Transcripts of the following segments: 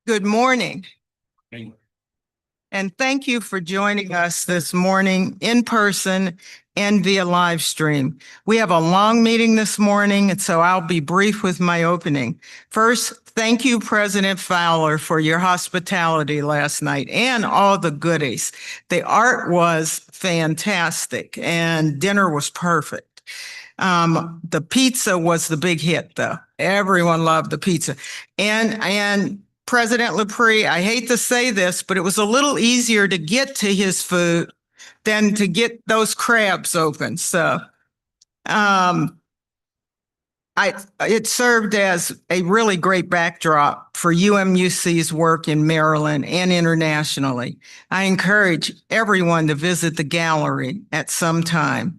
Good morning. And thank you for joining us this morning in person and via live stream. We have a long meeting this morning, and so I'll be brief with my opening. First, thank you, President Fowler, for your hospitality last night and all the goodies. The art was fantastic and dinner was perfect. The pizza was the big hit, though. Everyone loved the pizza. And President LaPree, I hate to say this, but it was a little easier to get to his food than to get those crabs open. So it served as a really great backdrop for UMUC's work in Maryland and internationally. I encourage everyone to visit the gallery at some time.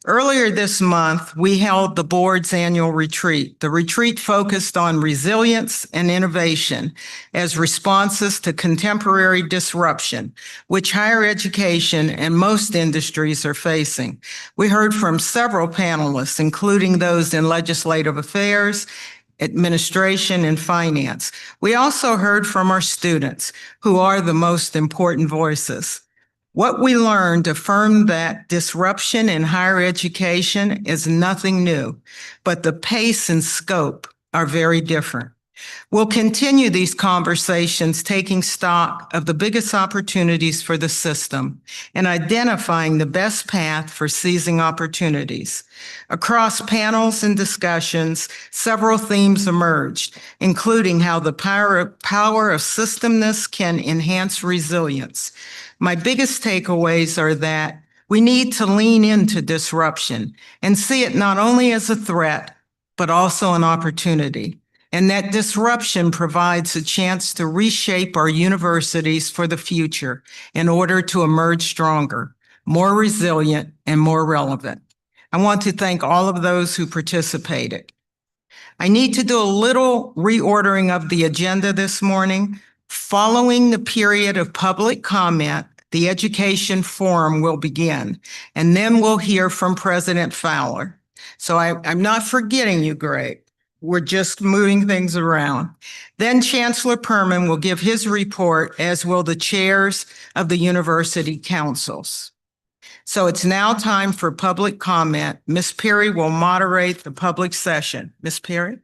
Earlier this month, we held the board's annual retreat. The retreat focused on resilience and innovation as responses to contemporary disruption, which higher education and most industries are facing. We heard from several panelists, including those in legislative affairs, administration, and finance. We also heard from our students, who are the most important voices. What we learned affirmed that disruption in higher education is nothing new, but the pace and scope are very different. We'll continue these conversations, taking stock of the biggest opportunities for the system and identifying the best path for seizing opportunities. Across panels and discussions, several themes emerged, including how the power of systemness can enhance resilience. My biggest takeaways are that we need to lean into disruption and see it not only as a threat, but also an opportunity. And that disruption provides a chance to reshape our universities for the future in order to emerge stronger, more resilient, and more relevant. I want to thank all of those who participated. I need to do a little reordering of the agenda this morning. Following the period of public comment, the education forum will begin, and then we'll hear from President Fowler. So I'm not forgetting you, Greg. We're just moving things around. Then Chancellor Perman will give his report, as will the chairs of the university councils. So it's now time for public comment. Ms. Perry will moderate the public session. Ms. Perry?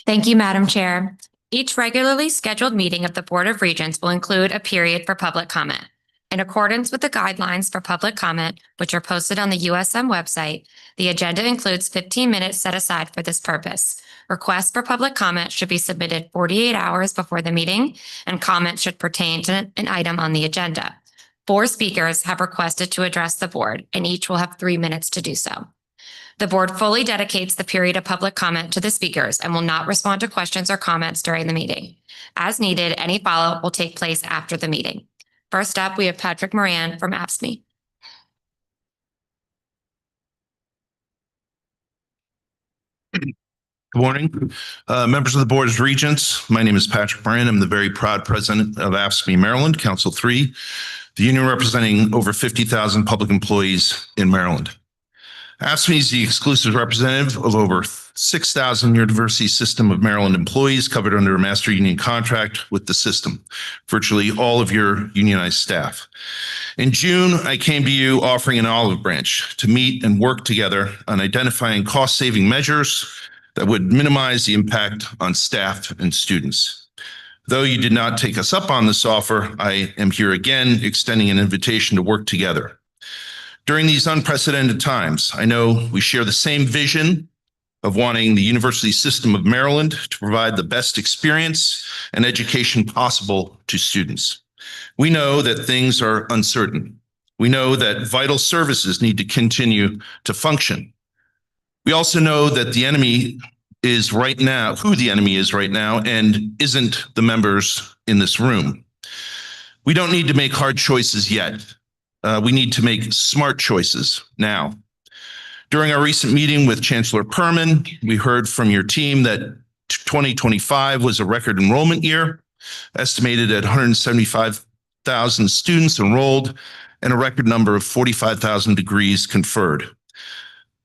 Thank you, Madam Chair. Each regularly scheduled meeting of the Board of Regents will include a period for public comment. In accordance with the guidelines for public comment, which are posted on the USM website, the agenda includes 15 minutes set aside for this purpose. Requests for public comment should be submitted 48 hours before the meeting, and comments should pertain to an item on the agenda. 4 speakers have requested to address the board, and each will have 3 minutes to do so. The board fully dedicates the period of public comment to the speakers and will not respond to questions or comments during the meeting. As needed, any follow-up will take place after the meeting. First up, we have Patrick Moran from AFSCME. Good morning. Members of the Board of Regents, my name is Patrick Moran. I'm the very proud president of AFSCME Maryland, Council 3, the union representing over 50,000 public employees in Maryland. AFSCME is the exclusive representative of over 6,000 University System of Maryland employees covered under a master union contract with the system, virtually all of your unionized staff. In June, I came to you offering an olive branch to meet and work together on identifying cost-saving measures that would minimize the impact on staff and students. Though you did not take us up on this offer, I am here again extending an invitation to work together. During these unprecedented times, I know we share the same vision of wanting the University System of Maryland to provide the best experience and education possible to students. We know that things are uncertain. We know that vital services need to continue to function. We also know that the enemy is right now, who the enemy is right now, and isn't the members in this room. We don't need to make hard choices yet. We need to make smart choices now. During our recent meeting with Chancellor Perman, we heard from your team that 2025 was a record enrollment year, estimated at 175,000 students enrolled and a record number of 45,000 degrees conferred.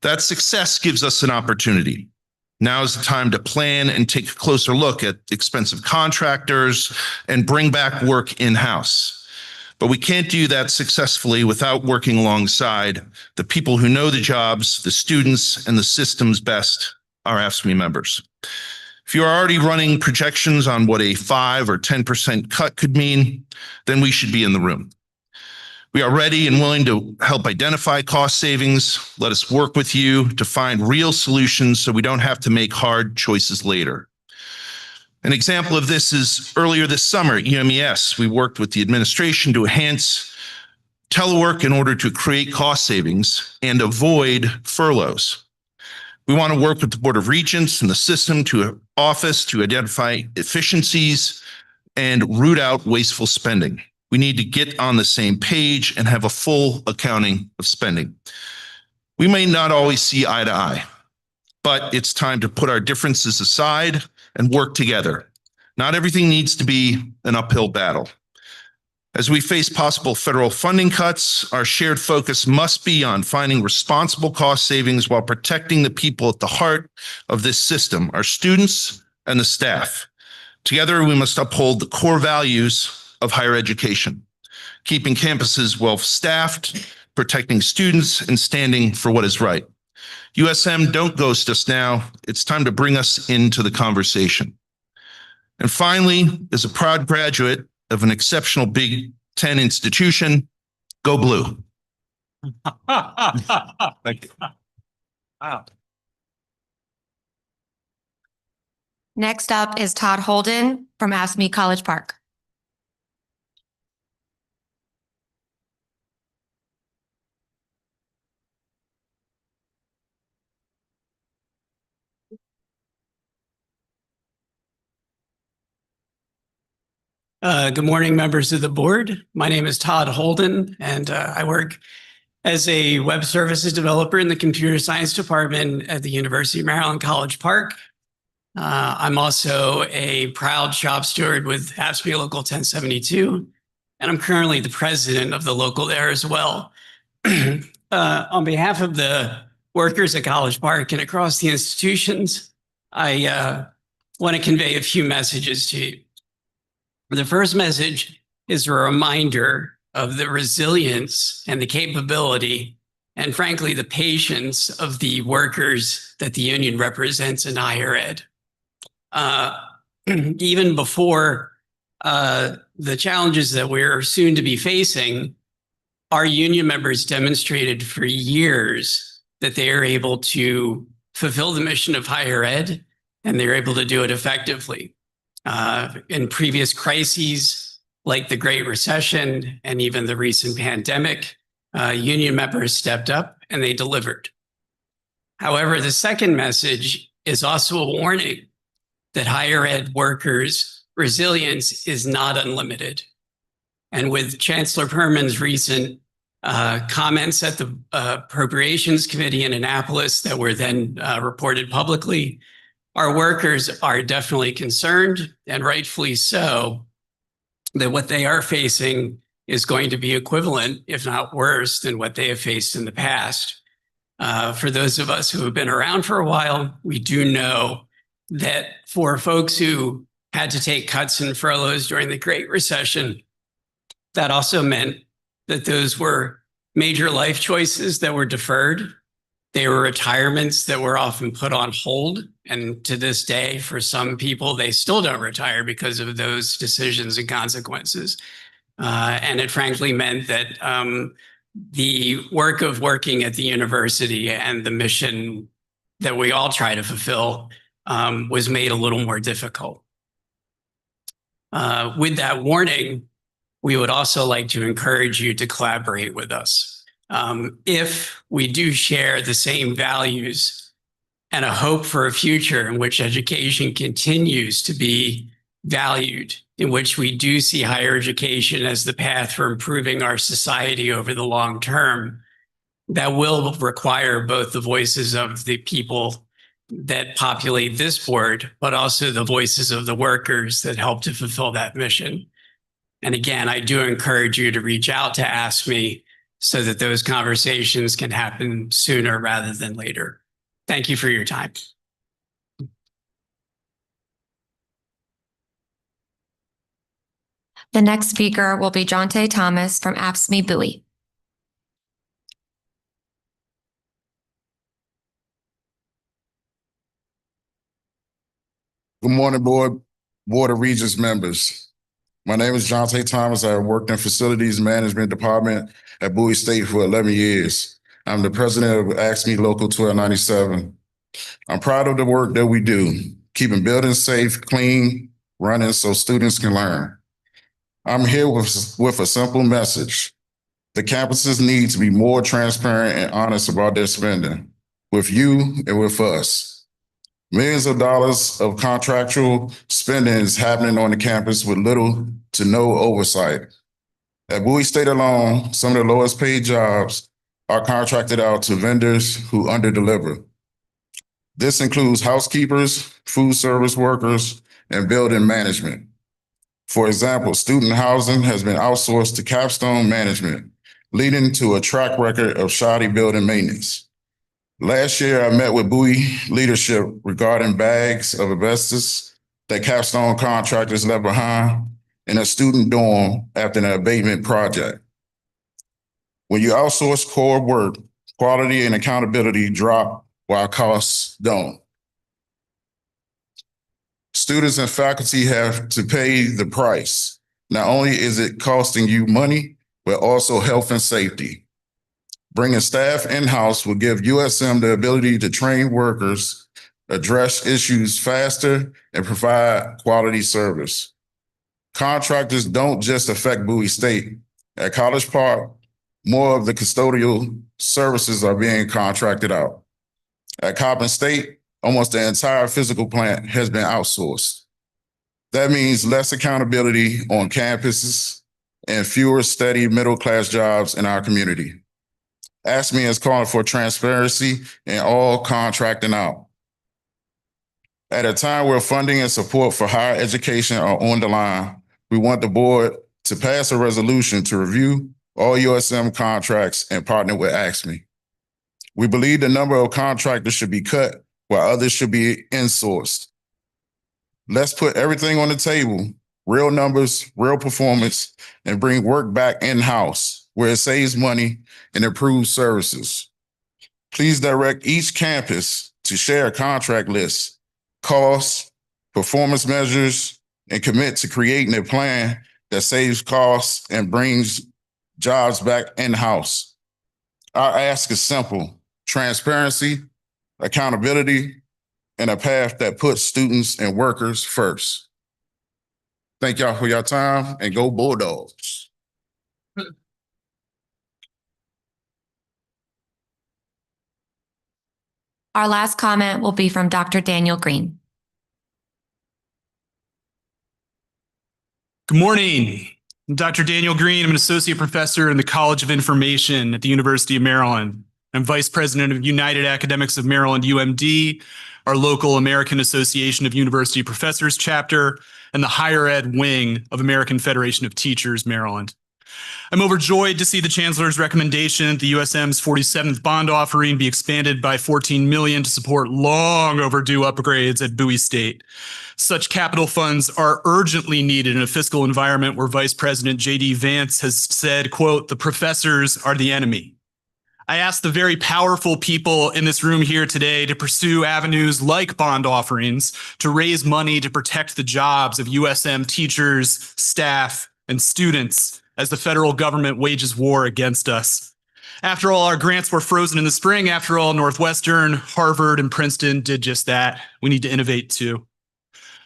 That success gives us an opportunity. Now is the time to plan and take a closer look at expensive contractors and bring back work in-house. But we can't do that successfully without working alongside the people who know the jobs, the students, and the systems best, our AFSCME members. If you're already running projections on what a 5 or 10% cut could mean, then we should be in the room. We are ready and willing to help identify cost savings. Let us work with you to find real solutions so we don't have to make hard choices later. An example of this is earlier this summer at UMES, we worked with the administration to enhance telework in order to create cost savings and avoid furloughs. We want to work with the Board of Regents and the system to office to identify efficiencies and root out wasteful spending. We need to get on the same page and have a full accounting of spending. We may not always see eye to eye, but it's time to put our differences aside and work together. Not everything needs to be an uphill battle. As we face possible federal funding cuts, our shared focus must be on finding responsible cost savings while protecting the people at the heart of this system, our students and the staff. Together, we must uphold the core values of higher education, keeping campuses well-staffed, protecting students, and standing for what is right. USM, don't ghost us now. It's time to bring us into the conversation. And finally, as a proud graduate of an exceptional Big Ten institution, go blue. Thank you. Wow. Next up is Todd Holden from AFSCME College Park. Good morning, members of the board. My name is Todd Holden, and I work as a web services developer in the computer science department at the University of Maryland College Park. I'm also a proud shop steward with AFSCME Local 1072, and I'm currently the president of the local there as well. On behalf of the workers at College Park and across the institutions, I want to convey a few messages to you. The first message is a reminder of the resilience and the capability and, frankly, the patience of the workers that the union represents in higher ed. Even before the challenges that we're soon to be facing, our union members demonstrated for years that they are able to fulfill the mission of higher ed, and they're able to do it effectively. In previous crises, like the Great Recession and even the recent pandemic, union members stepped up and they delivered. However, the second message is also a warning that higher ed workers' resilience is not unlimited. And with Chancellor Perman's recent comments at the Appropriations Committee in Annapolis that were then reported publicly, our workers are definitely concerned, and rightfully so, that what they are facing is going to be equivalent, if not worse, than what they have faced in the past. For those of us who have been around for a while, we do know that for folks who had to take cuts and furloughs during the Great Recession, that also meant that those were major life choices that were deferred. They were retirements that were often put on hold. And to this day, for some people, they still don't retire because of those decisions and consequences. And it frankly meant that the work of working at the university and the mission that we all try to fulfill was made a little more difficult. With that warning, we would also like to encourage you to collaborate with us. If we do share the same values and a hope for a future in which education continues to be valued, in which we do see higher education as the path for improving our society over the long term, that will require both the voices of the people that populate this board, but also the voices of the workers that help to fulfill that mission. And again, I do encourage you to reach out to AFSCME so that those conversations can happen sooner rather than later. Thank you for your time. The next speaker will be Jonte Thomas from AFSCME Bowie. Good morning, Board of Regents members. My name is Jonte Thomas. I have worked in Facilities Management Department at Bowie State for 11 years. I'm the president of AFSCME Local 1297. I'm proud of the work that we do, keeping buildings safe, clean, running so students can learn. I'm here with a simple message. The campuses need to be more transparent and honest about their spending, with you and with us. Millions of dollars of contractual spending is happening on the campus with little to no oversight. At Bowie State alone, some of the lowest paid jobs are contracted out to vendors who underdeliver. This includes housekeepers, food service workers, and building management. For example, student housing has been outsourced to Capstone Management, leading to a track record of shoddy building maintenance. Last year, I met with Bowie leadership regarding bags of asbestos that Capstone contractors left behind in a student dorm after an abatement project. When you outsource core work, quality and accountability drop while costs don't. Students and faculty have to pay the price. Not only is it costing you money, but also health and safety. Bringing staff in-house will give USM the ability to train workers, address issues faster, and provide quality service. Contractors don't just affect Bowie State. At College Park, more of the custodial services are being contracted out. At Coppin State, almost the entire physical plant has been outsourced. That means less accountability on campuses and fewer steady middle-class jobs in our community. AFSCME is calling for transparency in all contracting out. At a time where funding and support for higher education are on the line, we want the board to pass a resolution to review all USM contracts and partner with AFSCME. We believe the number of contractors should be cut while others should be insourced. Let's put everything on the table, real numbers, real performance, and bring work back in-house where it saves money and improves services. Please direct each campus to share a contract list, costs, performance measures, and commit to creating a plan that saves costs and brings jobs back in-house. Our ask is simple: transparency, accountability, and a path that puts students and workers first. Thank y'all for your time, and go Bulldogs. Our last comment will be from Dr. Daniel Green. Good morning. I'm Dr. Daniel Green. I'm an associate professor in the College of Information at the University of Maryland. I'm vice president of United Academics of Maryland, UMD, our local American Association of University Professors chapter, and the higher ed wing of American Federation of Teachers, Maryland. I'm overjoyed to see the Chancellor's recommendation that the USM's 47th bond offering be expanded by $14 million to support long overdue upgrades at Bowie State. Such capital funds are urgently needed in a fiscal environment where Vice President J.D. Vance has said, quote, "The professors are the enemy." I ask the very powerful people in this room here today to pursue avenues like bond offerings to raise money to protect the jobs of USM teachers, staff, and students as the federal government wages war against us. After all, our grants were frozen in the spring. After all, Northwestern, Harvard, and Princeton did just that. We need to innovate too.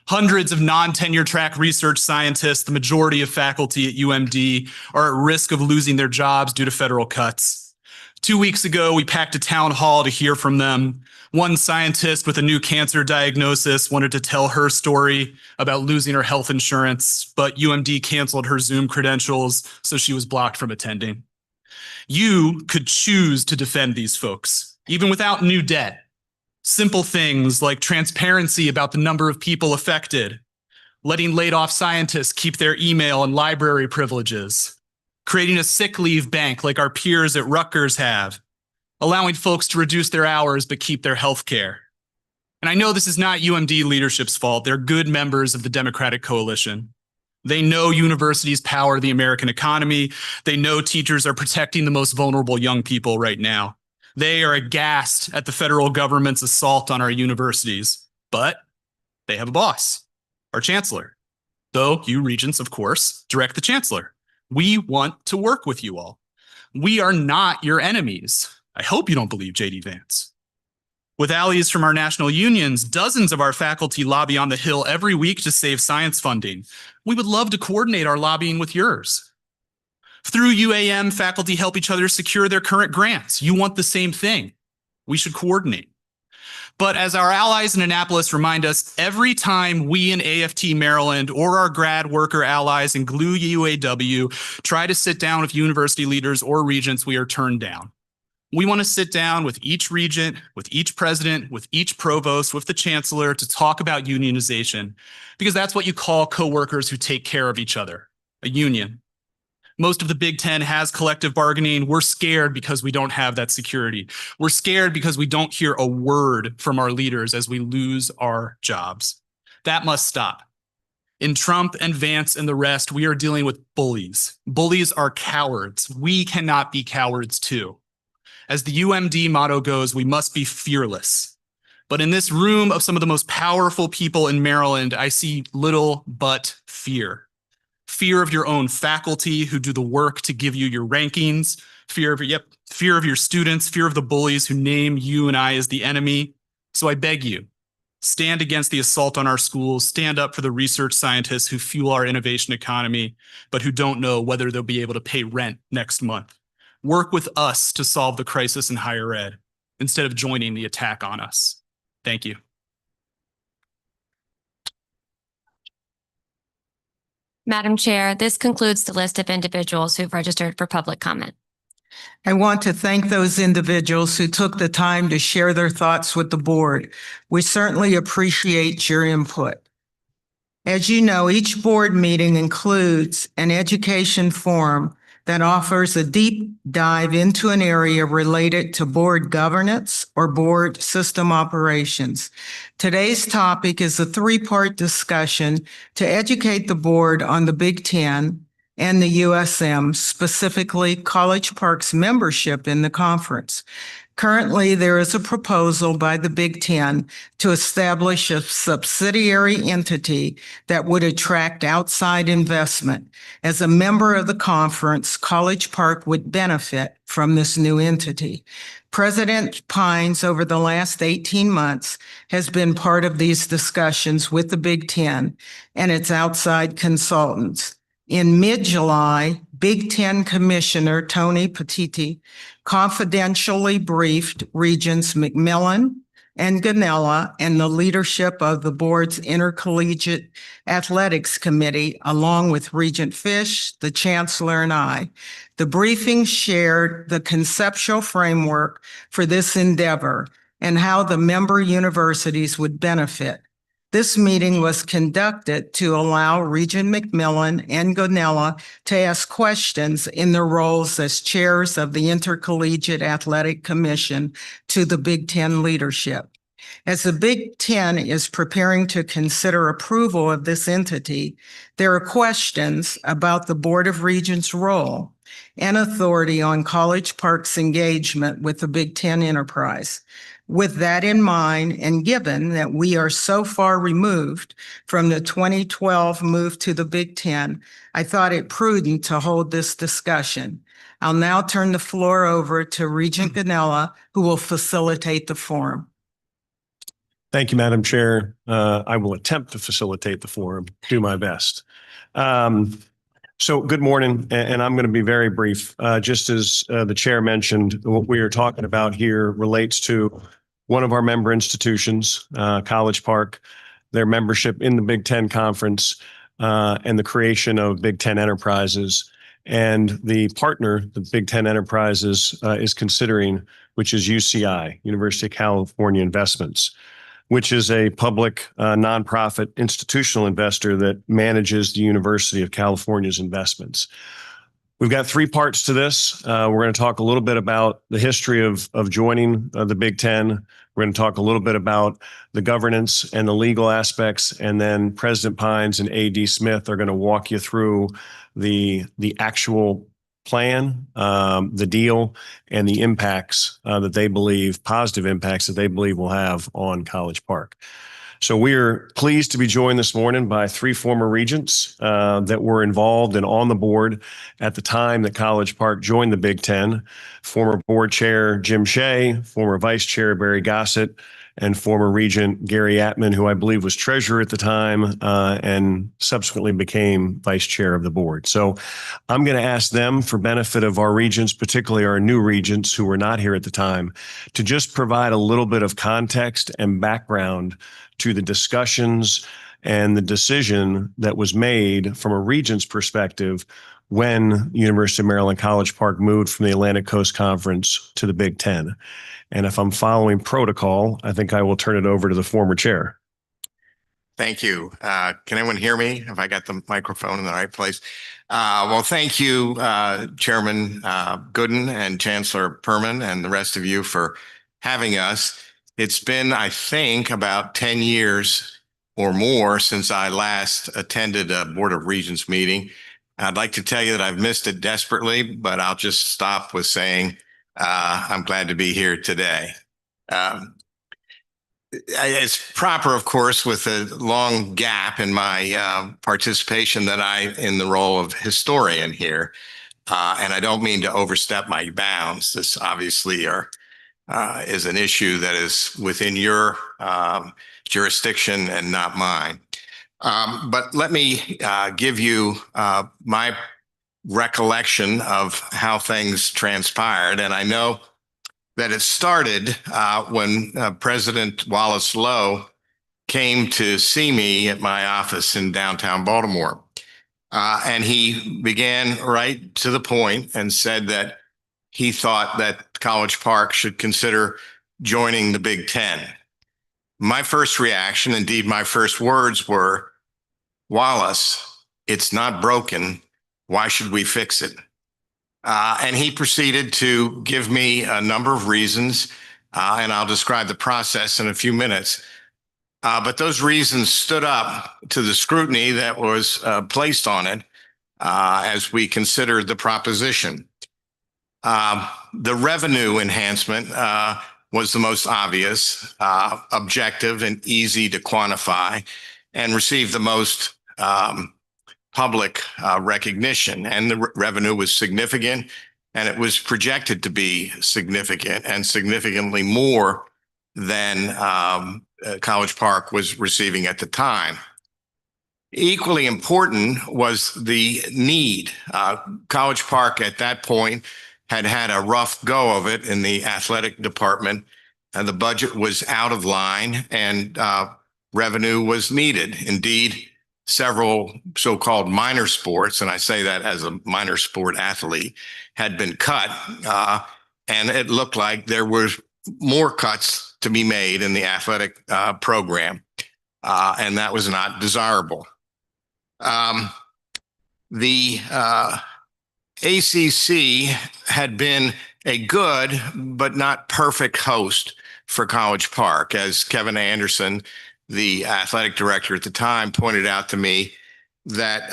Hundreds of non-tenure track research scientists, the majority of faculty at UMD, are at risk of losing their jobs due to federal cuts. 2 weeks ago, we packed a town hall to hear from them. One scientist with a new cancer diagnosis wanted to tell her story about losing her health insurance, but UMD canceled her Zoom credentials, so she was blocked from attending. You could choose to defend these folks, even without new debt. Simple things like transparency about the number of people affected, letting laid-off scientists keep their email and library privileges, creating a sick leave bank like our peers at Rutgers have, allowing folks to reduce their hours but keep their health care. And I know this is not UMD leadership's fault. They're good members of the Democratic coalition. They know universities power the American economy. They know teachers are protecting the most vulnerable young people right now. They are aghast at the federal government's assault on our universities, but they have a boss, our chancellor. Though you regents, of course, direct the chancellor. We want to work with you all. We are not your enemies. I hope you don't believe J.D. Vance. With allies from our national unions, dozens of our faculty lobby on the Hill every week to save science funding. We would love to coordinate our lobbying with yours. Through UAM, faculty help each other secure their current grants. You want the same thing. We should coordinate. But as our allies in Annapolis remind us, every time we in AFT Maryland or our grad worker allies in GLUE UAW try to sit down with university leaders or regents, we are turned down. We want to sit down with each regent, with each president, with each provost, with the chancellor to talk about unionization, because that's what you call coworkers who take care of each other, a union. Most of the Big Ten has collective bargaining. We're scared because we don't have that security. We're scared because we don't hear a word from our leaders as we lose our jobs. That must stop. In Trump and Vance and the rest, we are dealing with bullies. Bullies are cowards. We cannot be cowards too. As the UMD motto goes, we must be fearless. But in this room of some of the most powerful people in Maryland, I see little but fear. Fear of your own faculty who do the work to give you your rankings, fear of your students, fear of the bullies who name you and I as the enemy. So I beg you, stand against the assault on our schools, stand up for the research scientists who fuel our innovation economy, but who don't know whether they'll be able to pay rent next month. Work with us to solve the crisis in higher ed instead of joining the attack on us. Thank you. Madam Chair, this concludes the list of individuals who've registered for public comment. I want to thank those individuals who took the time to share their thoughts with the board. We certainly appreciate your input. As you know, each board meeting includes an education forum that offers a deep dive into an area related to board governance or board system operations. Today's topic is a three-part discussion to educate the board on the Big Ten and the USM, specifically College Park's membership in the conference. Currently, there is a proposal by the Big Ten to establish a subsidiary entity that would attract outside investment. As a member of the conference, College Park would benefit from this new entity. President Pines, over the last 18 months, has been part of these discussions with the Big Ten and its outside consultants. In mid-July, Big Ten Commissioner Tony Petitti confidentially briefed Regents McMillan and Ganella and the leadership of the board's Intercollegiate Athletics Committee, along with Regent Fish, the Chancellor, and I. The briefing shared the conceptual framework for this endeavor and how the member universities would benefit. This meeting was conducted to allow Regent McMillan and Ganella to ask questions in their roles as chairs of the Intercollegiate Athletic Commission to the Big Ten leadership. As the Big Ten is preparing to consider approval of this entity, there are questions about the Board of Regents' role and authority on College Park's engagement with the Big Ten enterprise. With that in mind, and given that we are so far removed from the 2012 move to the Big Ten, I thought it prudent to hold this discussion. I'll now turn the floor over to Regent Ganella, who will facilitate the forum. Thank you, Madam Chair. I will attempt to facilitate the forum, do my best. So good morning, and I'm going to be very brief. Just as the chair mentioned, what we are talking about here relates to one of our member institutions, College Park, their membership in the Big Ten Conference, and the creation of Big Ten Enterprises, and the partner the Big Ten Enterprises is considering, which is UCI, University of California Investments, which is a public nonprofit institutional investor that manages the University of California's investments. We've got three parts to this. We're going to talk a little bit about the history of joining the Big Ten. We're going to talk a little bit about the governance and the legal aspects, and then President Pines and AD Smith are going to walk you through the actual plan, the deal, and the impacts that they believe, positive impacts that they believe will have on College Park. So we are pleased to be joined this morning by three former regents that were involved and on the board at the time that College Park joined the Big Ten. Former board chair Jim Shea, former vice chair Barry Gossett, and former regent Gary Atman, who I believe was treasurer at the time and subsequently became vice chair of the board. So I'm going to ask them, for benefit of our regents, particularly our new regents who were not here at the time, to just provide a little bit of context and background to the discussions and the decision that was made from a regent's perspective when University of Maryland College Park moved from the Atlantic Coast Conference to the Big Ten. And if I'm following protocol, I think I will turn it over to the former chair. Thank you. Can anyone hear me? Have I got the microphone in the right place? Well, thank you, Chairman Gooden and Chancellor Perman and the rest of you for having us. It's been, I think, about 10 years or more since I last attended a Board of Regents meeting. I'd like to tell you that I've missed it desperately, but I'll just stop with saying I'm glad to be here today. It's proper, of course, with a long gap in my participation that in the role of historian here. And I don't mean to overstep my bounds. This obviously is an issue that is within your jurisdiction and not mine. But let me give you my recollection of how things transpired. And I know that it started when President Wallace Lowe came to see me at my office in downtown Baltimore. And he began right to the point and said that he thought that College Park should consider joining the Big Ten. My first reaction, indeed my first words were, "Wallace, it's not broken. Why should we fix it?" And he proceeded to give me a number of reasons, and I'll describe the process in a few minutes. But those reasons stood up to the scrutiny that was placed on it as we considered the proposition. The revenue enhancement was the most obvious, objective, and easy to quantify, and received the most public recognition. And the revenue was significant, and it was projected to be significant and significantly more than College Park was receiving at the time. Equally important was the need. College Park at that point had a rough go of it in the athletic department, and the budget was out of line, and revenue was needed. Indeed, several so-called minor sports, and I say that as a minor sport athlete, had been cut, and it looked like there were more cuts to be made in the athletic program, and that was not desirable. The ACC had been a good but not perfect host for College Park. As Kevin Anderson, the athletic director at the time, pointed out to me, that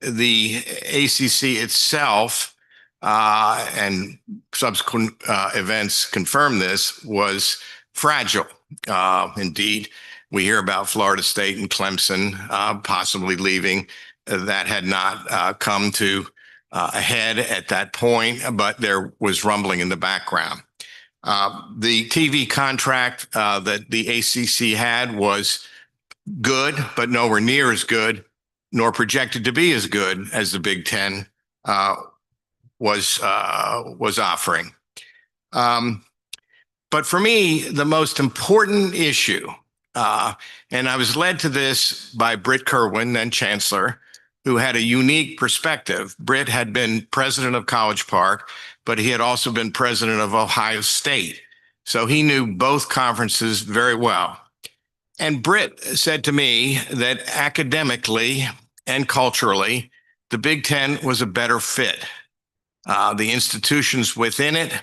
the ACC itself, and subsequent events confirm this, was fragile. Indeed, we hear about Florida State and Clemson possibly leaving. That had not come to a head at that point, but there was rumbling in the background. The TV contract that the ACC had was good, but nowhere near as good, nor projected to be as good as the Big Ten was offering. But for me, the most important issue, and I was led to this by Britt Kerwin, then Chancellor, who had a unique perspective. Britt had been president of College Park, but he had also been president of Ohio State. So he knew both conferences very well. And Britt said to me that academically and culturally, the Big Ten was a better fit. The institutions within it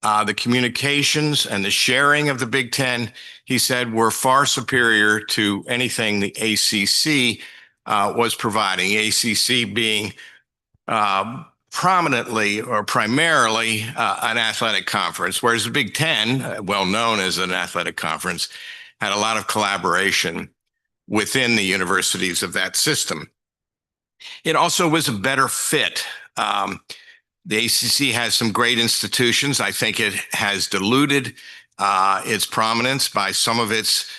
The communications and the sharing of the Big Ten, he said, were far superior to anything the ACC was providing. ACC being prominently or primarily an athletic conference, whereas the Big Ten, well known as an athletic conference, had a lot of collaboration within the universities of that system. It also was a better fit. The ACC has some great institutions. I think it has diluted its prominence by some of its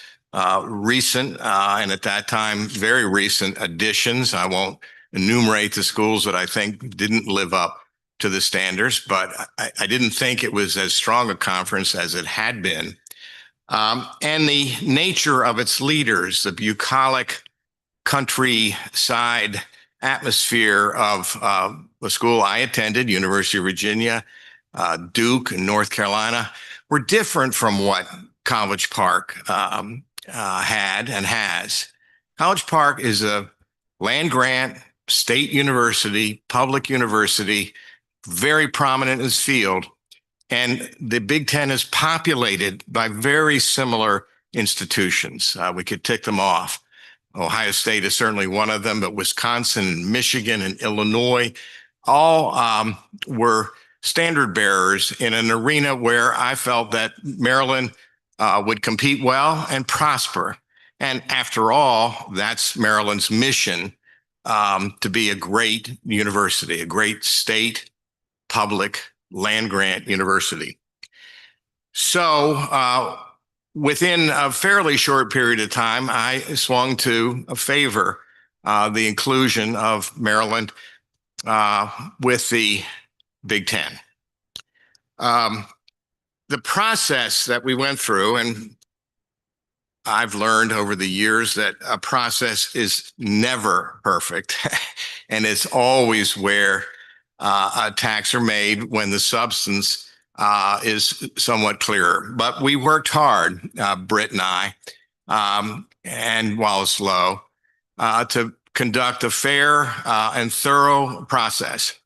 recent and at that time very recent additions. I won't enumerate the schools that I think didn't live up to the standards, but I didn't think it was as strong a conference as it had been. And the nature of its leaders, the bucolic countryside atmosphere of the school I attended, University of Virginia, Duke, and North Carolina, were different from what College Park had and has. College Park is a land grant, state university, public university, very prominent in its field. And the Big Ten is populated by very similar institutions. We could tick them off. Ohio State is certainly one of them, but Wisconsin, and Michigan, and Illinois all were standard bearers in an arena where I felt that Maryland would compete well and prosper. And after all, that's Maryland's mission, to be a great university, a great state, public, land grant university. So within a fairly short period of time, I swung to favor the inclusion of Maryland with the Big Ten. The process that we went through, and I've learned over the years that a process is never perfect, and it's always where attacks are made when the substance is somewhat clearer. But we worked hard, Britt and I, and Wallace Lowe, to conduct a fair and thorough process.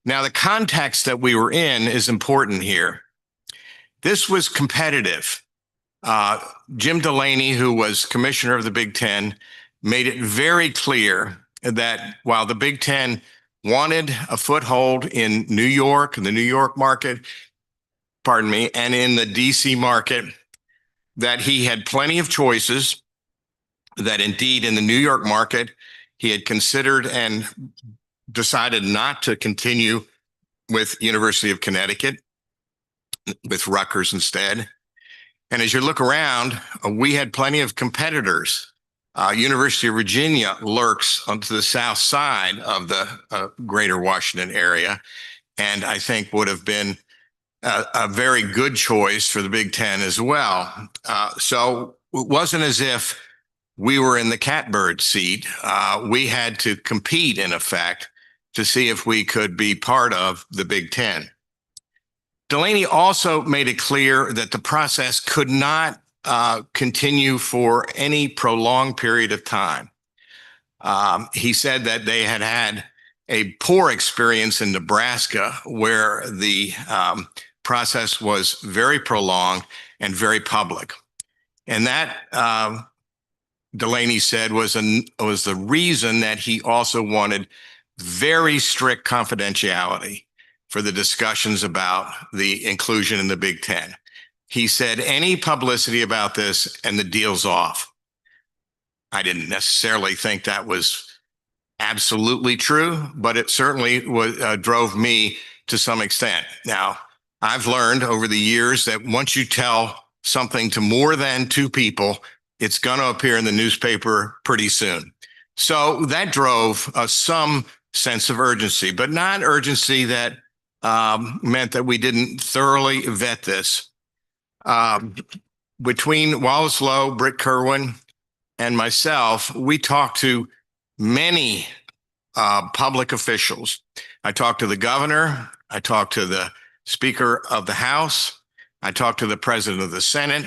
Now, the context that we were in is important here. This was competitive. Jim Delaney, who was commissioner of the Big Ten, made it very clear that while the Big Ten wanted a foothold in New York, in the New York market, and in the DC market, that he had plenty of choices, that indeed in the New York market, he had considered and decided not to continue with University of Connecticut, with Rutgers instead. And as you look around, we had plenty of competitors. University of Virginia lurks onto the south side of the greater Washington area, and I think would have been a very good choice for the Big Ten as well. So it wasn't as if we were in the catbird seat. We had to compete, in effect, to see if we could be part of the Big Ten. Delaney also made it clear that the process could not continue for any prolonged period of time. He said that they had had a poor experience in Nebraska where the process was very prolonged and very public. And that, Delaney said, was the reason that he also wanted very strict confidentiality for the discussions about the inclusion in the Big Ten. He said any publicity about this and the deal's off. I didn't necessarily think that was absolutely true, but it certainly drove me to some extent. Now, I've learned over the years that once you tell something to more than two people, it's going to appear in the newspaper pretty soon. So that drove some sense of urgency, but not urgency that meant that we didn't thoroughly vet this. Between Wallace Lowe, Britt Kerwin, and myself, we talked to many public officials. I talked to the governor. I talked to the Speaker of the House. I talked to the President of the Senate.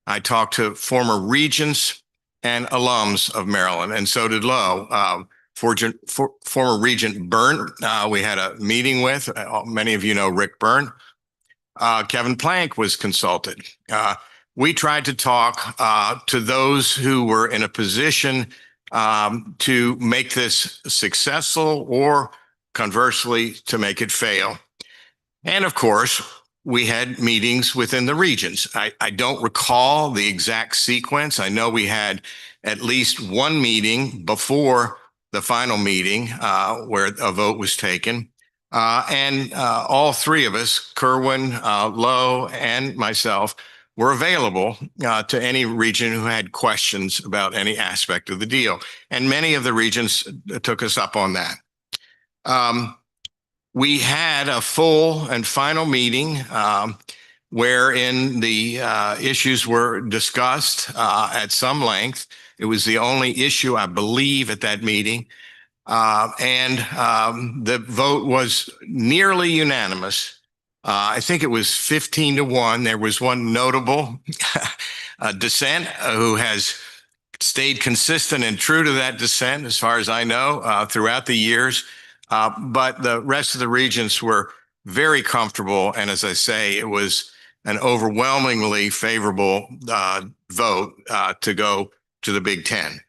I talked to former regents and alums of Maryland, and so did Lowe. Former Regent Byrne, we had a meeting with. Many of you know Rick Byrne. Kevin Plank was consulted. We tried to talk to those who were in a position to make this successful or conversely to make it fail. And of course, we had meetings within the regions. I don't recall the exact sequence. I know we had at least one meeting before the final meeting where a vote was taken. And all three of us, Kerwin, Lowe, and myself, were available to any region who had questions about any aspect of the deal. And many of the regions took us up on that. We had a full and final meeting wherein the issues were discussed at some length. It was the only issue, I believe, at that meeting. And the vote was nearly unanimous. I think it was 15-1. There was one notable dissent who has stayed consistent and true to that dissent, as far as I know, throughout the years. But the rest of the regions were very comfortable. And as I say, it was an overwhelmingly favorable vote to go to the Big Ten.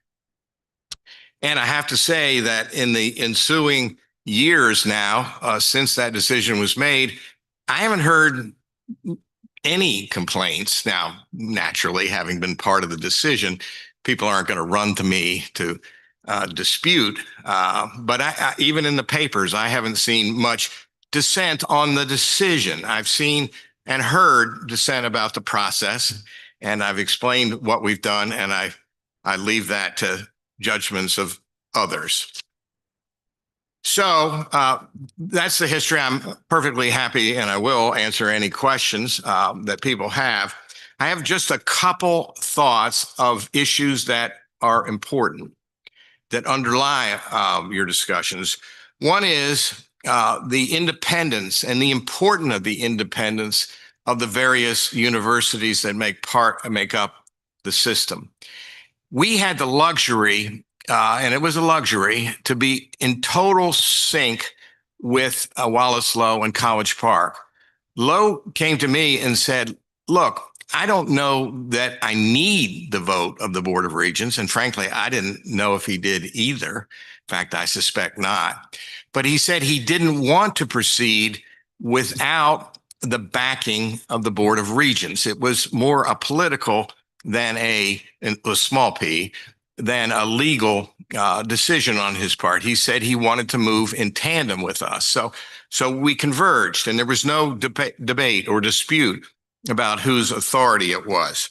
And I have to say that in the ensuing years now, since that decision was made, I haven't heard any complaints. Now, naturally, having been part of the decision, people aren't going to run to me to dispute. But even in the papers, I haven't seen much dissent on the decision. I've seen and heard dissent about the process, and I've explained what we've done, and I leave that to judgments of others. So that's the history. I'm perfectly happy, and I will answer any questions that people have. I have just a couple thoughts of issues that are important that underlie your discussions. One is the independence and the importance of the independence of the various universities that make up the system. We had the luxury, and it was a luxury, to be in total sync with Wallace Lowe and College Park. Lowe came to me and said, look, I don't know that I need the vote of the Board of Regents. And frankly, I didn't know if he did either. In fact, I suspect not. But he said he didn't want to proceed without the backing of the Board of Regents. It was more a political than a small p, than a legal decision on his part. He said he wanted to move in tandem with us. So we converged, and there was no debate or dispute about whose authority it was.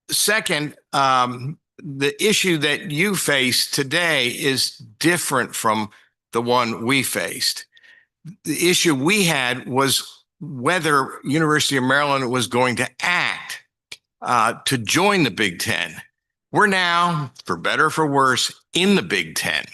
Second, the issue that you face today is different from the one we faced. The issue we had was whether University of Maryland was going to act to join the Big Ten. We're now, for better or for worse, in the Big Ten.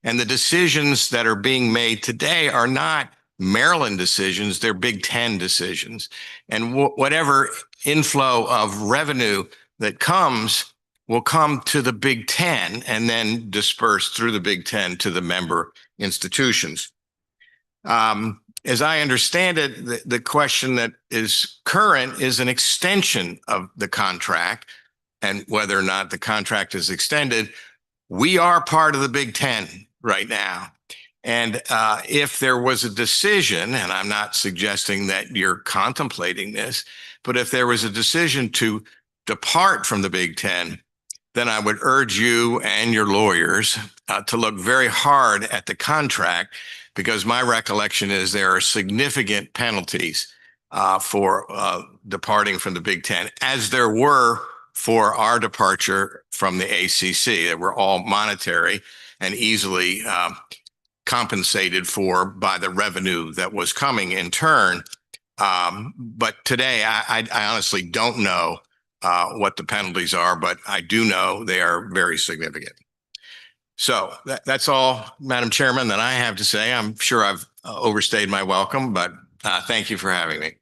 And the decisions that are being made today are not Maryland decisions, they're Big Ten decisions. And whatever inflow of revenue that comes will come to the Big Ten and then disperse through the Big Ten to the member institutions. As I understand it, the question that is current is an extension of the contract, and whether or not the contract is extended. We are part of the Big Ten right now. And if there was a decision, and I'm not suggesting that you're contemplating this, but if there was a decision to depart from the Big Ten, then I would urge you and your lawyers to look very hard at the contract, because my recollection is there are significant penalties for departing from the Big Ten, as there were for our departure from the ACC. They were all monetary and easily compensated for by the revenue that was coming in turn. But today, I honestly don't know what the penalties are, but I do know they are very significant. So that's all, Madam Chairman, that I have to say. I'm sure I've overstayed my welcome, but thank you for having me.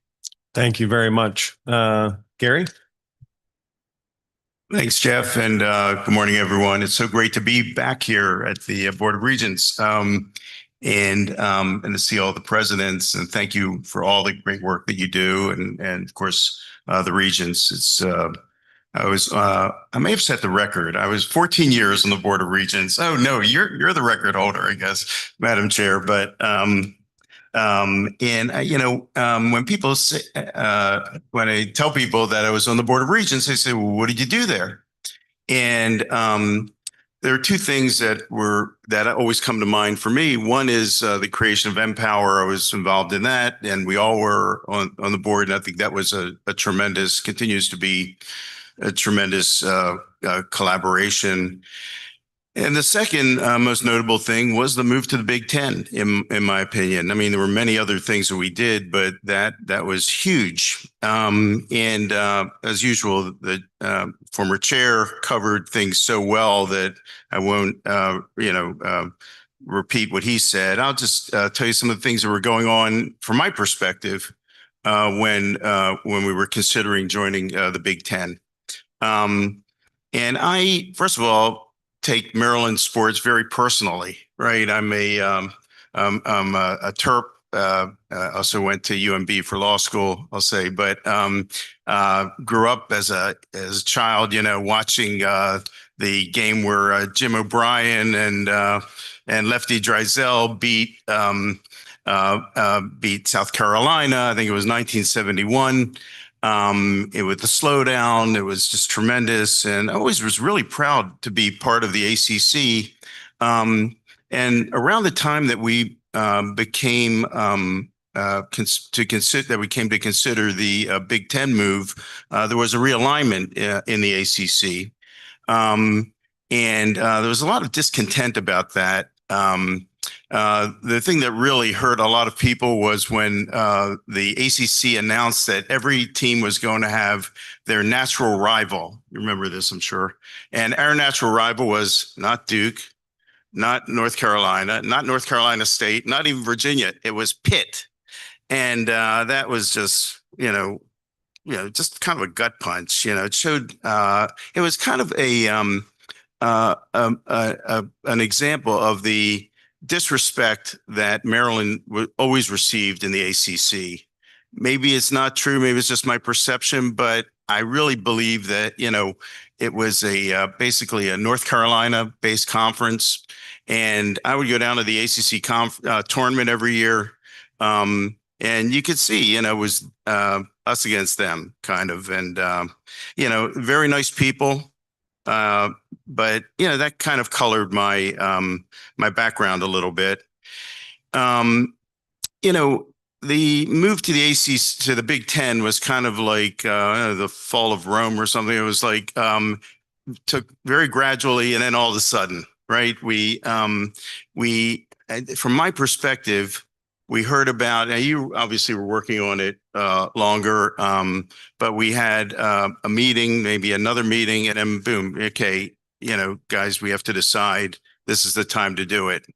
Thank you very much. Gary? Thanks, Jeff, and good morning, everyone. It's so great to be back here at the Board of Regents. and to see all the presidents, and thank you for all the great work that you do, and of course the Regents. I may have set the record. I was 14 years on the Board of Regents. Oh no, you're the record holder, I guess, Madam Chair. But when people say, when I tell people that I was on the Board of Regents, they say, "Well, what did you do there?" And there are two things that always come to mind for me. One is the creation of Empower. I was involved in that, and we all were on the board. And I think that was a tremendous, continues to be a tremendous collaboration. And the second most notable thing was the move to the Big Ten, in my opinion. I mean, there were many other things that we did, but that was huge. And as usual, the former chair covered things so well that I won't, repeat what he said. I'll just tell you some of the things that were going on from my perspective when we were considering joining the Big Ten. And I, first of all, take Maryland sports very personally, right? I'm a Terp. Also went to UMB for law school, I'll say, but grew up as a child, watching the game where Jim O'Brien and Lefty Driesell beat South Carolina. I think it was 1971. With the slowdown, it was just tremendous. And I always was really proud to be part of the ACC. And around the time that we came to consider the Big Ten move, there was a realignment in the ACC. And there was a lot of discontent about that. The thing that really hurt a lot of people was when the ACC announced that every team was going to have their natural rival. You remember this, I'm sure. And our natural rival was not Duke, not North Carolina, not North Carolina State, not even Virginia. It was Pitt. And that was just, just kind of a gut punch. It showed, it was kind of an example of the disrespect that Maryland always received in the ACC. Maybe it's not true. Maybe it's just my perception, but I really believe that, it was basically a North Carolina based conference. And I would go down to the ACC tournament every year. And you could see, it was us against them kind of, and, very nice people. But that kind of colored my my background a little bit. The move to the ACC to the Big Ten was kind of like the fall of Rome or something. It was like took very gradually, and then all of a sudden, right? We from my perspective, we heard about. Now you obviously were working on it longer, but we had a meeting, maybe another meeting, and then boom, okay, guys, we have to decide. This is the time to do it.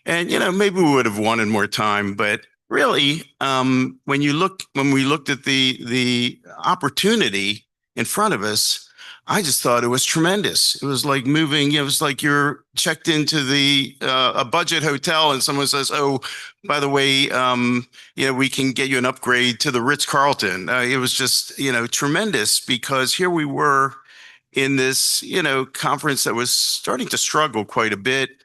And maybe we would have wanted more time, but really, when we looked at the opportunity in front of us, I just thought it was tremendous. It was like moving. It was like you're checked into a budget hotel, and someone says, "Oh, by the way, we can get you an upgrade to the Ritz-Carlton." It was just tremendous, because here we were in this conference that was starting to struggle quite a bit.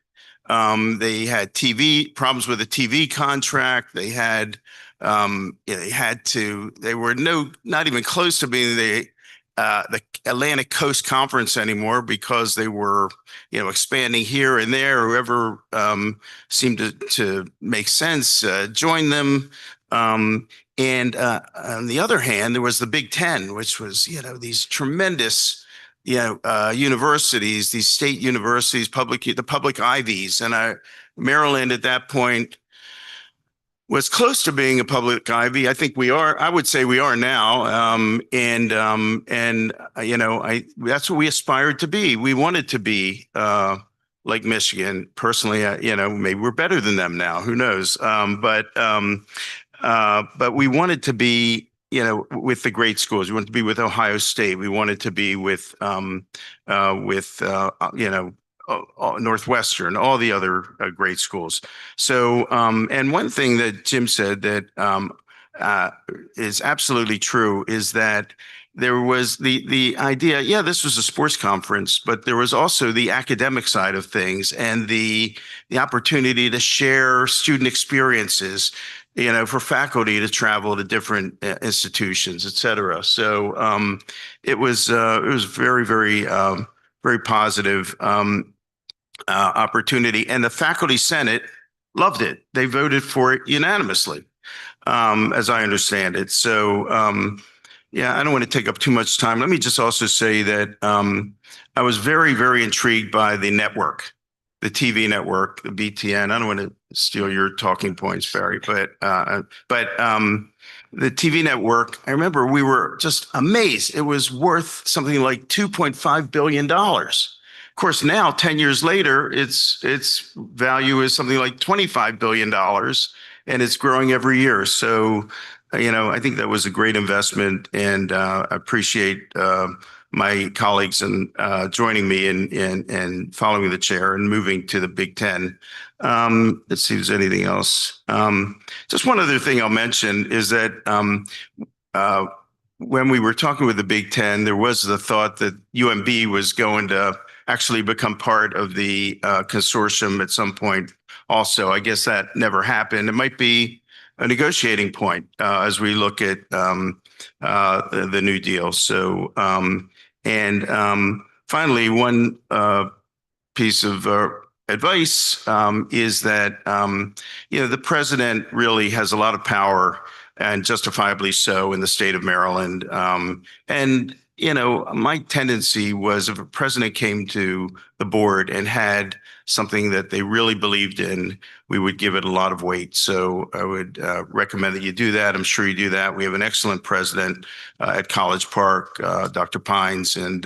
They had TV problems with the TV contract. They had they were not even close to being the Atlantic Coast Conference anymore, because they were, expanding here and there. Whoever seemed to make sense joined them. And on the other hand, there was the Big Ten, which was, these tremendous, universities, these state universities, the public Ivies, and Maryland at that point was close to being a public Ivy. I think we are. I would say we are now. That's what we aspired to be. We wanted to be like Michigan. Personally, maybe we're better than them now. Who knows? But we wanted to be, with the great schools. We wanted to be with Ohio State. We wanted to be with Northwestern, all the other great schools. So, and one thing that Jim said that is absolutely true is that there was the idea, yeah, this was a sports conference, but there was also the academic side of things and the opportunity to share student experiences, you know, for faculty to travel to different institutions, et cetera. So it was very, very positive opportunity, and the faculty senate loved it. They voted for it unanimously, as I understand it. So yeah, I don't want to take up too much time. Let me just also say that I was very, very intrigued by the network, the TV network, the BTN. I don't want to steal your talking points, Barry, but the TV network, I remember we were just amazed. It was worth something like $2.5 billion. Of course, now 10 years later, its value is something like $25 billion, and it's growing every year. So, you know, I think that was a great investment, and I appreciate my colleagues and joining me in following the chair and moving to the Big Ten. Let's see if there's anything else. Just one other thing I'll mention is that when we were talking with the Big Ten, there was the thought that UMB was going to actually become part of the consortium at some point. Also, I guess that never happened. It might be a negotiating point as we look at the new deal. So, finally, one piece of advice is that you know, the president really has a lot of power, and justifiably so, in the state of Maryland. And you know, my tendency was, if a president came to the board and had something that they really believed in, we would give it a lot of weight. So I would recommend that you do that. I'm sure you do that. We have an excellent president at College Park, Dr. Pines, and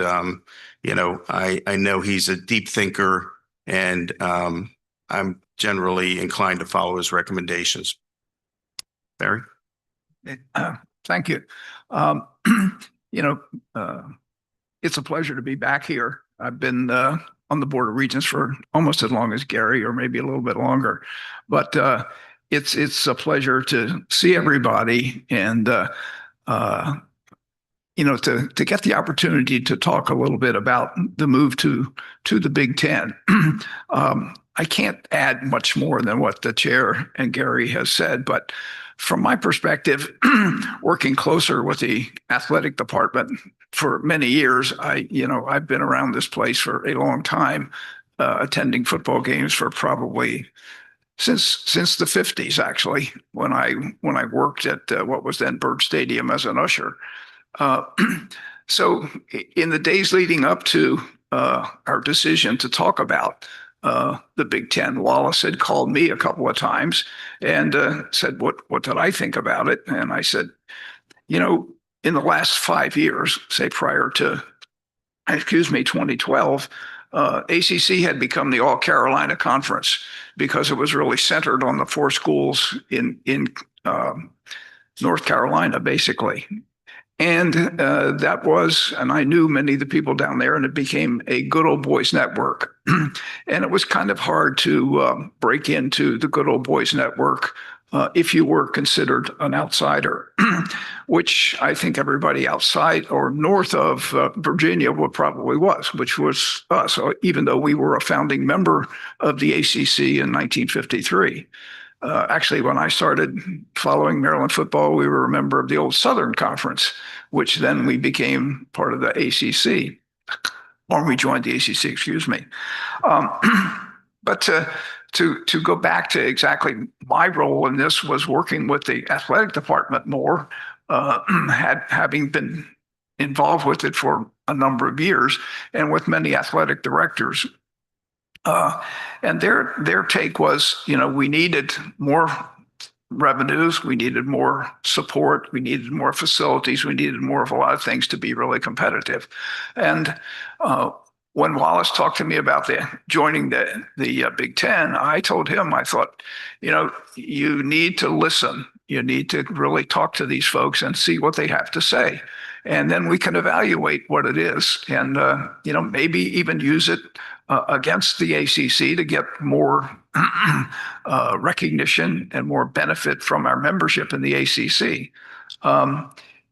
you know, I know he's a deep thinker, and I'm generally inclined to follow his recommendations. Barry? Thank you. You know, it's a pleasure to be back here. I've been on the Board of Regents for almost as long as Gary, or maybe a little bit longer, but it's a pleasure to see everybody, and you know, to get the opportunity to talk a little bit about the move to the Big Ten. I can't add much more than what the chair and Gary has said, but from my perspective, working closer with the athletic department for many years, I've been around this place for a long time, attending football games for probably since the 50s, actually, when I worked at what was then Byrd Stadium as an usher. So in the days leading up to our decision to talk about the Big Ten, Wallace had called me a couple of times and said, what did I think about it? And I said, you know, in the last 5 years, say prior to, 2012, ACC had become the All Carolina Conference because it was really centered on the 4 schools in North Carolina, basically. And that was, and I knew many of the people down there, and it became a good old boys network. And it was kind of hard to break into the good old boys network if you were considered an outsider, which I think everybody outside or north of Virginia probably was, which was us, even though we were a founding member of the ACC in 1953. Actually, when I started following Maryland football, we were a member of the old Southern Conference, which then we became part of the ACC, or we joined the ACC, excuse me. But to go back to exactly my role in this was working with the athletic department more, having been involved with it for a number of years, and with many athletic directors. And their take was, you know, we needed more revenues, we needed more support, we needed more facilities, we needed more of a lot of things to be really competitive. And when Wallace talked to me about joining the Big Ten, I told him, I thought, you know, you need to listen. You need to really talk to these folks and see what they have to say. And then we can evaluate what it is, and you know, maybe even use it against the ACC to get more recognition and more benefit from our membership in the ACC.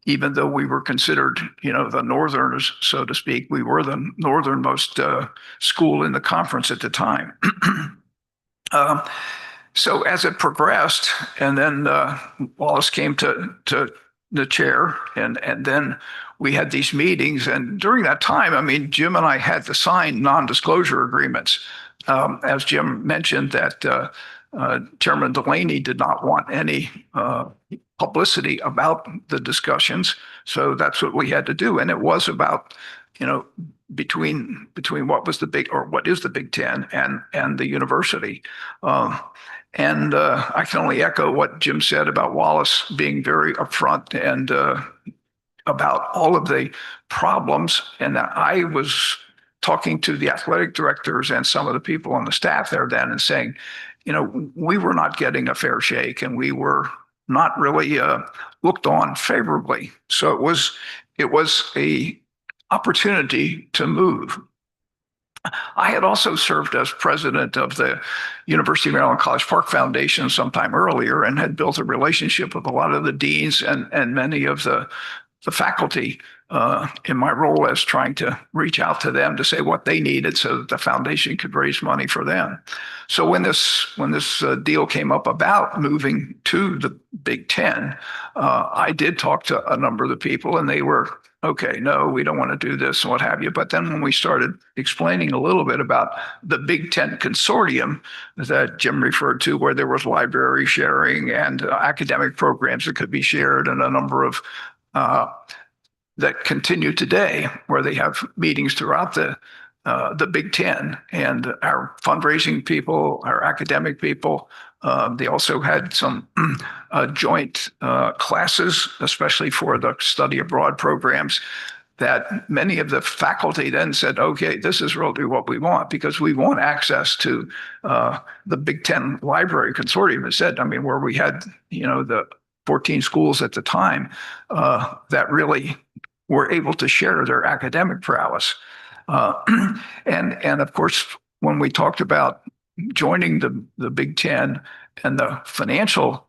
Even though we were considered, the Northerners, so to speak, we were the northernmost school in the conference at the time. So as it progressed, and then Wallace came to the chair, and then we had these meetings. And during that time, I mean, Jim and I had to sign non-disclosure agreements. As Jim mentioned, that Chairman Delaney did not want any publicity about the discussions. So that's what we had to do. And it was about, between what is the Big Ten and the university. And I can only echo what Jim said about Wallace being very upfront and about all of the problems. And I was talking to the athletic directors and some of the people on the staff there then and saying, we were not getting a fair shake and we were not really looked on favorably. So it was a opportunity to move. I had also served as president of the University of Maryland College Park Foundation sometime earlier and had built a relationship with a lot of the deans and many of the faculty in my role as trying to reach out to them to say what they needed so that the foundation could raise money for them. So when this deal came up about moving to the Big Ten, I did talk to a number of the people and they were, okay, no, we don't want to do this and what have you. But then when we started explaining a little bit about the Big Ten Consortium that Jim referred to, where there was library sharing and academic programs that could be shared and a number of that continue today, where they have meetings throughout the Big Ten, and our fundraising people, our academic people. They also had some joint classes, especially for the study abroad programs, that many of the faculty then said, okay, this is really what we want, because we want access to the Big Ten Library Consortium. It said, I mean, where we had, the 14 schools at the time that really were able to share their academic prowess. And of course, when we talked about joining the Big Ten and the financial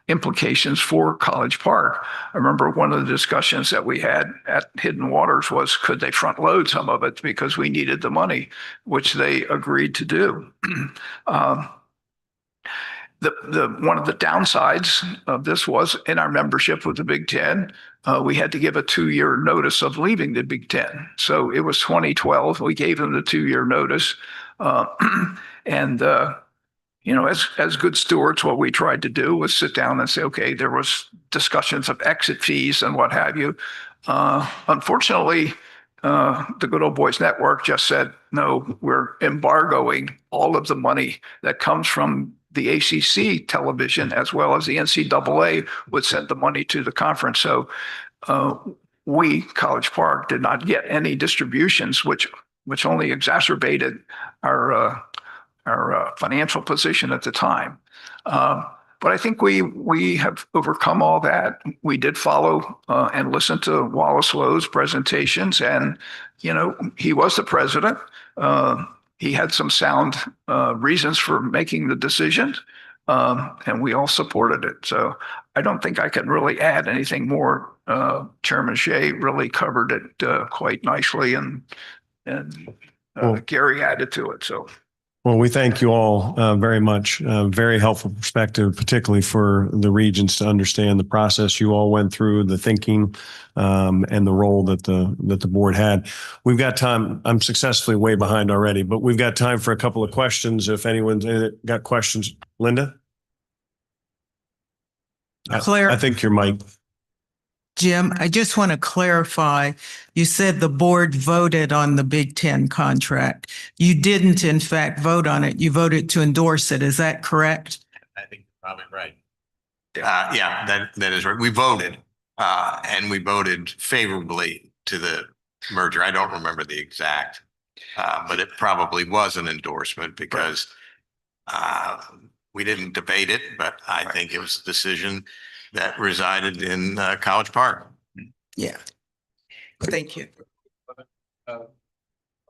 implications for College Park, I remember one of the discussions that we had at Hidden Waters was, could they front load some of it because we needed the money, which they agreed to do. One of the downsides of this was in our membership with the Big Ten, we had to give a 2-year notice of leaving the Big Ten. So it was 2012. We gave them the 2-year notice. And as good stewards, what we tried to do was sit down and say, okay, there was discussions of exit fees and what have you. Unfortunately, the Good Old Boys Network just said, no, we're embargoing all of the money that comes from the ACC television, as well as the NCAA would send the money to the conference. So we, College Park, did not get any distributions, which only exacerbated our financial position at the time. But I think we have overcome all that. We did follow and listen to Wallace Lowe's presentations, and he was the president. He had some sound reasons for making the decision, and we all supported it. So I don't think I can really add anything more. Chairman Shea really covered it quite nicely, and Gary added to it. So. Well, we thank you all very much. Very helpful perspective, particularly for the Regents to understand the process you all went through, the thinking, and the role that the board had. We've got time. I'm successfully way behind already, but we've got time for a couple of questions. If anyone's got questions, Linda? Claire. I think your mic. Jim, I just want to clarify. You said the board voted on the Big Ten contract. You didn't, in fact, vote on it. You voted to endorse it. Is that correct? I think you're probably right. Yeah, that is right. We voted, and we voted favorably to the merger. I don't remember the exact, but it probably was an endorsement because we didn't debate it, but I think it was a decision that resided in College Park. Yeah. Thank you.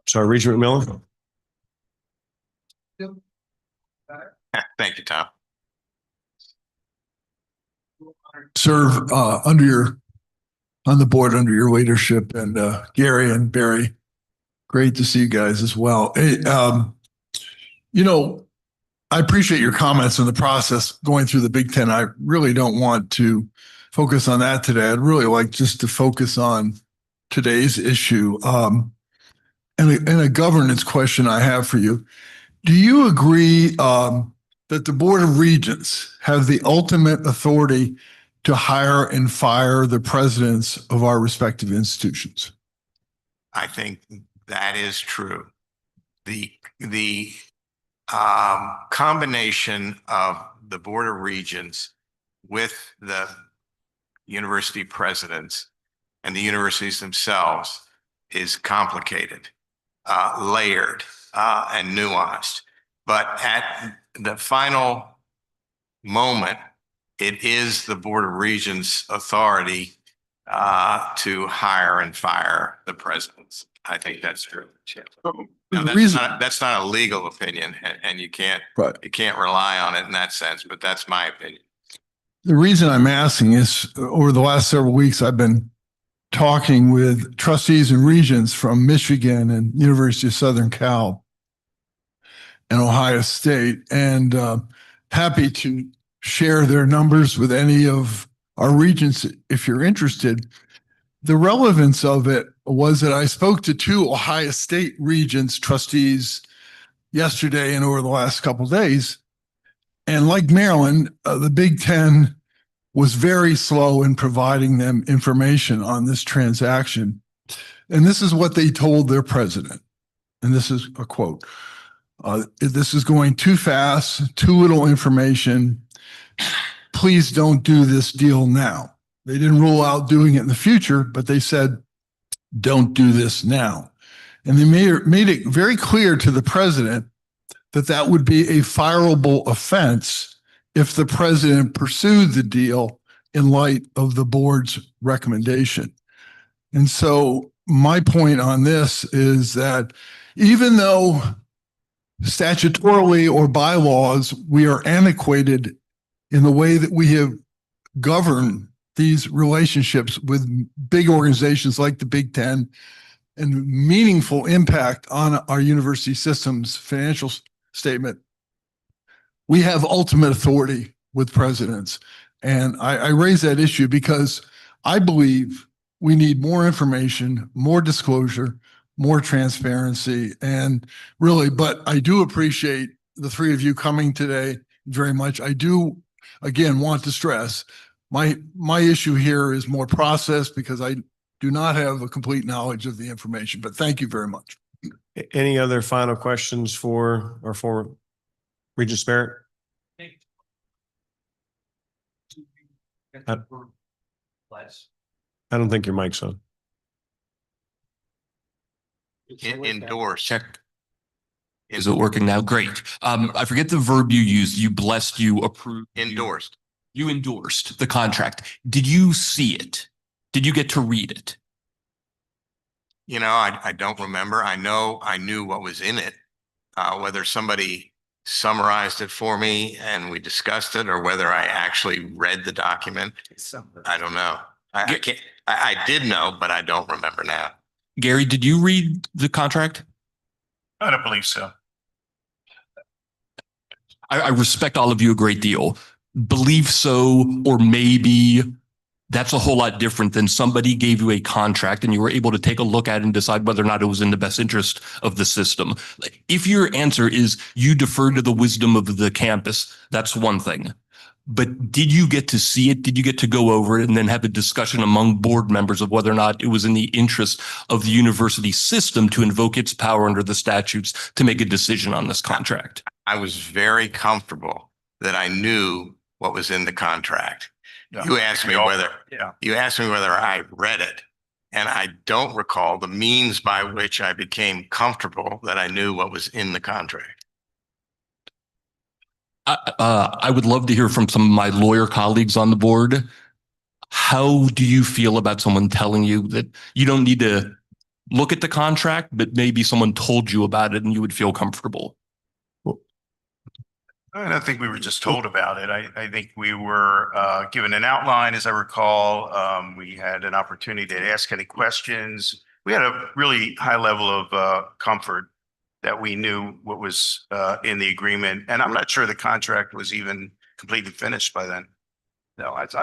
Sorry, Regent McMillan? Thank you, Tom. Serve on the board under your leadership, and Gary and Barry, great to see you guys as well. Hey, I appreciate your comments on the process going through the Big Ten. I really don't want to focus on that today. I'd really like just to focus on today's issue. And a governance question I have for you. Do you agree that the Board of Regents have the ultimate authority to hire and fire the presidents of our respective institutions? I think that is true. The combination of the Board of Regents with the university presidents and the universities themselves is complicated, layered, and nuanced. But at the final moment, it is the Board of Regents' authority to hire and fire the presidents. I think that's true. Now, that's not a legal opinion, and you can't rely on it in that sense, but that's my opinion. The reason I'm asking is over the last several weeks, I've been talking with trustees and regents from Michigan and University of Southern Cal and Ohio State, and happy to share their numbers with any of our regents if you're interested. The relevance of it was that I spoke to two Ohio State regents trustees yesterday and over the last couple of days. And like Maryland, the Big Ten was very slow in providing them information on this transaction. And this is what they told their president. And this is a quote. This is going too fast, too little information. Please don't do this deal now. They didn't rule out doing it in the future, but they said, don't do this now. And they made it very clear to the president that that would be a fireable offense if the president pursued the deal in light of the board's recommendation. And so my point on this is that even though statutorily or bylaws, we are antiquated in the way that we have governed these relationships with big organizations like the Big Ten and meaningful impact on our university system's financial statement, we have ultimate authority with presidents. And I raise that issue because I believe we need more information, more disclosure, more transparency, and really, but I do appreciate the three of you coming today very much. I do, again, want to stress my issue here is more process because I do not have a complete knowledge of the information, but thank you very much. Any other final questions for our former Regent Barrett? I don't think your mic's on. Endorsed. Check. Is it working now? Great. I forget the verb you used. You blessed, you approved. Endorsed. You endorsed the contract. Did you see it? Did you get to read it? You know, I don't remember. I know I knew what was in it. Whether somebody summarized it for me and we discussed it, or whether I actually read the document, I don't know. I can't. I did know, but I don't remember now. Gary, did you read the contract? I don't believe so. I respect all of you a great deal. Believe so, or maybe that's a whole lot different than somebody gave you a contract and you were able to take a look at it and decide whether or not it was in the best interest of the system. If your answer is you defer to the wisdom of the campus, that's one thing. But did you get to see it? Did you get to go over it and then have a discussion among board members of whether or not it was in the interest of the university system to invoke its power under the statutes to make a decision on this contract? I was very comfortable that I knew what was in the contract. Yeah. You asked me whether I read it, and I don't recall the means by which I became comfortable that I knew what was in the contract. I would love to hear from some of my lawyer colleagues on the board. How do you feel about someone telling you that you don't need to look at the contract, but maybe someone told you about it and you would feel comfortable? I don't think we were just told about it. I think we were given an outline, as I recall. We had an opportunity to ask any questions. We had a really high level of comfort that we knew what was in the agreement. And I'm not sure the contract was even completely finished by then. No, as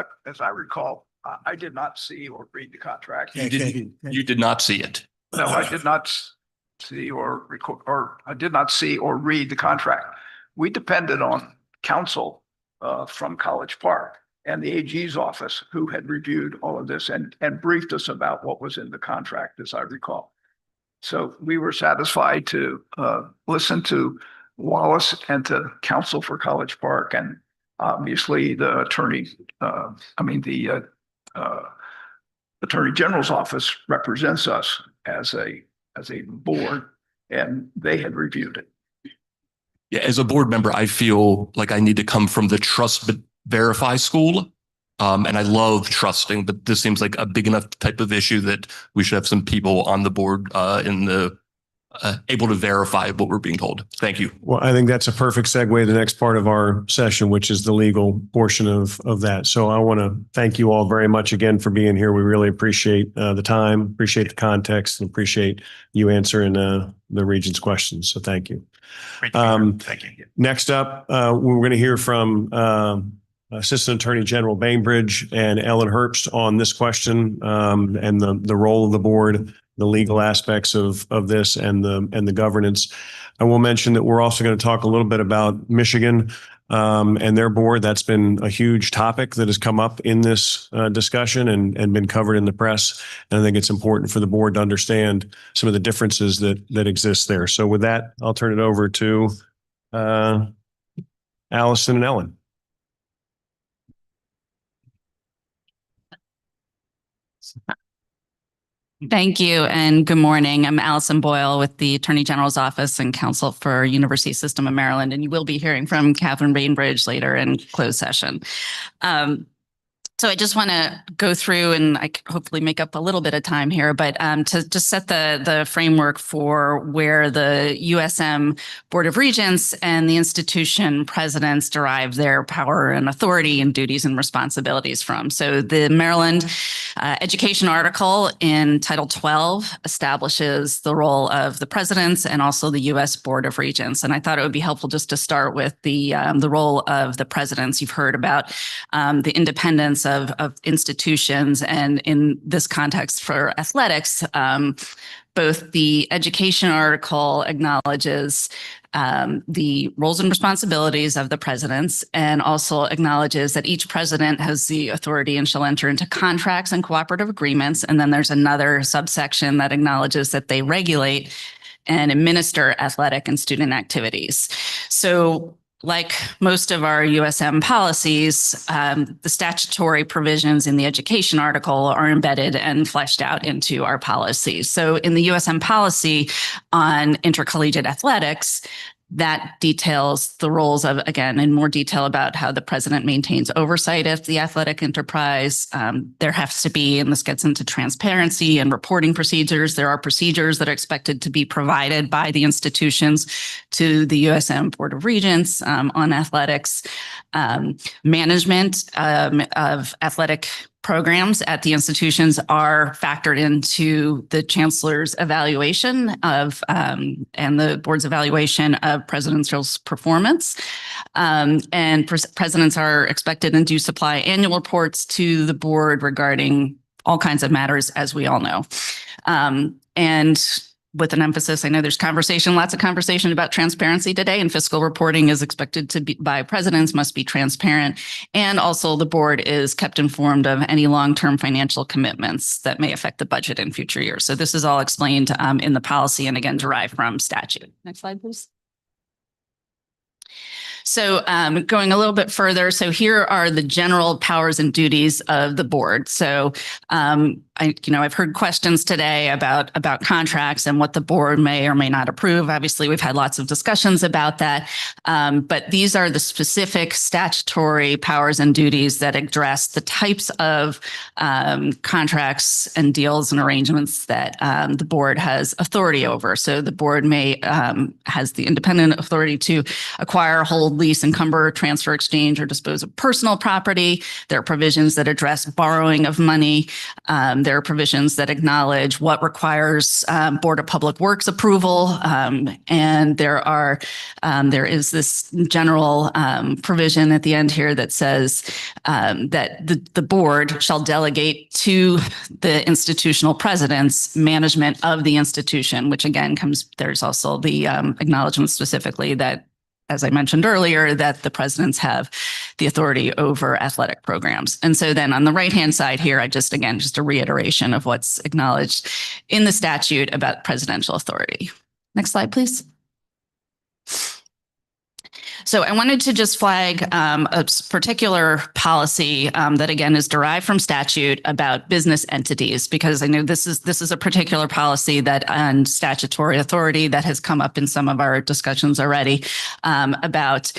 I recall, I did not see or read the contract. You did not see it. No, I did not see or record, or I did not see or read the contract. We depended on counsel from College Park and the AG's office, who had reviewed all of this and briefed us about what was in the contract, as I recall. So we were satisfied to listen to Wallace and to counsel for College Park, and obviously the attorney, the Attorney General's office represents us as a board, and they had reviewed it. Yeah, as a board member, I feel like I need to come from the trust but verify school. And I love trusting, but this seems like a big enough type of issue that we should have some people on the board able to verify what we're being told. Thank you. Well, I think that's a perfect segue to the next part of our session, which is the legal portion of that. So I want to thank you all very much again for being here. We really appreciate the time, appreciate the context, and appreciate you answering the Regents' questions. So thank you. Thank you. Next up, we're going to hear from Assistant Attorney General Bainbridge and Ellen Herbst on this question and the role of the board, the legal aspects of this, and the governance. I will mention that we're also going to talk a little bit about Michigan and their board. That's been a huge topic that has come up in this discussion and been covered in the press. And I think it's important for the board to understand some of the differences that exist there. So with that, I'll turn it over to Allison and Ellen. Thank you and good morning. I'm Allison Boyle with the Attorney General's Office and Counsel for University System of Maryland, and you will be hearing from Catherine Bainbridge later in closed session. So I just want to go through, and I can hopefully make up a little bit of time here, but to just set the framework for where the USM Board of Regents and the institution presidents derive their power and authority and duties and responsibilities from. So the Maryland Education article in Title 12 establishes the role of the presidents and also the U.S. Board of Regents. And I thought it would be helpful just to start with the role of the presidents. You've heard about the independence of institutions, and in this context for athletics, both the education article acknowledges the roles and responsibilities of the presidents, and also acknowledges that each president has the authority and shall enter into contracts and cooperative agreements. And then there's another subsection that acknowledges that they regulate and administer athletic and student activities. So like most of our USM policies, the statutory provisions in the education article are embedded and fleshed out into our policies. So in the USM policy on intercollegiate athletics, that details the roles of, again, in more detail about how the president maintains oversight of the athletic enterprise. There has to be, and this gets into transparency and reporting procedures. There are procedures that are expected to be provided by the institutions to the USM Board of Regents on athletics. Management of athletic programs at the institutions are factored into the chancellor's evaluation of and the board's evaluation of presidential's performance. And presidents are expected and do supply annual reports to the board regarding all kinds of matters, as we all know. And with an emphasis, I know there's lots of conversation about transparency today, and fiscal reporting is expected to be by presidents must be transparent. And also the board is kept informed of any long-term financial commitments that may affect the budget in future years. So this is all explained in the policy and again, derived from statute. Next slide, please. So going a little bit further, so here are the general powers and duties of the board. So I've heard questions today about contracts and what the board may or may not approve. Obviously, we've had lots of discussions about that, but these are the specific statutory powers and duties that address the types of contracts and deals and arrangements that the board has authority over. So the board has the independent authority to acquire, hold, lease, encumber, transfer, exchange, or dispose of personal property. There are provisions that address borrowing of money. There are provisions that acknowledge what requires Board of Public Works approval. And there is this general provision at the end here that says that the board shall delegate to the institutional presidents management of the institution, which again there's also the acknowledgement specifically that, as I mentioned earlier, that the presidents have the authority over athletic programs. And so then on the right-hand side here, just a reiteration of what's acknowledged in the statute about presidential authority. Next slide, please. So I wanted to just flag a particular policy that again is derived from statute about business entities, because I know this is a particular policy that and statutory authority that has come up in some of our discussions already about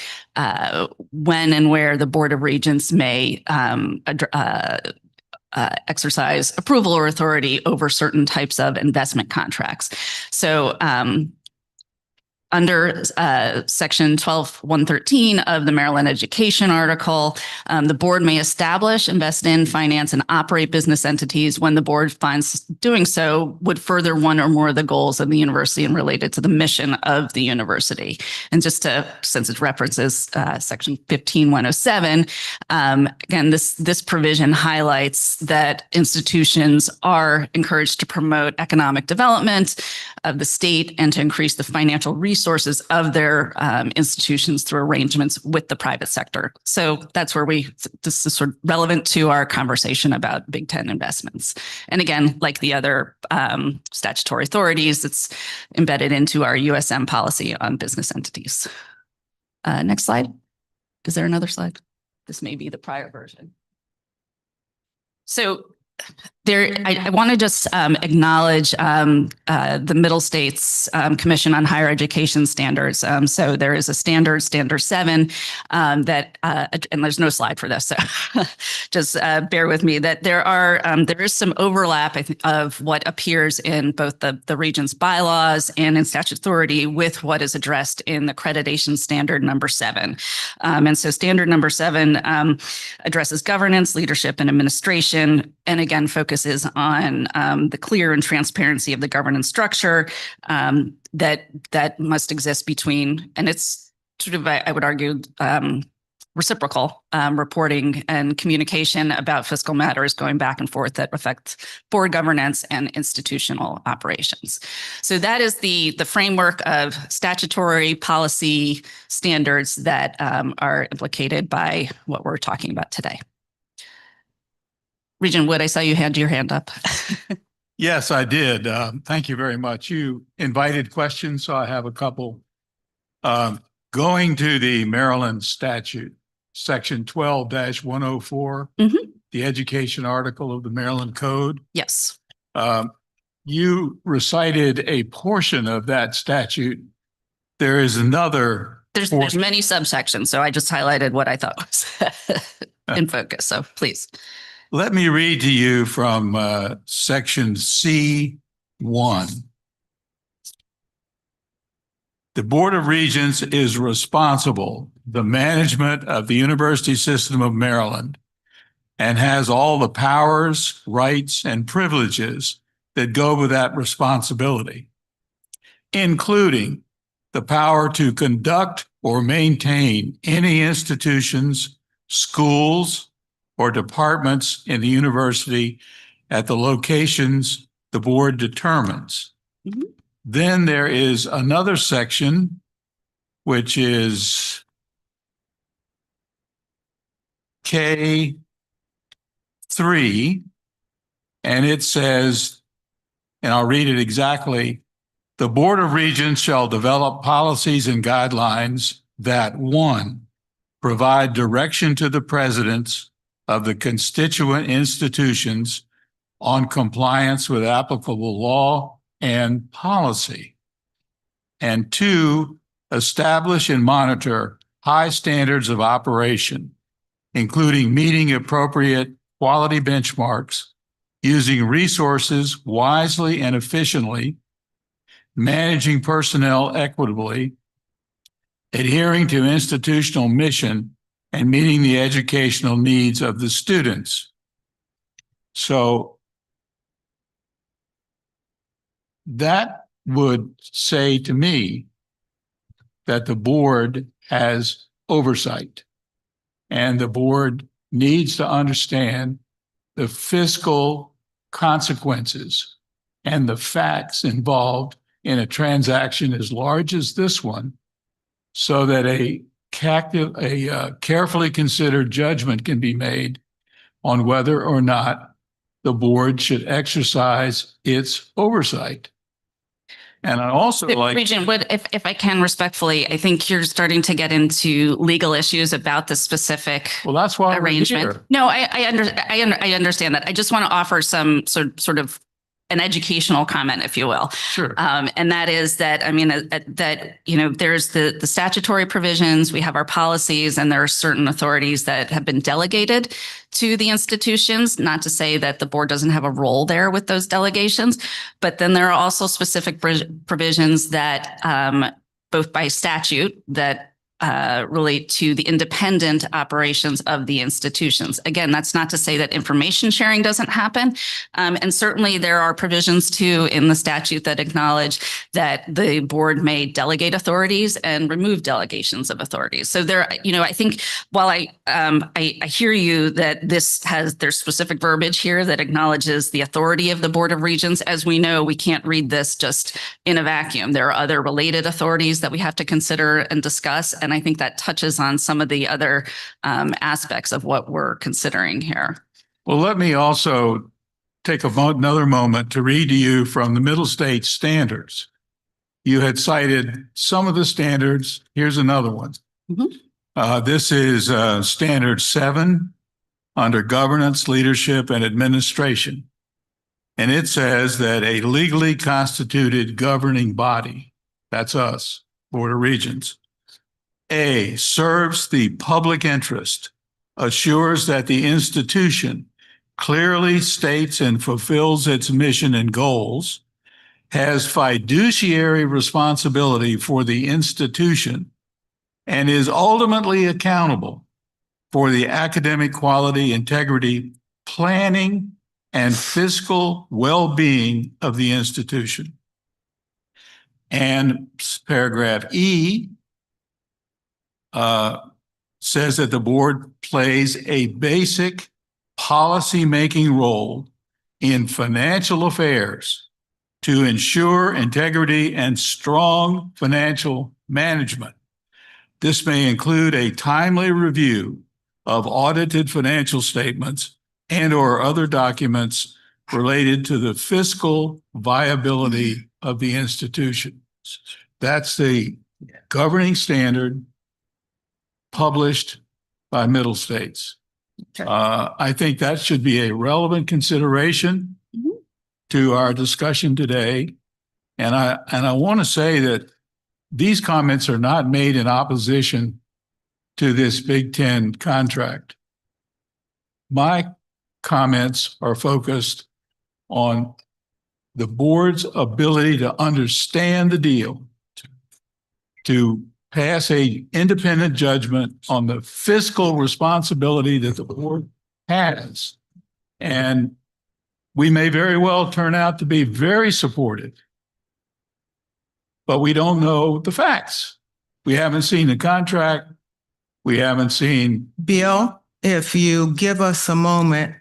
when and where the Board of Regents may exercise approval or authority over certain types of investment contracts. So under section 12113 of the Maryland Education Article, the board may establish, invest in, finance, and operate business entities when the board finds doing so would further one or more of the goals of the university and related to the mission of the university. And just since it references section 15107, again, this provision highlights that institutions are encouraged to promote economic development of the state and to increase the financial resources of their institutions through arrangements with the private sector. So that's where this is sort of relevant to our conversation about Big Ten investments. And again, like the other statutory authorities, it's embedded into our USM policy on business entities. Next slide. Is there another slide? This may be the prior version. So I want to just acknowledge the Middle States Commission on Higher Education Standards. So there is a standard 7, that, and there's no slide for this, so just bear with me, that there is some overlap of what appears in both the Regents bylaws and in statute authority with what is addressed in the accreditation standard number 7. And so standard number 7 addresses governance, leadership, and administration, and again, focuses on the clear and transparency of the governance structure that must exist between, and it's sort of, I would argue, reciprocal reporting and communication about fiscal matters going back and forth that affect board governance and institutional operations. So that is the framework of statutory policy standards that are implicated by what we're talking about today. Regent Wood, I saw you had your hand up. Yes, I did. Thank you very much. You invited questions, so I have a couple. Going to the Maryland statute, section 12-104, the education article of the Maryland Code. Yes. You recited a portion of that statute. There is another. There's many subsections, so I just highlighted what I thought was in focus. So please. Let me read to you from section C1. The Board of Regents is responsible for the management of the University System of Maryland and has all the powers, rights, and privileges that go with that responsibility, including the power to conduct or maintain any institutions, schools, or departments in the university at the locations the board determines. Then there is another section, which is K3, and it says, and I'll read it exactly, the Board of Regents shall develop policies and guidelines that, 1, provide direction to the presidents of the constituent institutions on compliance with applicable law and policy, and 2, establish and monitor high standards of operation, including meeting appropriate quality benchmarks, using resources wisely and efficiently, managing personnel equitably, adhering to institutional mission, and meeting the educational needs of the students. So that would say to me that the board has oversight, and the board needs to understand the fiscal consequences and the facts involved in a transaction as large as this one, so that a carefully considered judgment can be made on whether or not the board should exercise its oversight. And I also like— Regent Wood, if I can respectfully, I think you're starting to get into legal issues about the specific Well, that's why we're arrangement. here. No, I understand that. I just want to offer some sort of an educational comment, if you will. Sure. And that is that, I mean, that, you know, there's the statutory provisions, we have our policies, and there are certain authorities that have been delegated to the institutions, not to say that the board doesn't have a role there with those delegations, but then there are also specific provisions that both by statute that relate to the independent operations of the institutions. Again, that's not to say that information sharing doesn't happen. And certainly there are provisions too in the statute that acknowledge that the board may delegate authorities and remove delegations of authorities. So there, you know, I think while I hear you that there's specific verbiage here that acknowledges the authority of the Board of Regents. As we know, we can't read this just in a vacuum. There are other related authorities that we have to consider and discuss. And I think that touches on some of the other aspects of what we're considering here. Well, let me also take another moment to read to you from the Middle States standards. You had cited some of the standards. Here's another one. This is Standard 7 under Governance, Leadership, and Administration. And it says that a legally constituted governing body, that's us, Board of Regents, A, serves the public interest, assures that the institution clearly states and fulfills its mission and goals, has fiduciary responsibility for the institution, and is ultimately accountable for the academic quality, integrity, planning, and fiscal well-being of the institution. And paragraph E says that the board plays a basic policy-making role in financial affairs to ensure integrity and strong financial management. This may include a timely review of audited financial statements and/or other documents related to the fiscal viability of the institution. That's the governing standard published by Middle States. Okay. I think that should be a relevant consideration to our discussion today. And I want to say that these comments are not made in opposition to this Big Ten contract. My comments are focused on the board's ability to understand the deal, to pass a independent judgment on the fiscal responsibility that the board has. And we may very well turn out to be very supportive, but we don't know the facts. We haven't seen the contract. We haven't seen— Bill, if you give us a moment,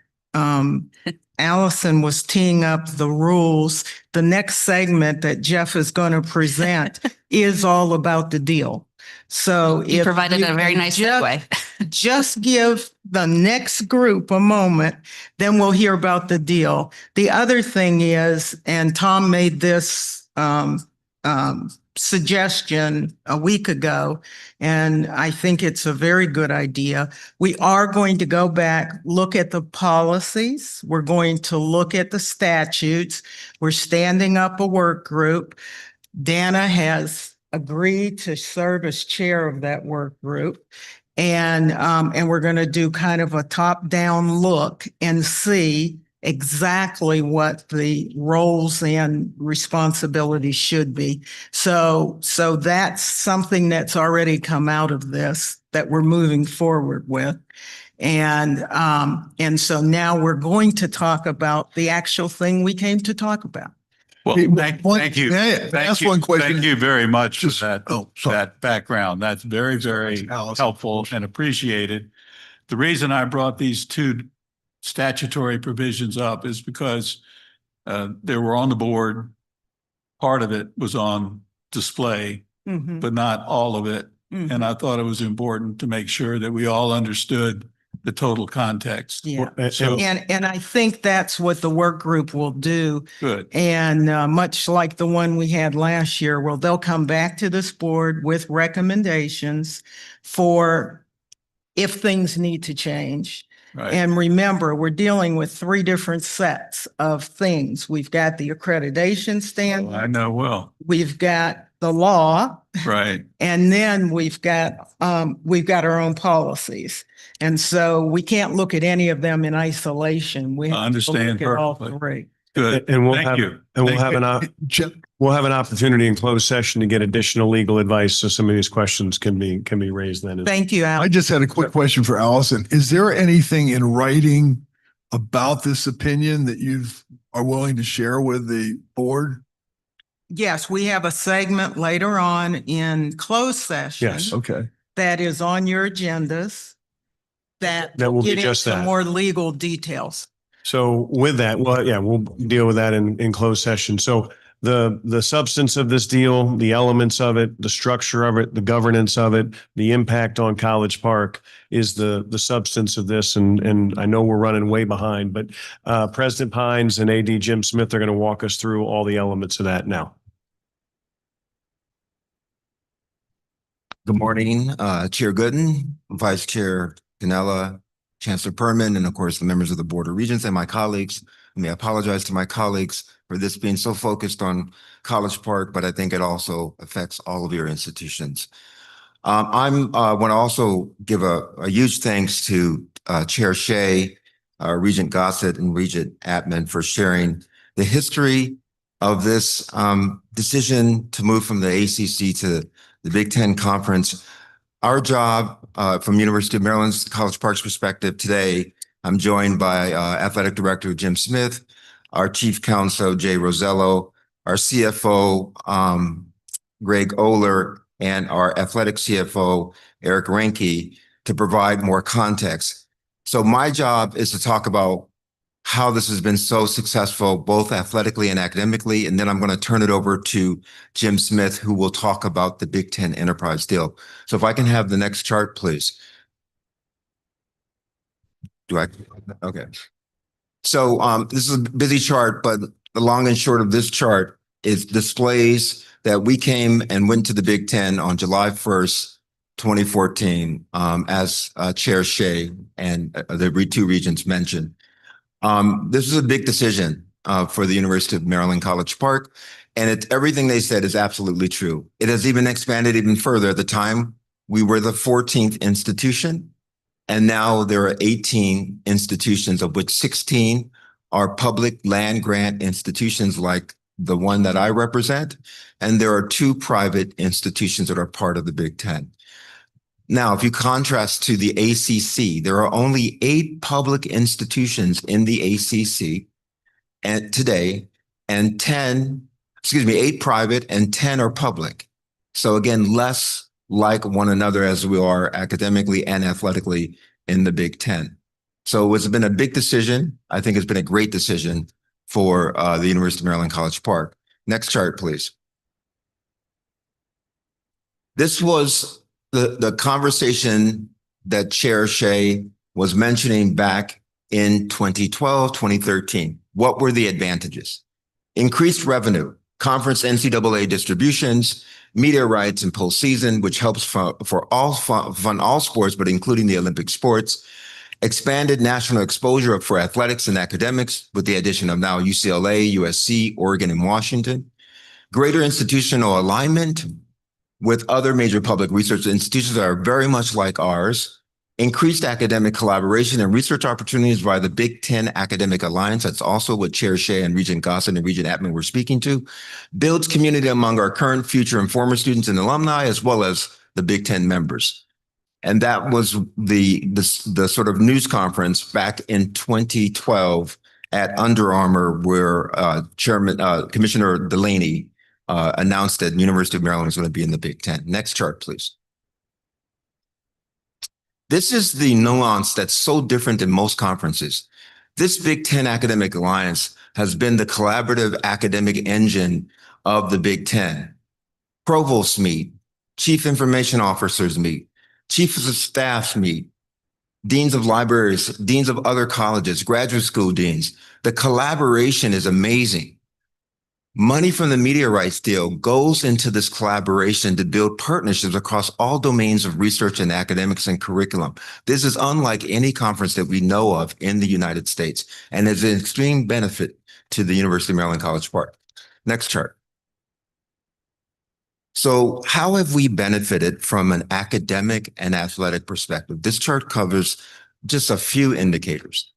Allison was teeing up the rules. The next segment that Jeff is going to present is all about the deal. So You if provided a very can nice segue. just give the next group a moment, then we'll hear about the deal. The other thing is, and Tom made this suggestion a week ago, and I think it's a very good idea. We are going to go back, look at the policies. We're going to look at the statutes. We're standing up a work group. Dana has agreed to serve as chair of that work group. And we're going to do kind of a top-down look and see exactly what the roles and responsibilities should be. So that's something that's already come out of this that we're moving forward with. And so now we're going to talk about the actual thing we came to talk about. Well, Hey, thank you. Ask one question. Thank you very much Just- for that, sorry. that background. That's very, very helpful and appreciated. The reason I brought these two statutory provisions up is because they were on the board. Part of it was on display, Mhm. but not all of it. Mhm. And I thought it was important to make sure that we all understood the total context. Yeah. So And I think that's what the work group will do. good. And much like the one we had last year, well, they'll come back to this board with recommendations for if things need to change. Right. And remember, we're dealing with three different sets of things. We've got the accreditation standard, I know well. we've got the law, Right. and then we've got our own policies. And so we can't look at any of them in isolation. We I have to understand look at all perfectly. three. Good. And we'll Thank have, you. and we'll Thank have you. we'll have an opportunity in closed session to get additional legal advice. So some of these questions can be raised then. Thank you, Al. I just had a quick question for Allison. Is there anything in writing about this opinion that you are willing to share with the board? Yes, we have a segment later on in closed session. Yes. Okay. That is on your agendas that That will be get just into that. more legal details. So with that, well, yeah, we'll deal with that in closed session. So the substance of this deal, the elements of it, the structure of it, the governance of it, the impact on College Park is the substance of this. And I know we're running way behind, but President Pines and AD Jim Smith are going to walk us through all the elements of that now. Good morning, Chair Gooden, Vice Chair Canella, Chancellor Perman, and of course, the members of the Board of Regents and my colleagues. I may apologize to my colleagues for this being so focused on College Park, but I think it also affects all of your institutions. I want to also give a huge thanks to Chair Shea, Regent Gossett, and Regent Atman for sharing the history of this decision to move from the ACC to the Big Ten Conference. Our job from University of Maryland's College Park's perspective today, I'm joined by Athletic Director Jim Smith, our Chief Counsel Jay Rosello, our CFO Greg Oler, and our Athletic CFO Eric Renke to provide more context. So my job is to talk about how this has been so successful, both athletically and academically. And then I'm going to turn it over to Jim Smith, who will talk about the Big Ten enterprise deal. So if I can have the next chart, please. Okay. So this is a busy chart, but the long and short of this chart is displays that we came and went to the Big Ten on July 1st, 2014, as Chair Shea and the two regents mentioned. This is a big decision for the University of Maryland College Park, and everything they said is absolutely true. It has even expanded even further. At the time, we were the 14th institution, and now there are 18 institutions, of which 16 are public land grant institutions like the one that I represent, and there are 2 private institutions that are part of the Big Ten. Now, if you contrast to the ACC, there are only 8 public institutions in the ACC and today, and 8 private and 10 are public. So again, less like one another as we are academically and athletically in the Big Ten. So it's been a big decision. I think it's been a great decision for the University of Maryland College Park. Next chart, please. This was the conversation that Chair Shea was mentioning back in 2012, 2013. What were the advantages? Increased revenue, conference NCAA distributions, media rights and postseason, which helps fund all sports, but including the Olympic sports. Expanded national exposure for athletics and academics with the addition of now UCLA, USC, Oregon, and Washington. Greater institutional alignment with other major public research institutions that are very much like ours, increased academic collaboration and research opportunities via the Big Ten Academic Alliance. That's also what Chair Shea and Regent Gossen and Regent Atman were speaking to. Builds community among our current, future, and former students and alumni, as well as the Big Ten members. And that was the sort of news conference back in 2012 at Under Armour, where Commissioner Delaney announced that University of Maryland is going to be in the Big Ten. Next chart, please. This is the nuance that's so different in most conferences. This Big Ten Academic Alliance has been the collaborative academic engine of the Big Ten. Provosts meet, chief information officers meet, chiefs of staff meet, deans of libraries, deans of other colleges, graduate school deans. The collaboration is amazing. Money from the media rights deal goes into this collaboration to build partnerships across all domains of research and academics and curriculum. This is unlike any conference that we know of in the United States and is an extreme benefit to the University of Maryland College Park. Next chart. So how have we benefited from an academic and athletic perspective? This chart covers just a few indicators.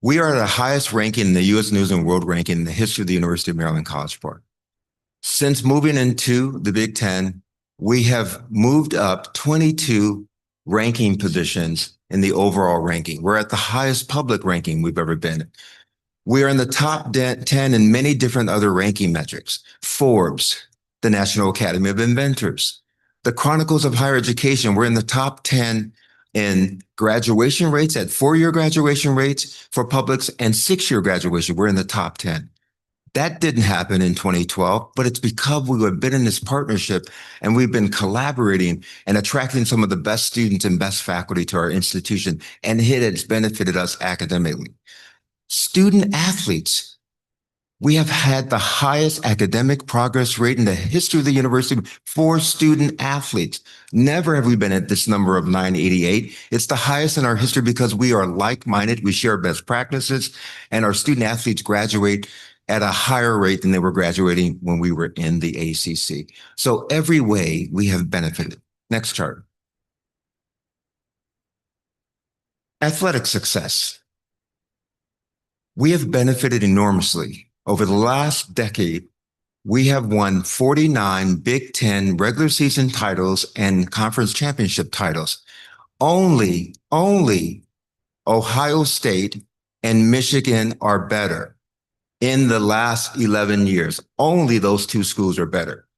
We are at the highest ranking in the U.S. News and World Ranking in the history of the University of Maryland College Park. Since moving into the Big Ten, we have moved up 22 ranking positions in the overall ranking. We're at the highest public ranking we've ever been. We are in the top 10 in many different other ranking metrics. Forbes, the National Academy of Inventors, the Chronicles of Higher Education, we're in the top 10 in graduation rates, at 4-year graduation rates for publics and 6-year graduation. We're in the top 10. That didn't happen in 2012, but it's because we have been in this partnership and we've been collaborating and attracting some of the best students and best faculty to our institution, and it has benefited us academically. Student athletes. We have had the highest academic progress rate in the history of the university for student athletes. Never have we been at this number of 988. It's the highest in our history because we are like-minded, we share best practices, and our student athletes graduate at a higher rate than they were graduating when we were in the ACC. So every way we have benefited. Next chart. Athletic success. We have benefited enormously. Over the last decade, we have won 49 Big Ten regular season titles and conference championship titles. Only Ohio State and Michigan are better in the last 11 years. Only those two schools are better.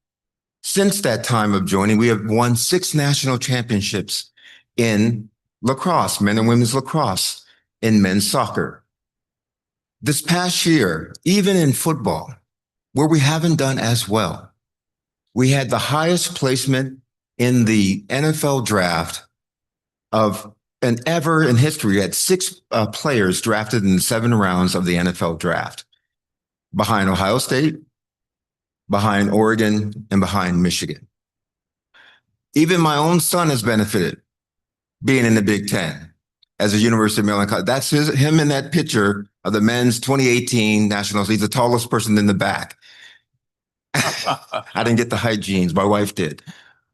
Since that time of joining, we have won 6 national championships in lacrosse, men and women's lacrosse, in men's soccer. This past year, even in football, where we haven't done as well, we had the highest placement in the NFL draft of an ever in history. We had 6 players drafted in the 7 rounds of the NFL draft, behind Ohio State, behind Oregon, and behind Michigan. Even my own son has benefited being in the Big Ten as a University of Maryland college. That's him in that picture of the men's 2018 Nationals. He's the tallest person in the back. I didn't get the height genes. My wife did.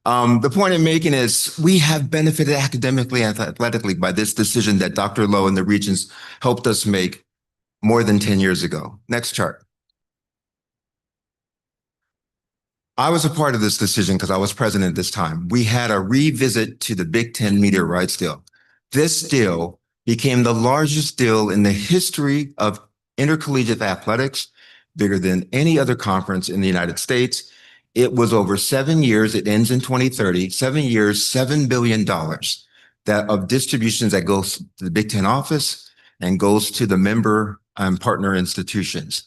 The point I'm making is we have benefited academically and athletically by this decision that Dr. Lowe and the Regents helped us make more than 10 years ago. Next chart. I was a part of this decision because I was president at this time. We had a revisit to the Big Ten media rights deal. This deal became the largest deal in the history of intercollegiate athletics, bigger than any other conference in the United States. It was over 7 years. It ends in 2030. 7 years, $7 billion of distributions that goes to the Big Ten office and goes to the member and partner institutions.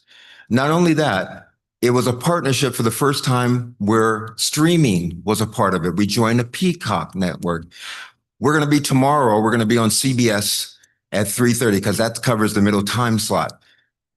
Not only that, it was a partnership for the first time where streaming was a part of it. We joined the Peacock network. We're going to be tomorrow, we're going to be on CBS at 3:30 because that covers the middle time slot.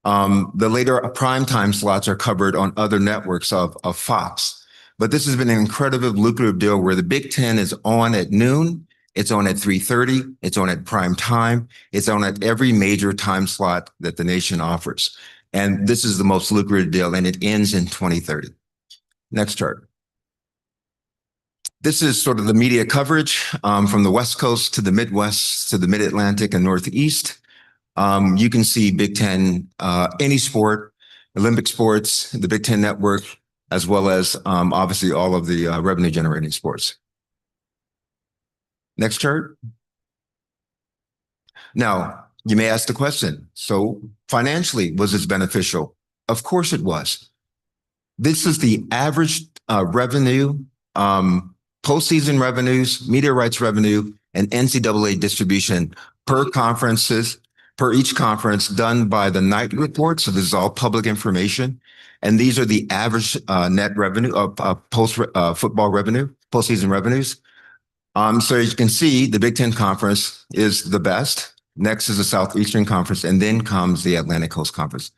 The later prime time slots are covered on other networks of Fox. But this has been an incredibly lucrative deal where the Big Ten is on at noon, it's on at 3:30, it's on at prime time, it's on at every major time slot that the nation offers. And this is the most lucrative deal, and it ends in 2030. Next chart. This is sort of the media coverage from the West Coast to the Midwest to the Mid-Atlantic and Northeast. You can see Big Ten, any sport, Olympic sports, the Big Ten Network, as well as obviously all of the revenue generating sports. Next chart. Now, you may ask the question, so financially, was this beneficial? Of course it was. This is the average revenue, postseason revenues, media rights revenue, and NCAA distribution per each conference done by the night report. So this is all public information. And these are the average net revenue of football revenue, postseason revenues. So as you can see, the Big Ten Conference is the best. Next is the Southeastern Conference, and then comes the Atlantic Coast Conference.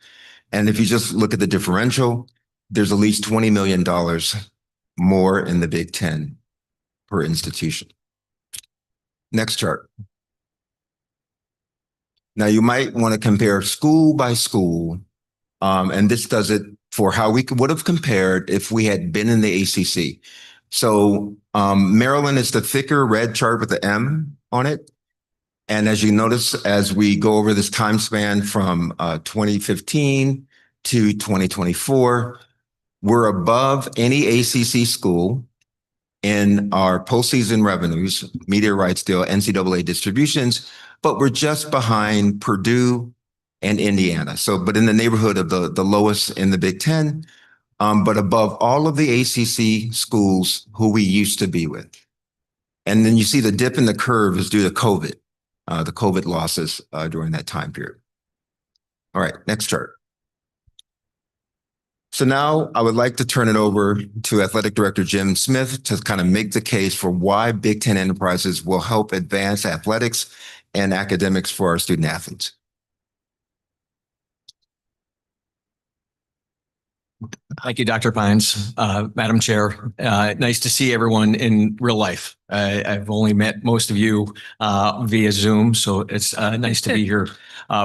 And if you just look at the differential, there's at least $20 million more in the Big Ten per institution. Next chart. Now you might want to compare school by school, and this does it for how we would have compared if we had been in the ACC. So Maryland is the thicker red chart with the M on it. And as you notice, as we go over this time span from 2015 to 2024, we're above any ACC school in our postseason revenues, media rights deal, NCAA distributions, but we're just behind Purdue and Indiana. So, but in the neighborhood of the lowest in the Big Ten, but above all of the ACC schools who we used to be with. And then you see the dip in the curve is due to COVID, the COVID losses during that time period. All right, next chart. So now I would like to turn it over to Athletic Director Jim Smith to kind of make the case for why Big Ten Enterprises will help advance athletics and academics for our student athletes. Thank you, Dr. Pines. Madam Chair, nice to see everyone in real life. I've only met most of you via Zoom, so it's nice to be here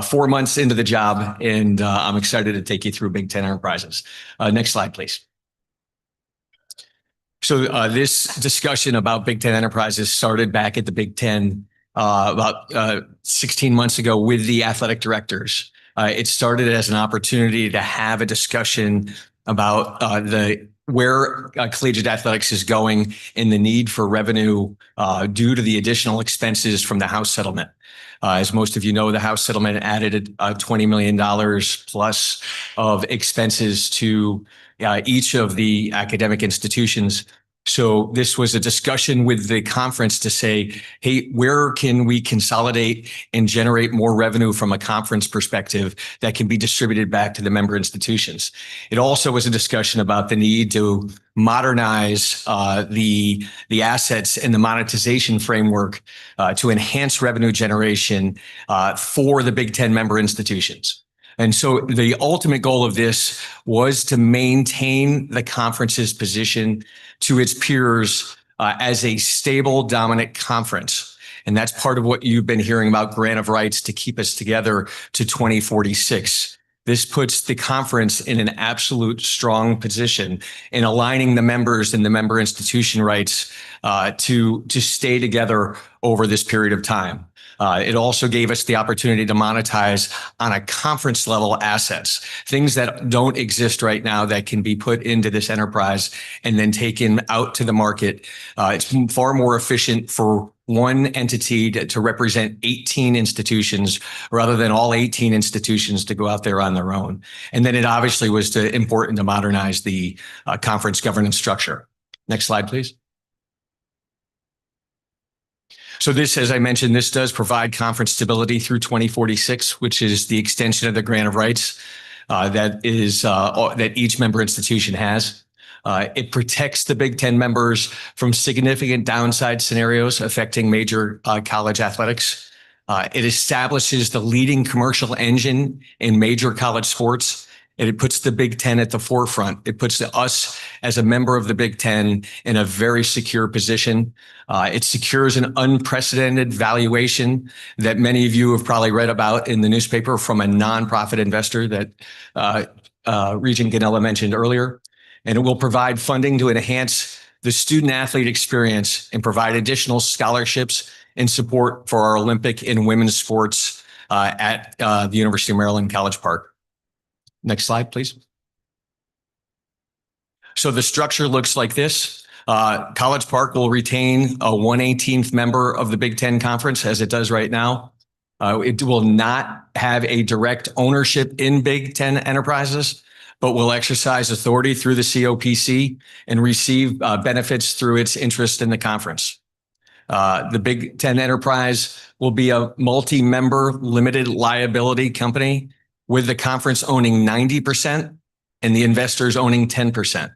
4 months into the job, and I'm excited to take you through Big Ten Enterprises. Next slide, please. So this discussion about Big Ten Enterprises started back at the Big Ten about 16 months ago with the athletic directors. It started as an opportunity to have a discussion about where collegiate athletics is going and the need for revenue due to the additional expenses from the House settlement. As most of you know, the House settlement added $20 million plus of expenses to each of the academic institutions. So this was a discussion with the conference to say, hey, where can we consolidate and generate more revenue from a conference perspective that can be distributed back to the member institutions? It also was a discussion about the need to modernize the assets and the monetization framework to enhance revenue generation for the Big Ten member institutions. And so the ultimate goal of this was to maintain the conference's position to its peers as a stable, dominant conference. And that's part of what you've been hearing about grant of rights to keep us together to 2046. This puts the conference in an absolute strong position in aligning the members and the member institution rights to stay together over this period of time. It also gave us the opportunity to monetize on a conference level assets, things that don't exist right now that can be put into this enterprise and then taken out to the market. It's far more efficient for one entity to represent 18 institutions rather than all 18 institutions to go out there on their own. And then it obviously was important to modernize the conference governance structure. Next slide, please. So this, as I mentioned, this does provide conference stability through 2046, which is the extension of the grant of rights that each member institution has. It protects the Big Ten members from significant downside scenarios affecting major college athletics. It establishes the leading commercial engine in major college sports. And it puts the Big Ten at the forefront. It puts us as a member of the Big Ten in a very secure position. It secures an unprecedented valuation that many of you have probably read about in the newspaper from a nonprofit investor that Regent Ganella mentioned earlier. And it will provide funding to enhance the student athlete experience and provide additional scholarships and support for our Olympic and women's sports at the University of Maryland College Park. Next slide, please. So the structure looks like this. College Park will retain a 1/18th member of the Big Ten Conference as it does right now. It will not have a direct ownership in Big Ten enterprises, but will exercise authority through the COPC and receive benefits through its interest in the conference. The Big Ten enterprise will be a multi-member limited liability company with the conference owning 90% and the investors owning 10%.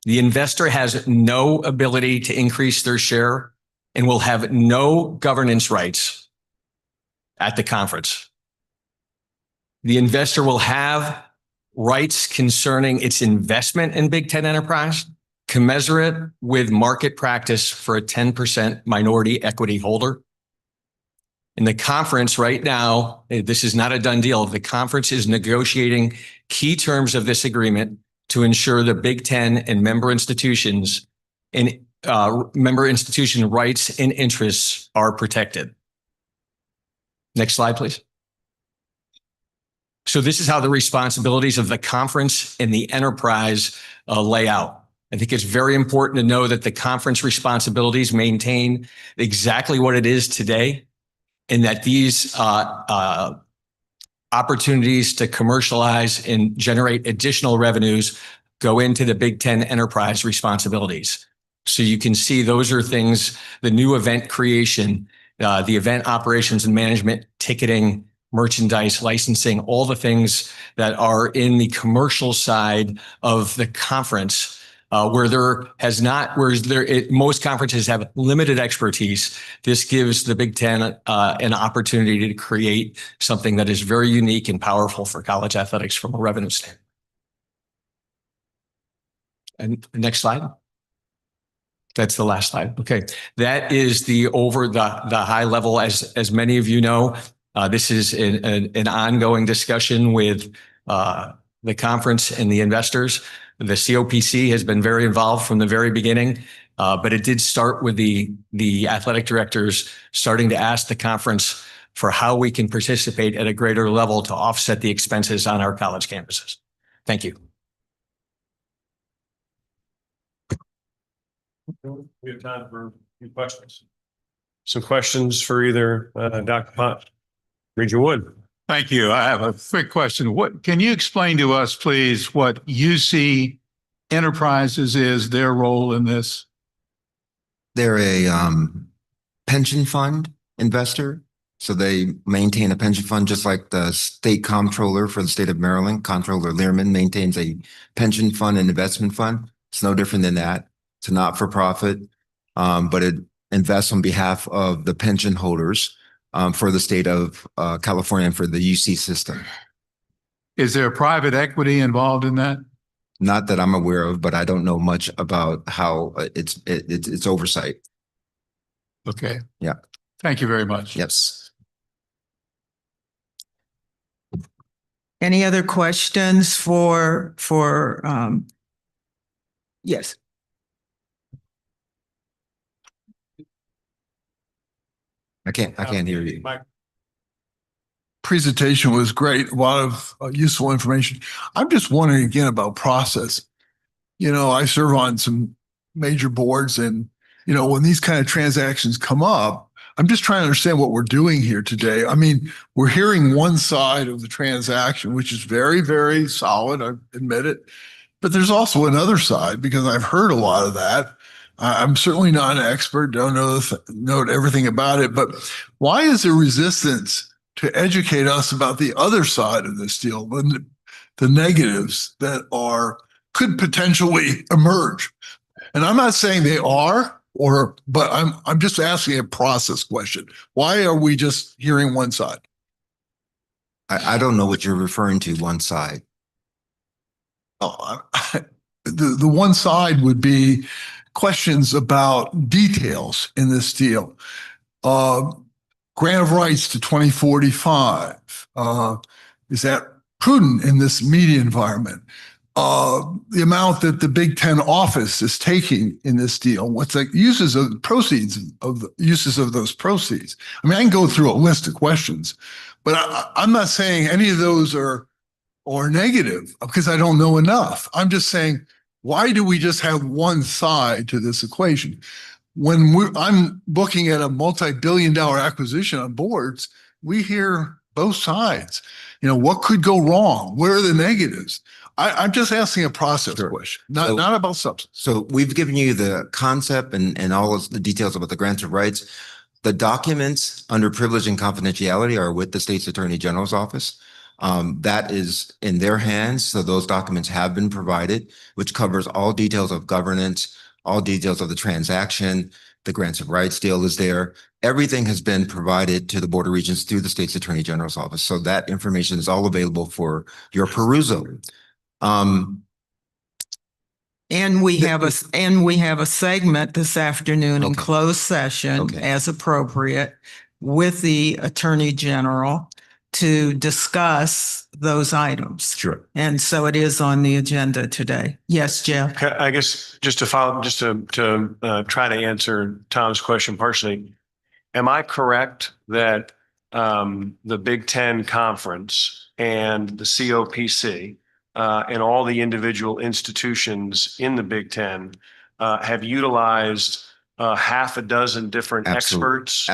The investor has no ability to increase their share and will have no governance rights at the conference. The investor will have rights concerning its investment in Big Ten enterprise, commensurate with market practice for a 10% minority equity holder. In the conference right now, this is not a done deal. The conference is negotiating key terms of this agreement to ensure the Big Ten and member institutions and member institution rights and interests are protected. Next slide, please. So this is how the responsibilities of the conference and the enterprise lay out. I think it's very important to know that the conference responsibilities maintain exactly what it is today, and that these opportunities to commercialize and generate additional revenues go into the Big Ten enterprise responsibilities. So you can see those are things, the new event creation, the event operations and management, ticketing, merchandise, licensing, all the things that are in the commercial side of the conference, most conferences have limited expertise. This gives the Big Ten an opportunity to create something that is very unique and powerful for college athletics from a revenue standpoint. And next slide. That's the last slide. Okay, that is the high level. As many of you know, this is an ongoing discussion with the conference and the investors. The COPC has been very involved from the very beginning, but it did start with the athletic directors starting to ask the conference for how we can participate at a greater level to offset the expenses on our college campuses. Thank you. We have time for a few questions. Some questions for either Dr. Pott, Regent Wood. Thank you. I have a quick question. What can you explain to us, please, what UC Enterprises is, their role in this? They're a pension fund investor. So they maintain a pension fund just like the state comptroller for the state of Maryland. Comptroller Learman maintains a pension fund and investment fund. It's no different than that. It's a not-for-profit, but it invests on behalf of the pension holders for the state of California and for the UC system. Is there private equity involved in that? Not that I'm aware of, but I don't know much about how it's oversight. Okay. Yeah. Thank you very much. Yes. Any other questions for yes. I can't hear you. Presentation was great. A lot of useful information. I'm just wondering again about process. You know, I serve on some major boards, and you know, when these kind of transactions come up, I'm just trying to understand what we're doing here today. I mean, we're hearing one side of the transaction, which is very, very solid. I admit it. But there's also another side, because I've heard a lot of that. I'm certainly not an expert, don't know everything about it, but why is there resistance to educate us about the other side of this deal, the negatives that could potentially emerge? And I'm not saying they are, but I'm just asking a process question. Why are we just hearing one side? I don't know what you're referring to, one side. Oh, the one side would be questions about details in this deal. Grant of rights to 2045. Is that prudent in this media environment? the amount that the Big Ten office is taking in this deal, what's the uses of proceeds of the uses of those proceeds. I mean, I can go through a list of questions, but I'm not saying any of those are negative because I don't know enough. I'm just saying, why do we just have one side to this equation? When I'm looking at a multi-billion-dollar acquisition on boards, we hear both sides. You know, what could go wrong? Where are the negatives? I'm just asking a process question, not about substance. So we've given you the concept and all of the details about the grants of rights. The documents under privilege and confidentiality are with the state's attorney general's office. That is in their hands. So those documents have been provided, which covers all details of governance, all details of the transaction. The grants of rights deal is there. Everything has been provided to the Board of Regents through the state's attorney general's office. So that information is all available for your perusal. And we have a segment this afternoon in closed session as appropriate with the Attorney General to discuss those items. Sure. And so it is on the agenda today. Yes, Jeff. I guess just to follow, just to try to answer Tom's question partially. Am I correct that the Big Ten Conference and the COPC and all the individual institutions in the Big Ten have utilized half a dozen different experts,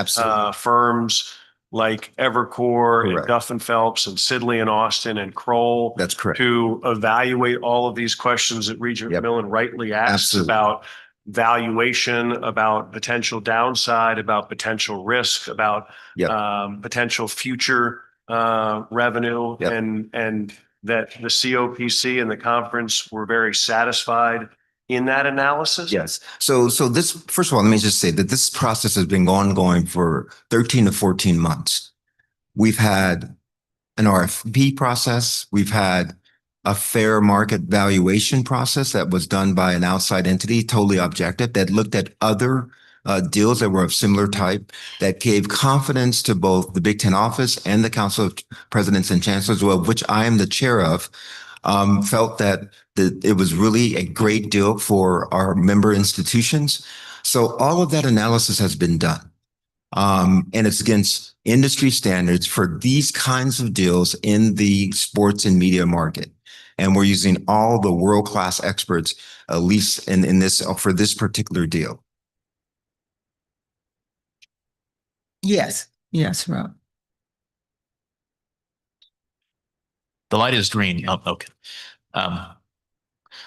firms like Evercore and Duff and Phelps and Sidley and Austin and Kroll. That's correct. To evaluate all of these questions that Regent Millen rightly asks about valuation, about potential downside, about potential risk, about potential future revenue, and that the COPC and the conference were very satisfied in that analysis? Yes. So this, first of all, let me just say that this process has been ongoing for 13 to 14 months. We've had an RFP process. We've had a fair market valuation process that was done by an outside entity, totally objective, that looked at other deals that were of similar type, that gave confidence to both the Big Ten office and the Council of Presidents and Chancellors, of which I am the chair of, felt that it was really a great deal for our member institutions. So all of that analysis has been done. And it's against industry standards for these kinds of deals in the sports and media market. And we're using all the world-class experts, at least in this, for this particular deal. Yes. Yes, Rob. The light is green. Oh, okay.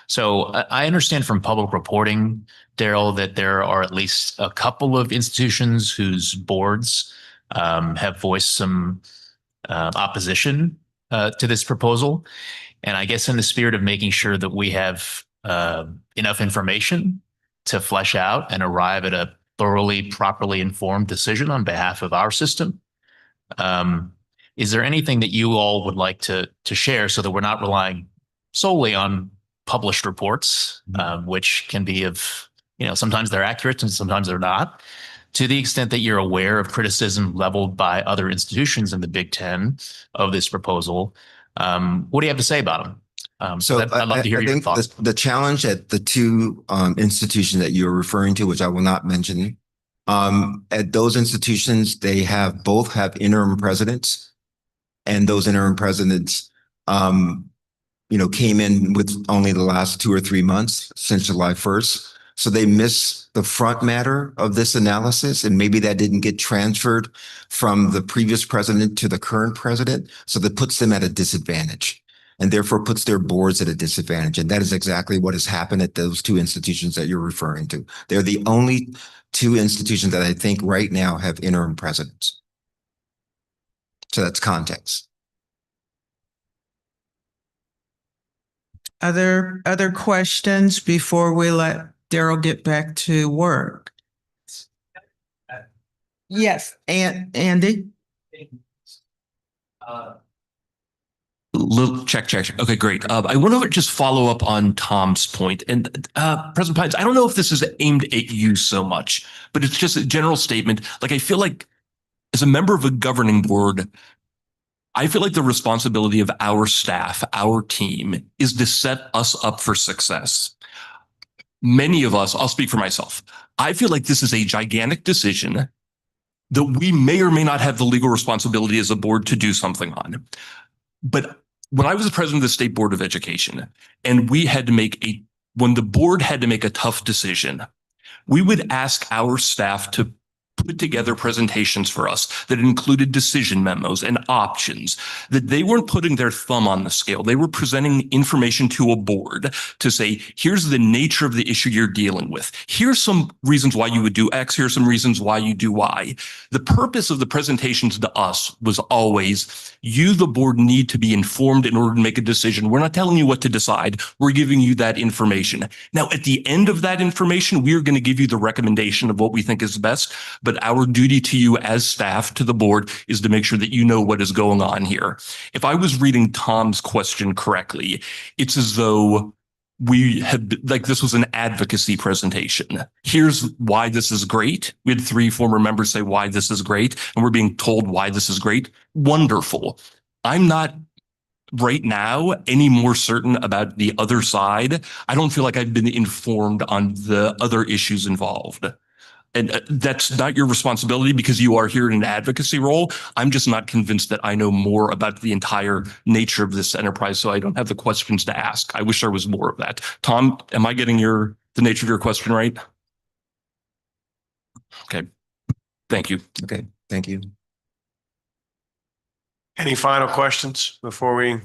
So I understand from public reporting, Daryl, that there are at least a couple of institutions whose boards have voiced some opposition to this proposal. And I guess in the spirit of making sure that we have enough information to flesh out and arrive at a thoroughly, properly informed decision on behalf of our system, is there anything that you all would like to share so that we're not relying solely on published reports, which can be of, sometimes they're accurate and sometimes they're not, to the extent that you're aware of criticism leveled by other institutions in the Big Ten of this proposal? What do you have to say about them? I'd love to hear your thoughts. The challenge at the two institutions that you're referring to, which I will not mention, at those institutions, they both have interim presidents, and those interim presidents, came in with only the last 2 or 3 months since July 1st. So they miss the front matter of this analysis, and maybe that didn't get transferred from the previous president to the current president. So that puts them at a disadvantage, and therefore puts their boards at a disadvantage. And that is exactly what has happened at those two institutions that you're referring to. They're the only two institutions that I think right now have interim presidents. So that's context. Other questions before we let Daryl get back to work? Yes, Andy? Check. Okay, great. I want to just follow up on Tom's point. And President Pines, I don't know if this is aimed at you so much, but it's just a general statement. Like, I feel like as a member of a governing board, I feel like the responsibility of our staff, our team, is to set us up for success. Many of us, I'll speak for myself, I feel like this is a gigantic decision that we may or may not have the legal responsibility as a board to do something on. But when I was the president of the State Board of Education, and when the board had to make a tough decision, we would ask our staff to put together presentations for us that included decision memos and options, that they weren't putting their thumb on the scale. They were presenting information to a board to say, here's the nature of the issue you're dealing with. Here's some reasons why you would do X. Here's some reasons why you do Y. The purpose of the presentations to us was always, you, the board, need to be informed in order to make a decision. We're not telling you what to decide. We're giving you that information. Now, at the end of that information, we are going to give you the recommendation of what we think is best. But our duty to you as staff, to the board, is to make sure that you know what is going on here. If I was reading Tom's question correctly, it's as though we had, like, this was an advocacy presentation. Here's why this is great. We had 3 former members say why this is great, and we're being told why this is great. Wonderful. I'm not right now any more certain about the other side. I don't feel like I've been informed on the other issues involved. And that's not your responsibility because you are here in an advocacy role. I'm just not convinced that I know more about the entire nature of this enterprise, so I don't have the questions to ask. I wish there was more of that. Tom, am I getting the nature of your question right? Okay. Thank you. Okay, thank you. Any final questions before we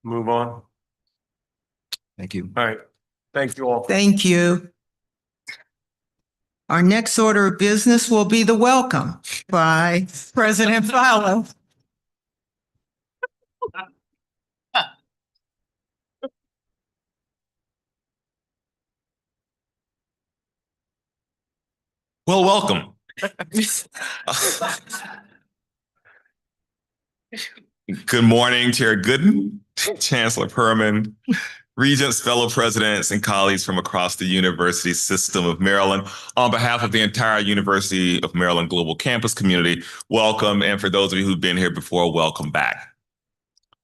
move on? Thank you. All right. Thank you all. Thank you. Our next order of business will be the welcome by President Fowler. Well, welcome. Good morning, Chair Gooden, Chancellor Perman, Regents, fellow presidents, and colleagues from across the University System of Maryland. On behalf of the entire University of Maryland Global Campus community, welcome. And for those of you who've been here before, welcome back.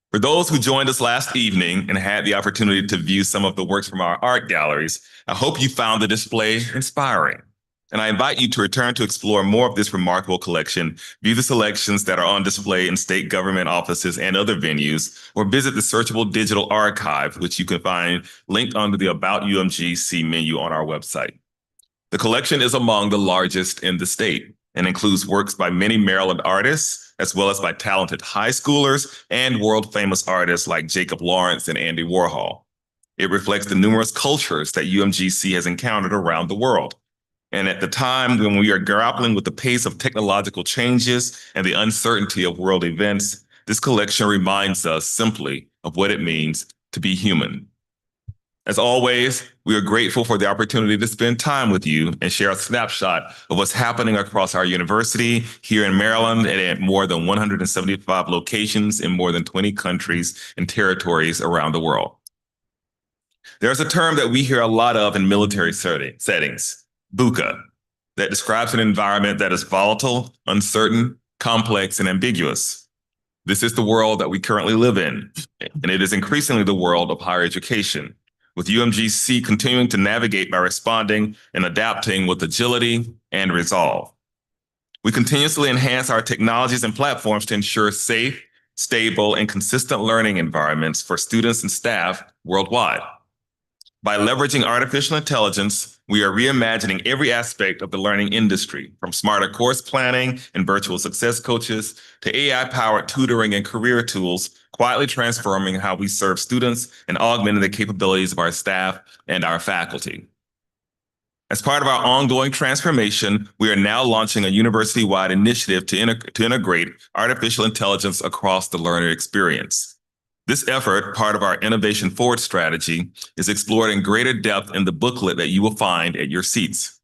For those who joined us last evening and had the opportunity to view some of the works from our art galleries, I hope you found the display inspiring. And I invite you to return to explore more of this remarkable collection, view the selections that are on display in state government offices and other venues, or visit the searchable digital archive, which you can find linked under the About UMGC menu on our website. The collection is among the largest in the state and includes works by many Maryland artists, as well as by talented high schoolers and world-famous artists like Jacob Lawrence and Andy Warhol. It reflects the numerous cultures that UMGC has encountered around the world. And at the time when we are grappling with the pace of technological changes and the uncertainty of world events, this collection reminds us simply of what it means to be human. As always, we are grateful for the opportunity to spend time with you and share a snapshot of what's happening across our university here in Maryland and at more than 175 locations in more than 20 countries and territories around the world. There's a term that we hear a lot of in military settings. VUCA, that describes an environment that is volatile, uncertain, complex, and ambiguous. This is the world that we currently live in, and it is increasingly the world of higher education, with UMGC continuing to navigate by responding and adapting with agility and resolve. We continuously enhance our technologies and platforms to ensure safe, stable, and consistent learning environments for students and staff worldwide. By leveraging artificial intelligence, we are reimagining every aspect of the learning industry, from smarter course planning and virtual success coaches to AI-powered tutoring and career tools, quietly transforming how we serve students and augmenting the capabilities of our staff and our faculty. As part of our ongoing transformation, we are now launching a university-wide initiative to integrate artificial intelligence across the learner experience. This effort, part of our Innovation Forward strategy, is explored in greater depth in the booklet that you will find at your seats.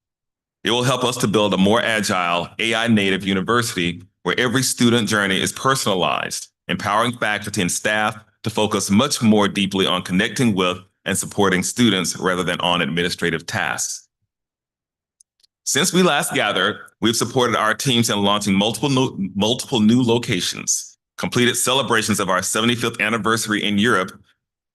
It will help us to build a more agile, AI-native university where every student journey is personalized, empowering faculty and staff to focus much more deeply on connecting with and supporting students rather than on administrative tasks. Since we last gathered, we've supported our teams in launching multiple new locations, completed celebrations of our 75th anniversary in Europe,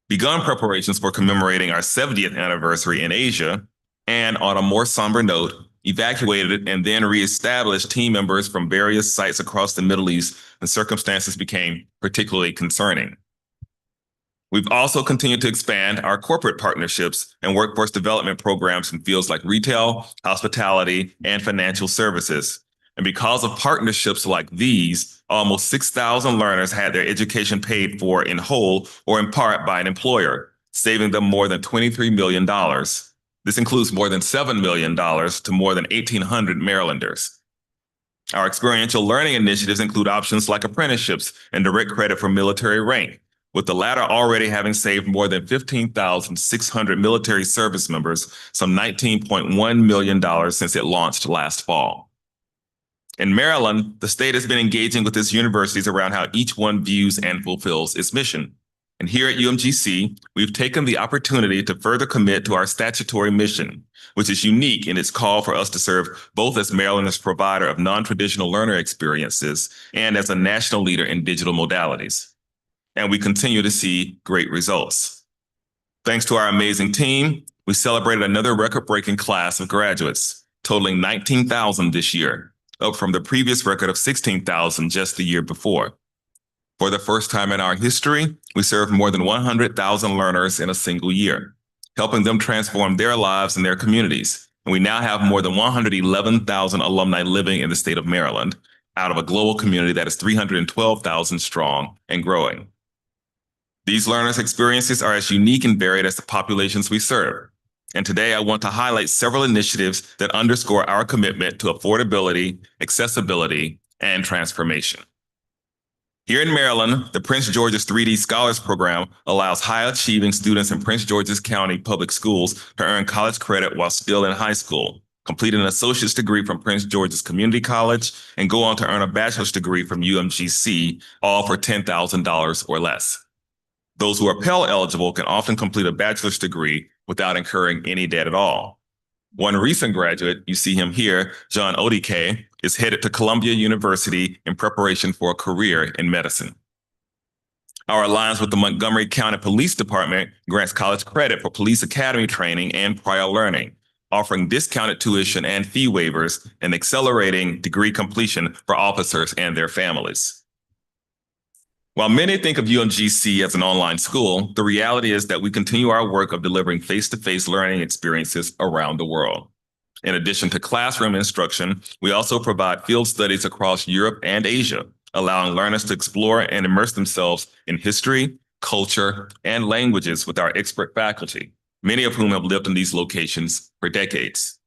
begun preparations for commemorating our 70th anniversary in Asia, and on a more somber note, evacuated and then reestablished team members from various sites across the Middle East when circumstances became particularly concerning. We've also continued to expand our corporate partnerships and workforce development programs in fields like retail, hospitality, and financial services. And because of partnerships like these, almost 6,000 learners had their education paid for in whole or in part by an employer, saving them more than $23 million. This includes more than $7 million to more than 1,800 Marylanders. Our experiential learning initiatives include options like apprenticeships and direct credit for military rank, with the latter already having saved more than 15,600 military service members some $19.1 million since it launched last fall. In Maryland, the state has been engaging with its universities around how each one views and fulfills its mission. And here at UMGC, we've taken the opportunity to further commit to our statutory mission, which is unique in its call for us to serve both as Maryland's provider of non-traditional learner experiences and as a national leader in digital modalities. And we continue to see great results. Thanks to our amazing team, we celebrated another record-breaking class of graduates, totaling 19,000 this year, up from the previous record of 16,000 just the year before. For the first time in our history, we served more than 100,000 learners in a single year, helping them transform their lives and their communities. And we now have more than 111,000 alumni living in the state of Maryland, out of a global community that is 312,000 strong and growing. These learners' experiences are as unique and varied as the populations we serve. And today I want to highlight several initiatives that underscore our commitment to affordability, accessibility, and transformation. Here in Maryland, the Prince George's 3D Scholars Program allows high-achieving students in Prince George's County public schools to earn college credit while still in high school, complete an associate's degree from Prince George's Community College, and go on to earn a bachelor's degree from UMGC, all for $10,000 or less. Those who are Pell eligible can often complete a bachelor's degree without incurring any debt at all. One recent graduate, you see him here, John Odike, is headed to Columbia University in preparation for a career in medicine. Our alliance with the Montgomery County Police Department grants college credit for police academy training and prior learning, offering discounted tuition and fee waivers and accelerating degree completion for officers and their families. While many think of UMGC as an online school, the reality is that we continue our work of delivering face-to-face learning experiences around the world. In addition to classroom instruction, we also provide field studies across Europe and Asia, allowing learners to explore and immerse themselves in history, culture, and languages with our expert faculty, many of whom have lived in these locations for decades.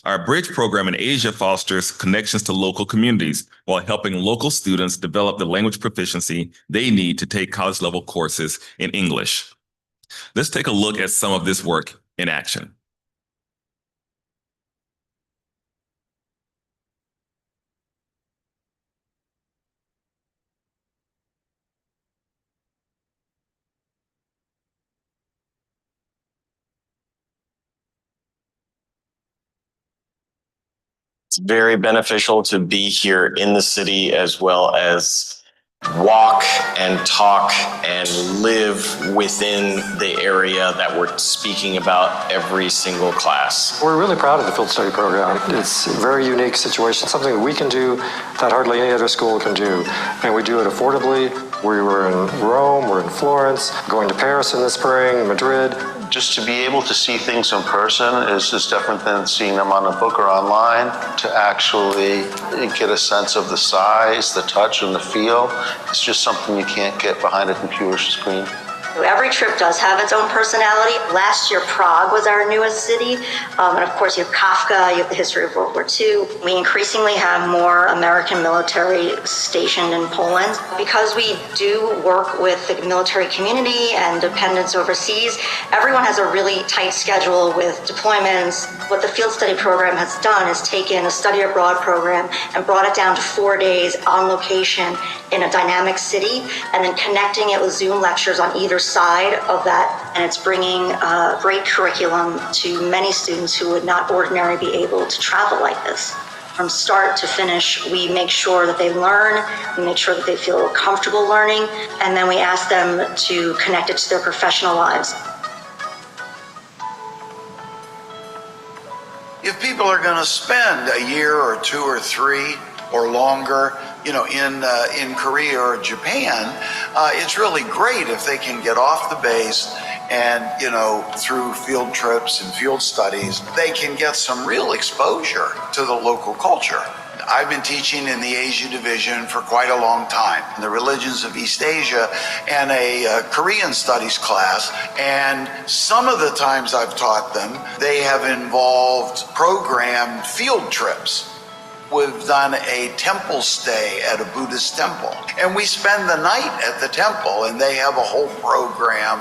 Our Bridge program in Asia fosters connections to local communities while helping local students develop the language proficiency they need to take college-level courses in English. Let's take a look at some of this work in action. It's very beneficial to be here in the city as well as walk and talk and live within the area that we're speaking about every single class. We're really proud of the field study program. It's a very unique situation, something that we can do that hardly any other school can do. And we do it affordably. We were in Rome, we're in Florence, going to Paris in the spring, Madrid. Just to be able to see things in person is just different than seeing them on a book or online. To actually get a sense of the size, the touch, and the feel, it's just something you can't get behind a computer screen. Every trip does have its own personality. Last year, Prague was our newest city. And of course, you have Kafka, you have the history of World War II. We increasingly have more American military stationed in Poland. Because we do work with the military community and dependents overseas, everyone has a really tight schedule with deployments. What the field study program has done is taken a study abroad program and brought it down to 4 days on location in a dynamic city, and then connecting it with Zoom lectures on either side of that. And it's bringing great curriculum to many students who would not ordinarily be able to travel like this. From start to finish, we make sure that they learn, we make sure that they feel comfortable learning, and then we ask them to connect it to their professional lives. If people are going to spend a year or 2 or 3 or longer, in Korea or Japan, it's really great if they can get off the base and, through field trips and field studies, they can get some real exposure to the local culture. I've been teaching in the Asia division for quite a long time, the religions of East Asia and a Korean studies class. And some of the times I've taught them, they have involved programmed field trips. We've done a temple stay at a Buddhist temple, and we spend the night at the temple, and they have a whole program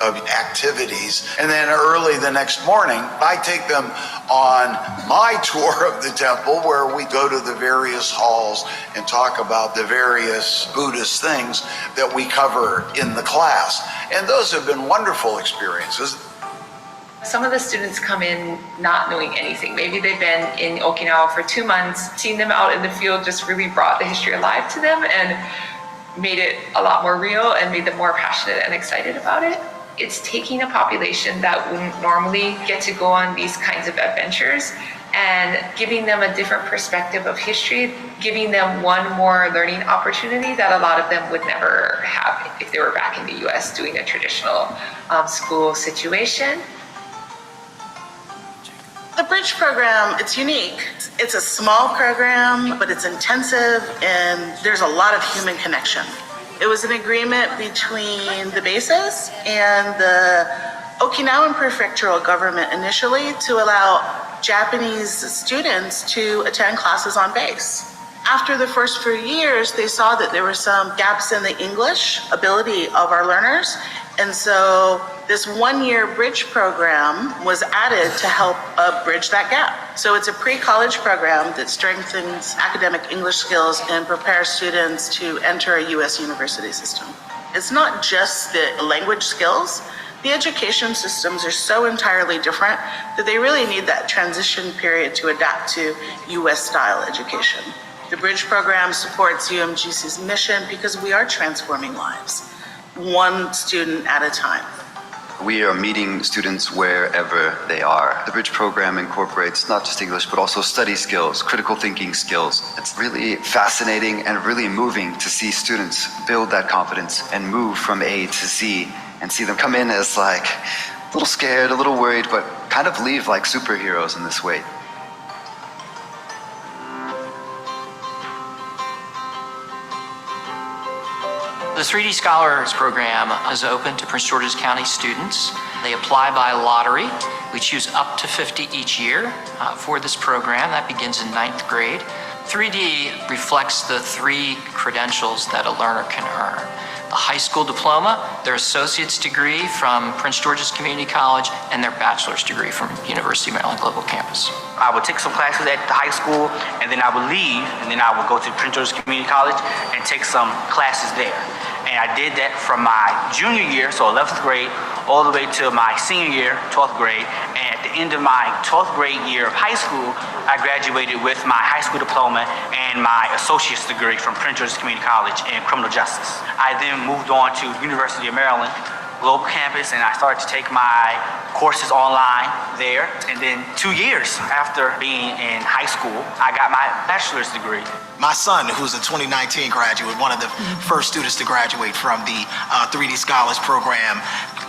of activities. And then early the next morning, I take them on my tour of the temple, where we go to the various halls and talk about the various Buddhist things that we cover in the class. And those have been wonderful experiences. Some of the students come in not knowing anything. Maybe they've been in Okinawa for 2 months. Seeing them out in the field just really brought the history alive to them and made it a lot more real and made them more passionate and excited about it. It's taking a population that wouldn't normally get to go on these kinds of adventures and giving them a different perspective of history, giving them one more learning opportunity that a lot of them would never have if they were back in the US doing a traditional school situation. The Bridge program, it's unique. It's a small program, but it's intensive, and there's a lot of human connection. It was an agreement between the bases and the Okinawan prefectural government initially to allow Japanese students to attend classes on base. After the first few years, they saw that there were some gaps in the English ability of our learners. And so this one-year bridge program was added to help bridge that gap. So it's a pre-college program that strengthens academic English skills and prepares students to enter a U.S. university system. It's not just the language skills. The education systems are so entirely different that they really need that transition period to adapt to U.S.-style education. The Bridge program supports UMGC's mission because we are transforming lives, one student at a time. We are meeting students wherever they are. The Bridge program incorporates not just English, but also study skills, critical thinking skills. It's really fascinating and really moving to see students build that confidence and move from A to Z and see them come in as like a little scared, a little worried, but kind of leave like superheroes in this way. The 3D Scholars Program is open to Prince George's County students. They apply by lottery. We choose up to 50 each year for this program. That begins in 9th grade. 3D reflects the 3 credentials that a learner can earn. The high school diploma, their associate's degree from Prince George's Community College, and their bachelor's degree from University of Maryland Global Campus. I would take some classes at the high school, and then I would leave, and then I would go to Prince George's Community College and take some classes there. And I did that from my junior year, so 11th grade, all the way to my senior year, 12th grade. And at the end of my 12th grade year of high school, I graduated with my high school diploma and my associate's degree from Prince George's Community College in criminal justice. I then moved on to University of Maryland Global Campus, and I started to take my courses online there. And then 2 years after being in high school, I got my bachelor's degree. My son, who's a 2019 graduate, one of the first students to graduate from the 3D Scholars Program,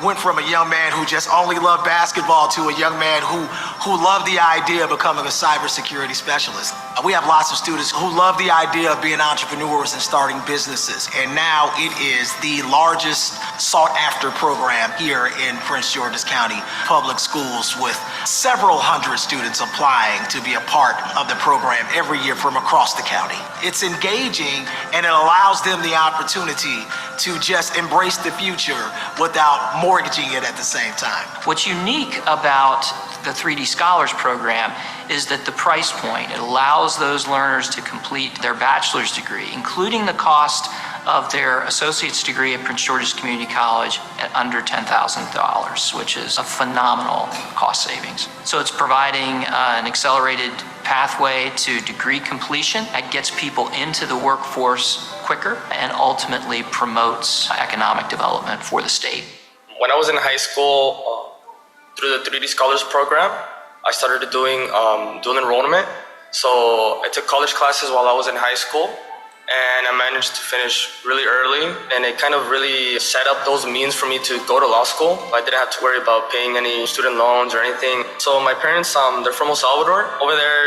went from a young man who just only loved basketball to a young man who loved the idea of becoming a cybersecurity specialist. We have lots of students who love the idea of being entrepreneurs and starting businesses. And now it is the largest sought after program here in Prince George's County Public Schools, with several hundred students applying to be a part of the program every year from across the county. It's engaging, and it allows them the opportunity to just embrace the future without mortgaging it at the same time. What's unique about the 3D Scholars Program is that the price point, it allows those learners to complete their bachelor's degree, including the cost of their associate's degree at Prince George's Community College at under $10,000, which is a phenomenal cost savings. So it's providing an accelerated pathway to degree completion that gets people into the workforce quicker and ultimately promotes economic development for the state. When I was in high school, through the 3D Scholars Program, I started doing dual enrollment. So I took college classes while I was in high school, and I managed to finish really early, and it kind of really set up those means for me to go to law school. I didn't have to worry about paying any student loans or anything. So my parents, they're from El Salvador. Over there,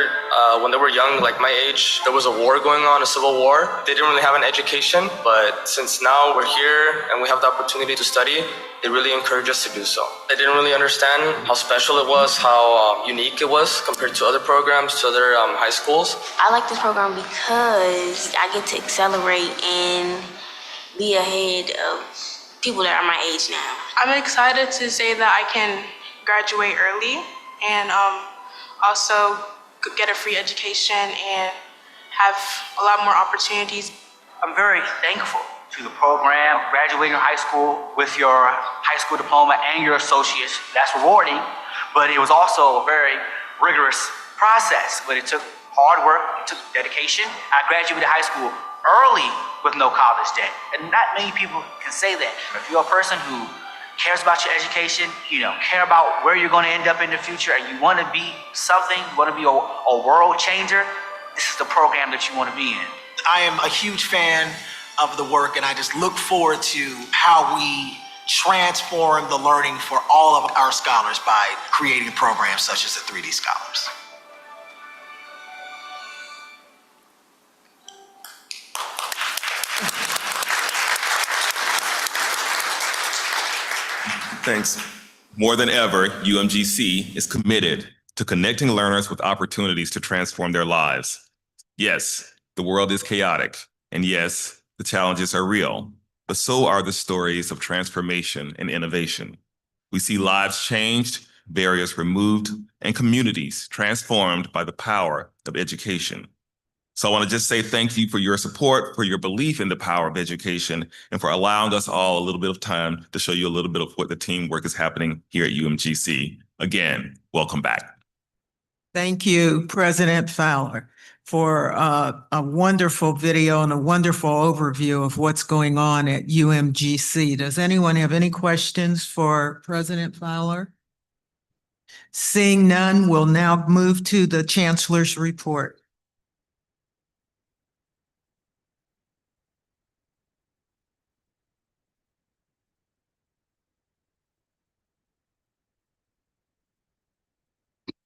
when they were young, like my age, there was a war going on, a civil war. They didn't really have an education, but since now we're here and we have the opportunity to study, they really encouraged us to do so. I didn't really understand how special it was, how unique it was compared to other programs, to other high schools. I like this program because I get to accelerate and be ahead of people that are my age now. I'm excited to say that I can graduate early and also get a free education and have a lot more opportunities. I'm very thankful to the program, graduating high school with your high school diploma and your associates. That's rewarding, but it was also a very rigorous process. But it took hard work, it took dedication. I graduated high school early with no college debt, and not many people can say that. If you're a person who cares about your education, care about where you're going to end up in the future, and you want to be something, you want to be a world changer, this is the program that you want to be in. I am a huge fan of the work, and I just look forward to how we transform the learning for all of our scholars by creating programs such as the 3D Scholars. Thanks. More than ever, UMGC is committed to connecting learners with opportunities to transform their lives. Yes, the world is chaotic, and yes, the challenges are real, but so are the stories of transformation and innovation. We see lives changed, barriers removed, and communities transformed by the power of education. So I want to just say thank you for your support, for your belief in the power of education, and for allowing us all a little bit of time to show you a little bit of what the teamwork is happening here at UMGC. Again, welcome back. Thank you, President Fowler, for a wonderful video and a wonderful overview of what's going on at UMGC. Does anyone have any questions for President Fowler? Seeing none, we'll now move to the Chancellor's report.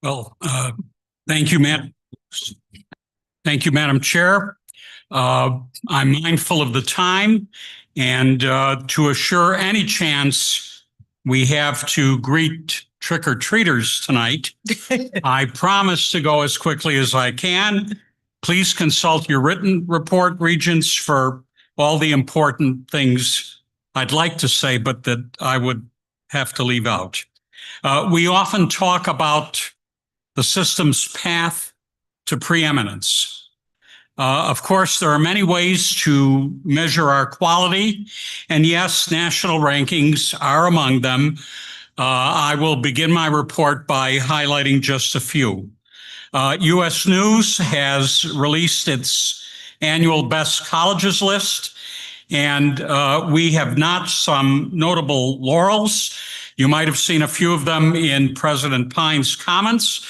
Well, thank you, Madam Chair. I'm mindful of the time, and to assure any chance we have to greet trick-or-treaters tonight, I promise to go as quickly as I can. Please consult your written report, Regents, for all the important things I'd like to say, but that I would have to leave out. We often talk about the system's path to preeminence. Of course, there are many ways to measure our quality, and yes, national rankings are among them. I will begin my report by highlighting just a few. US News has released its annual best colleges list, and we have notched some notable laurels. You might have seen a few of them in President Pine's comments.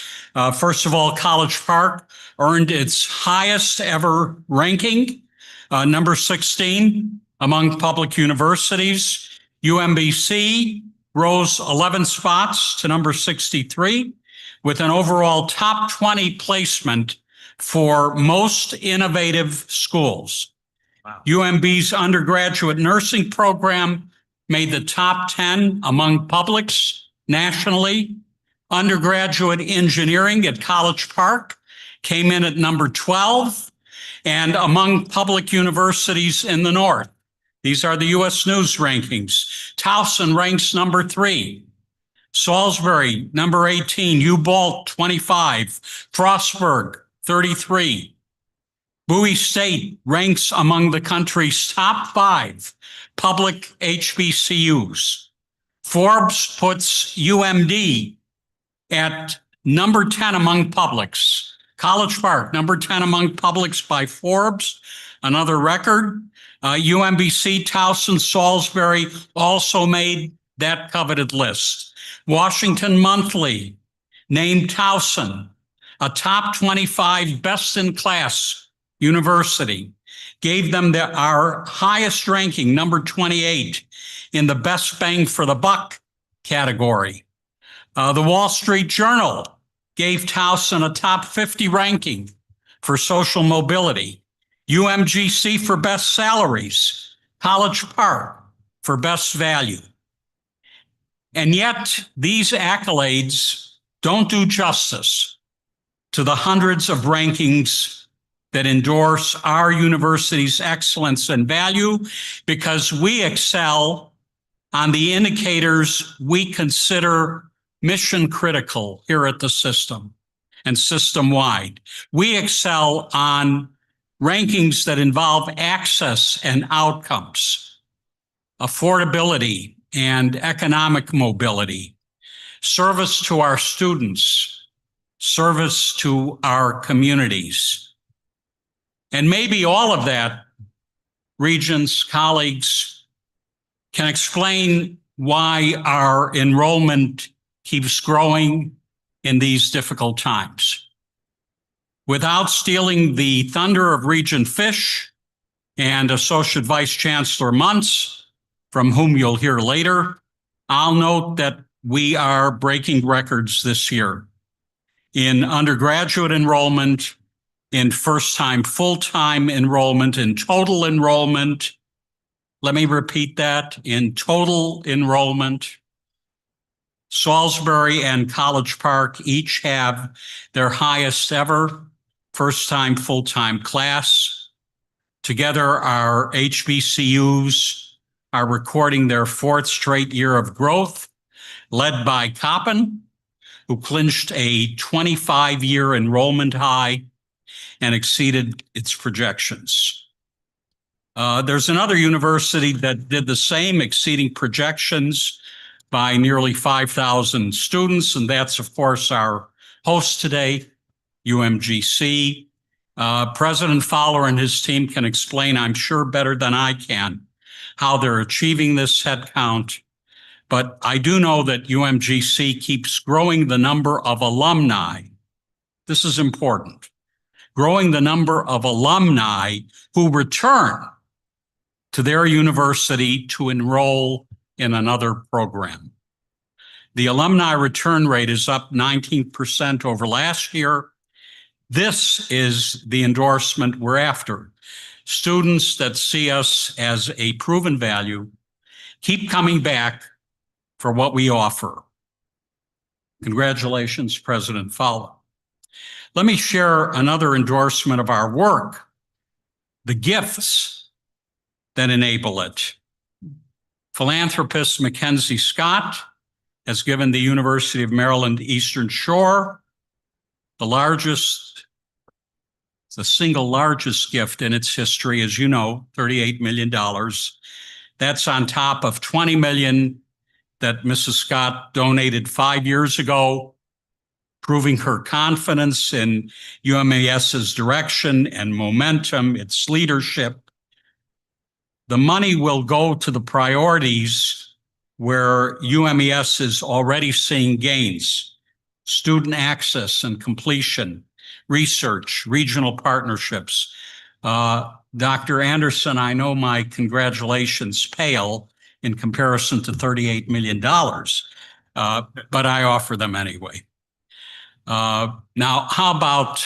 First of all, College Park earned its highest ever ranking, number 16 among public universities. UMBC rose 11 spots to number 63 with an overall top 20 placement for most innovative schools. Wow. UMB's undergraduate nursing program made the top 10 among publics nationally. Undergraduate engineering at College Park came in at number 12, and among public universities in the North. These are the US News rankings. Towson ranks number 3. Salisbury, number 18. U-Balt, 25. Frostburg, 33. Bowie State ranks among the country's top 5 public HBCUs. Forbes puts UMD at number 10 among publics. College Park, number 10 among publics by Forbes, another record. UMBC, Towson, Salisbury also made that coveted list. Washington Monthly named Towson a top 25 best in class university, gave them our highest ranking, number 28, in the best bang for the buck category. The Wall Street Journal gave Towson a top 50 ranking for social mobility. UMGC for best salaries, College Park for best value. And yet these accolades don't do justice to the hundreds of rankings that endorse our university's excellence and value, because we excel on the indicators we consider mission critical here at the system and system-wide. We excel on rankings that involve access and outcomes, affordability and economic mobility, service to our students, service to our communities. And maybe all of that, Regents, colleagues, can explain why our enrollment keeps growing in these difficult times. Without stealing the thunder of Regent Fish and Associate Vice Chancellor Muntz, from whom you'll hear later, I'll note that we are breaking records this year in undergraduate enrollment, in first-time full-time enrollment, in total enrollment. Let me repeat that, in total enrollment. Salisbury and College Park each have their highest ever first-time full-time class. Together, our HBCUs are recording their fourth straight year of growth, led by Coppin, who clinched a 25-year enrollment high and exceeded its projections. There's another university that did the same, exceeding projections by nearly 5,000 students, and that's, of course, our host today, UMGC. President Fowler and his team can explain, I'm sure, better than I can, how they're achieving this headcount. But I do know that UMGC keeps growing the number of alumni. This is important. Growing the number of alumni who return to their university to enroll in another program. The alumni return rate is up 19% over last year. This is the endorsement we're after. Students that see us as a proven value keep coming back for what we offer. Congratulations, President Fowler. Let me share another endorsement of our work, the gifts that enable it. Philanthropist Mackenzie Scott has given the University of Maryland Eastern Shore the single largest gift in its history, as you know, $38 million. That's on top of $20 million that Mrs. Scott donated 5 years ago, proving her confidence in UMAS's direction and momentum, its leadership. The money will go to the priorities where UMES is already seeing gains: student access and completion, research, regional partnerships. Dr. Anderson, I know my congratulations pale in comparison to $38 million, but I offer them anyway. Now, how about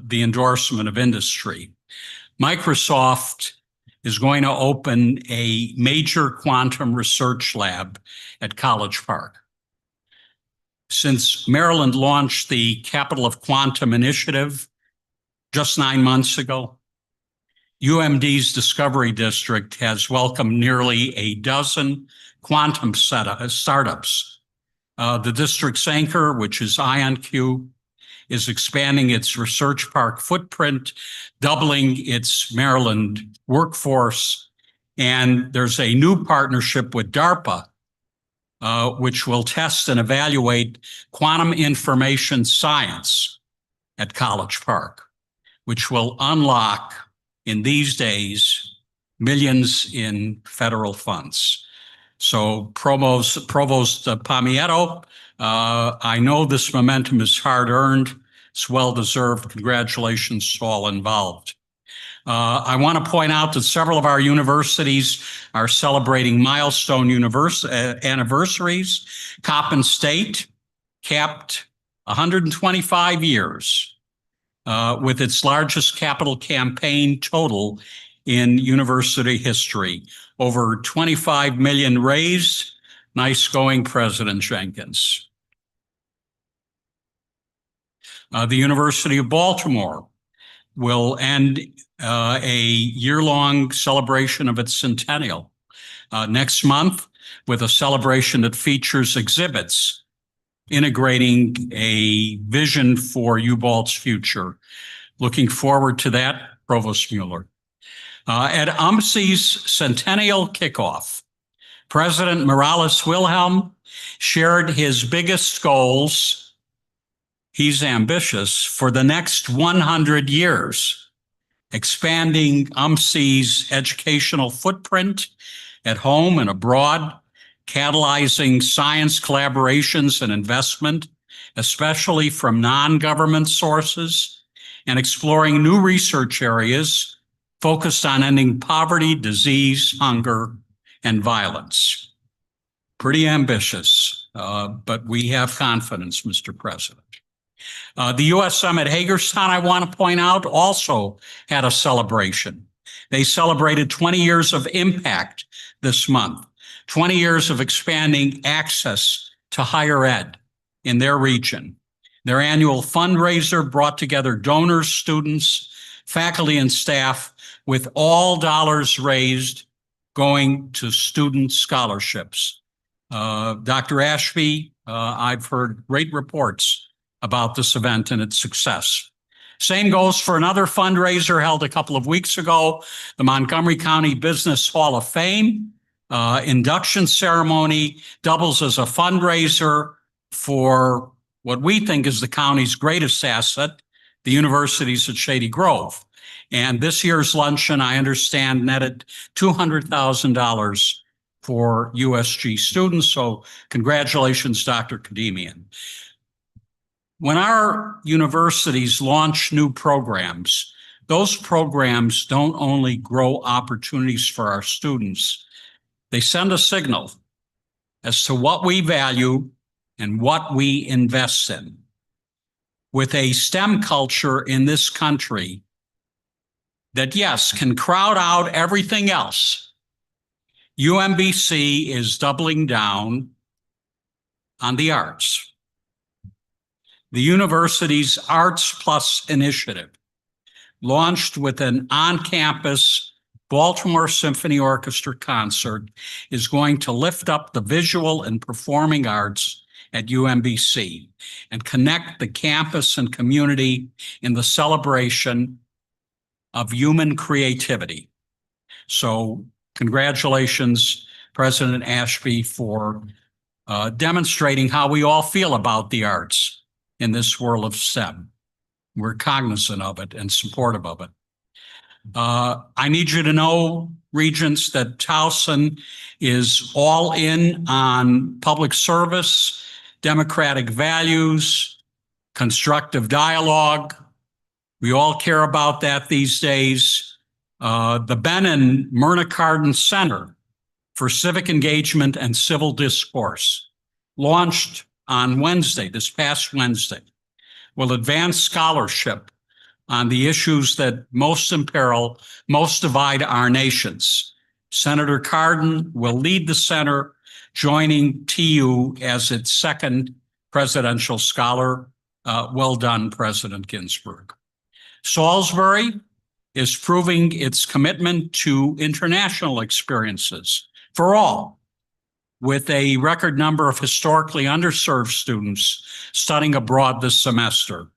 the endorsement of industry? Microsoft is going to open a major quantum research lab at College Park. Since Maryland launched the Capital of Quantum initiative just 9 months ago, UMD's Discovery District has welcomed nearly a dozen quantum startups. The district's anchor, which is IonQ, is expanding its research park footprint, doubling its Maryland workforce. And there's a new partnership with DARPA, which will test and evaluate quantum information science at College Park, which will unlock in these days millions in federal funds. So Provost Palmiero, I know this momentum is hard-earned. It's well-deserved. Congratulations to all involved. I want to point out that several of our universities are celebrating milestone anniversaries. Coppin State capped 125 years with its largest capital campaign total in university history. Over 25 million raised. Nice going, President Jenkins. The University of Baltimore will end a year-long celebration of its centennial next month with a celebration that features exhibits integrating a vision for UBalt's future. Looking forward to that, Provost Mueller. At UMSI's centennial kickoff, President Morales Wilhelm shared his biggest goals. He's ambitious for the next 100 years, expanding UMSI's educational footprint at home and abroad, catalyzing science collaborations and investment, especially from non-government sources, and exploring new research areas focused on ending poverty, disease, hunger, and violence. Pretty ambitious, but we have confidence, Mr. President. The USM at Hagerstown, I want to point out, also had a celebration. They celebrated 20 years of impact this month, 20 years of expanding access to higher ed in their region. Their annual fundraiser brought together donors, students, faculty, and staff, with all dollars raised going to student scholarships. Dr. Ashby, I've heard great reports about this event and its success. Same goes for another fundraiser held a couple of weeks ago, the Montgomery County Business Hall of Fame. Induction ceremony doubles as a fundraiser for what we think is the county's greatest asset, the universities at Shady Grove. And this year's luncheon, I understand, netted $200,000 for USG students. So congratulations, Dr. Kademian. When our universities launch new programs, those programs don't only grow opportunities for our students, they send a signal as to what we value and what we invest in. With a STEM culture in this country that, yes, can crowd out everything else, UMBC is doubling down on the arts. The university's Arts Plus initiative, launched with an on-campus Baltimore Symphony Orchestra concert, is going to lift up the visual and performing arts at UMBC and connect the campus and community in the celebration of human creativity. So congratulations, President Ashby, for demonstrating how we all feel about the arts in this world of STEM. We're cognizant of it and supportive of it. I need you to know, Regents, that Towson is all in on public service, democratic values, constructive dialogue. We all care about that these days. The Ben and Myrna Carden Center for Civic Engagement and Civil Discourse, launched on Wednesday, this past Wednesday, will advance scholarship on the issues that most imperil, most divide our nations. Senator Carden will lead the center, joining TU as its second presidential scholar. Well done, President Ginsburg. Salisbury is proving its commitment to international experiences for all, with a record number of historically underserved students studying abroad this semester,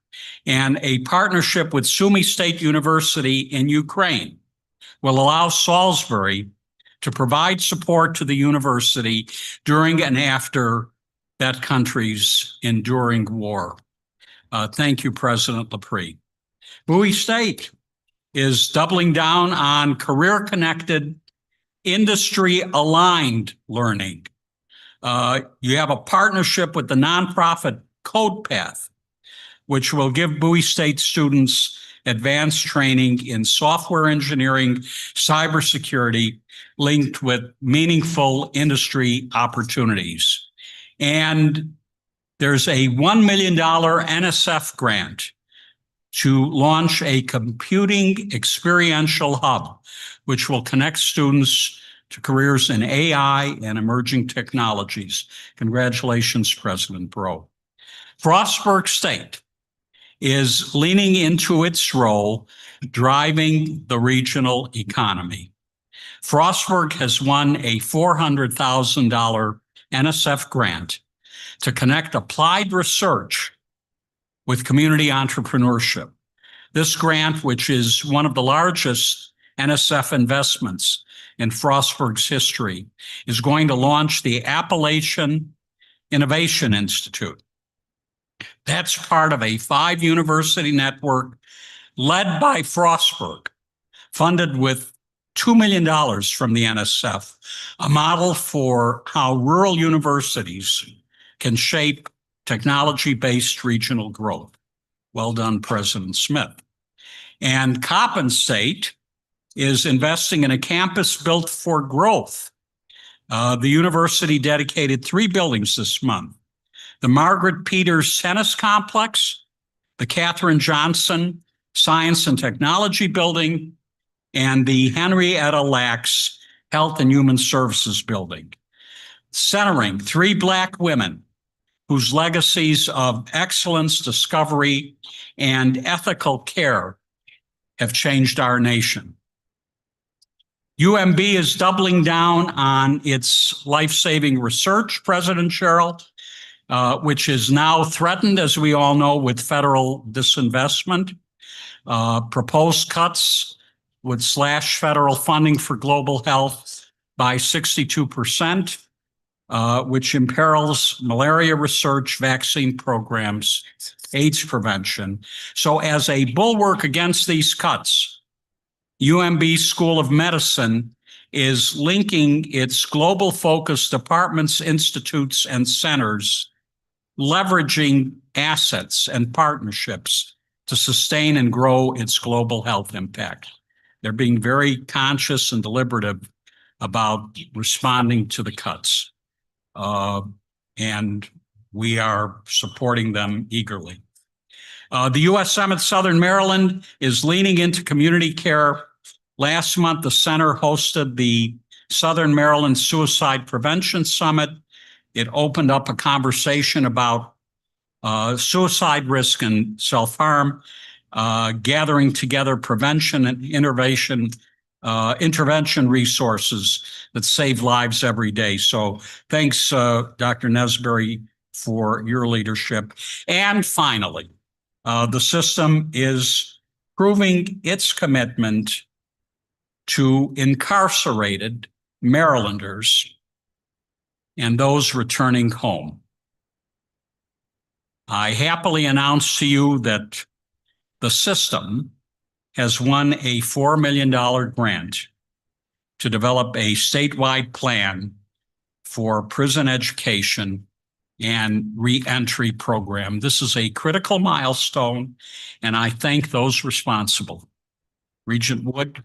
and a partnership with Sumy State University in Ukraine will allow Salisbury to provide support to the university during and after that country's enduring war. Thank you, President LaPree. Bowie State is doubling down on career-connected, industry-aligned learning. You have a partnership with the nonprofit CodePath, which will give Bowie State students advanced training in software engineering, cybersecurity, linked with meaningful industry opportunities. And there's a $1 million NSF grant to launch a computing experiential hub, which will connect students to careers in AI and emerging technologies. Congratulations, President Bro. Frostburg State is leaning into its role driving the regional economy. Frostburg has won a $400,000 NSF grant to connect applied research with community entrepreneurship. This grant, which is one of the largest NSF investments in Frostburg's history, is going to launch the Appalachian Innovation Institute. That's part of a 5-university network led by Frostburg, funded with $2 million from the NSF, a model for how rural universities can shape technology-based regional growth. Well done, President Smith. And Coppin State is investing in a campus built for growth. The university dedicated 3 buildings this month: the Margaret Peters Tennis Complex, the Katherine Johnson Science and Technology Building, and the Henrietta Lacks Health and Human Services Building, centering 3 Black women whose legacies of excellence, discovery, and ethical care have changed our nation. UMB is doubling down on its life-saving research, President Sherrill, which is now threatened, as we all know, with federal disinvestment. Proposed cuts would slash federal funding for global health by 62%, which imperils malaria research, vaccine programs, AIDS prevention. So as a bulwark against these cuts, UMB School of Medicine is linking its global focus departments, institutes, and centers, leveraging assets and partnerships to sustain and grow its global health impact. They're being very conscious and deliberative about responding to the cuts. And we are supporting them eagerly. The USM at Southern Maryland is leaning into community care. Last month, the center hosted the Southern Maryland Suicide Prevention Summit. It opened up a conversation about suicide risk and self-harm, gathering together prevention and intervention resources that save lives every day. So thanks, Dr. Nesbury, for your leadership. And finally, the system is proving its commitment to incarcerated Marylanders and those returning home. I happily announce to you that the system has won a $4 million grant to develop a statewide plan for prison education and reentry program. This is a critical milestone, and I thank those responsible. Regent Wood.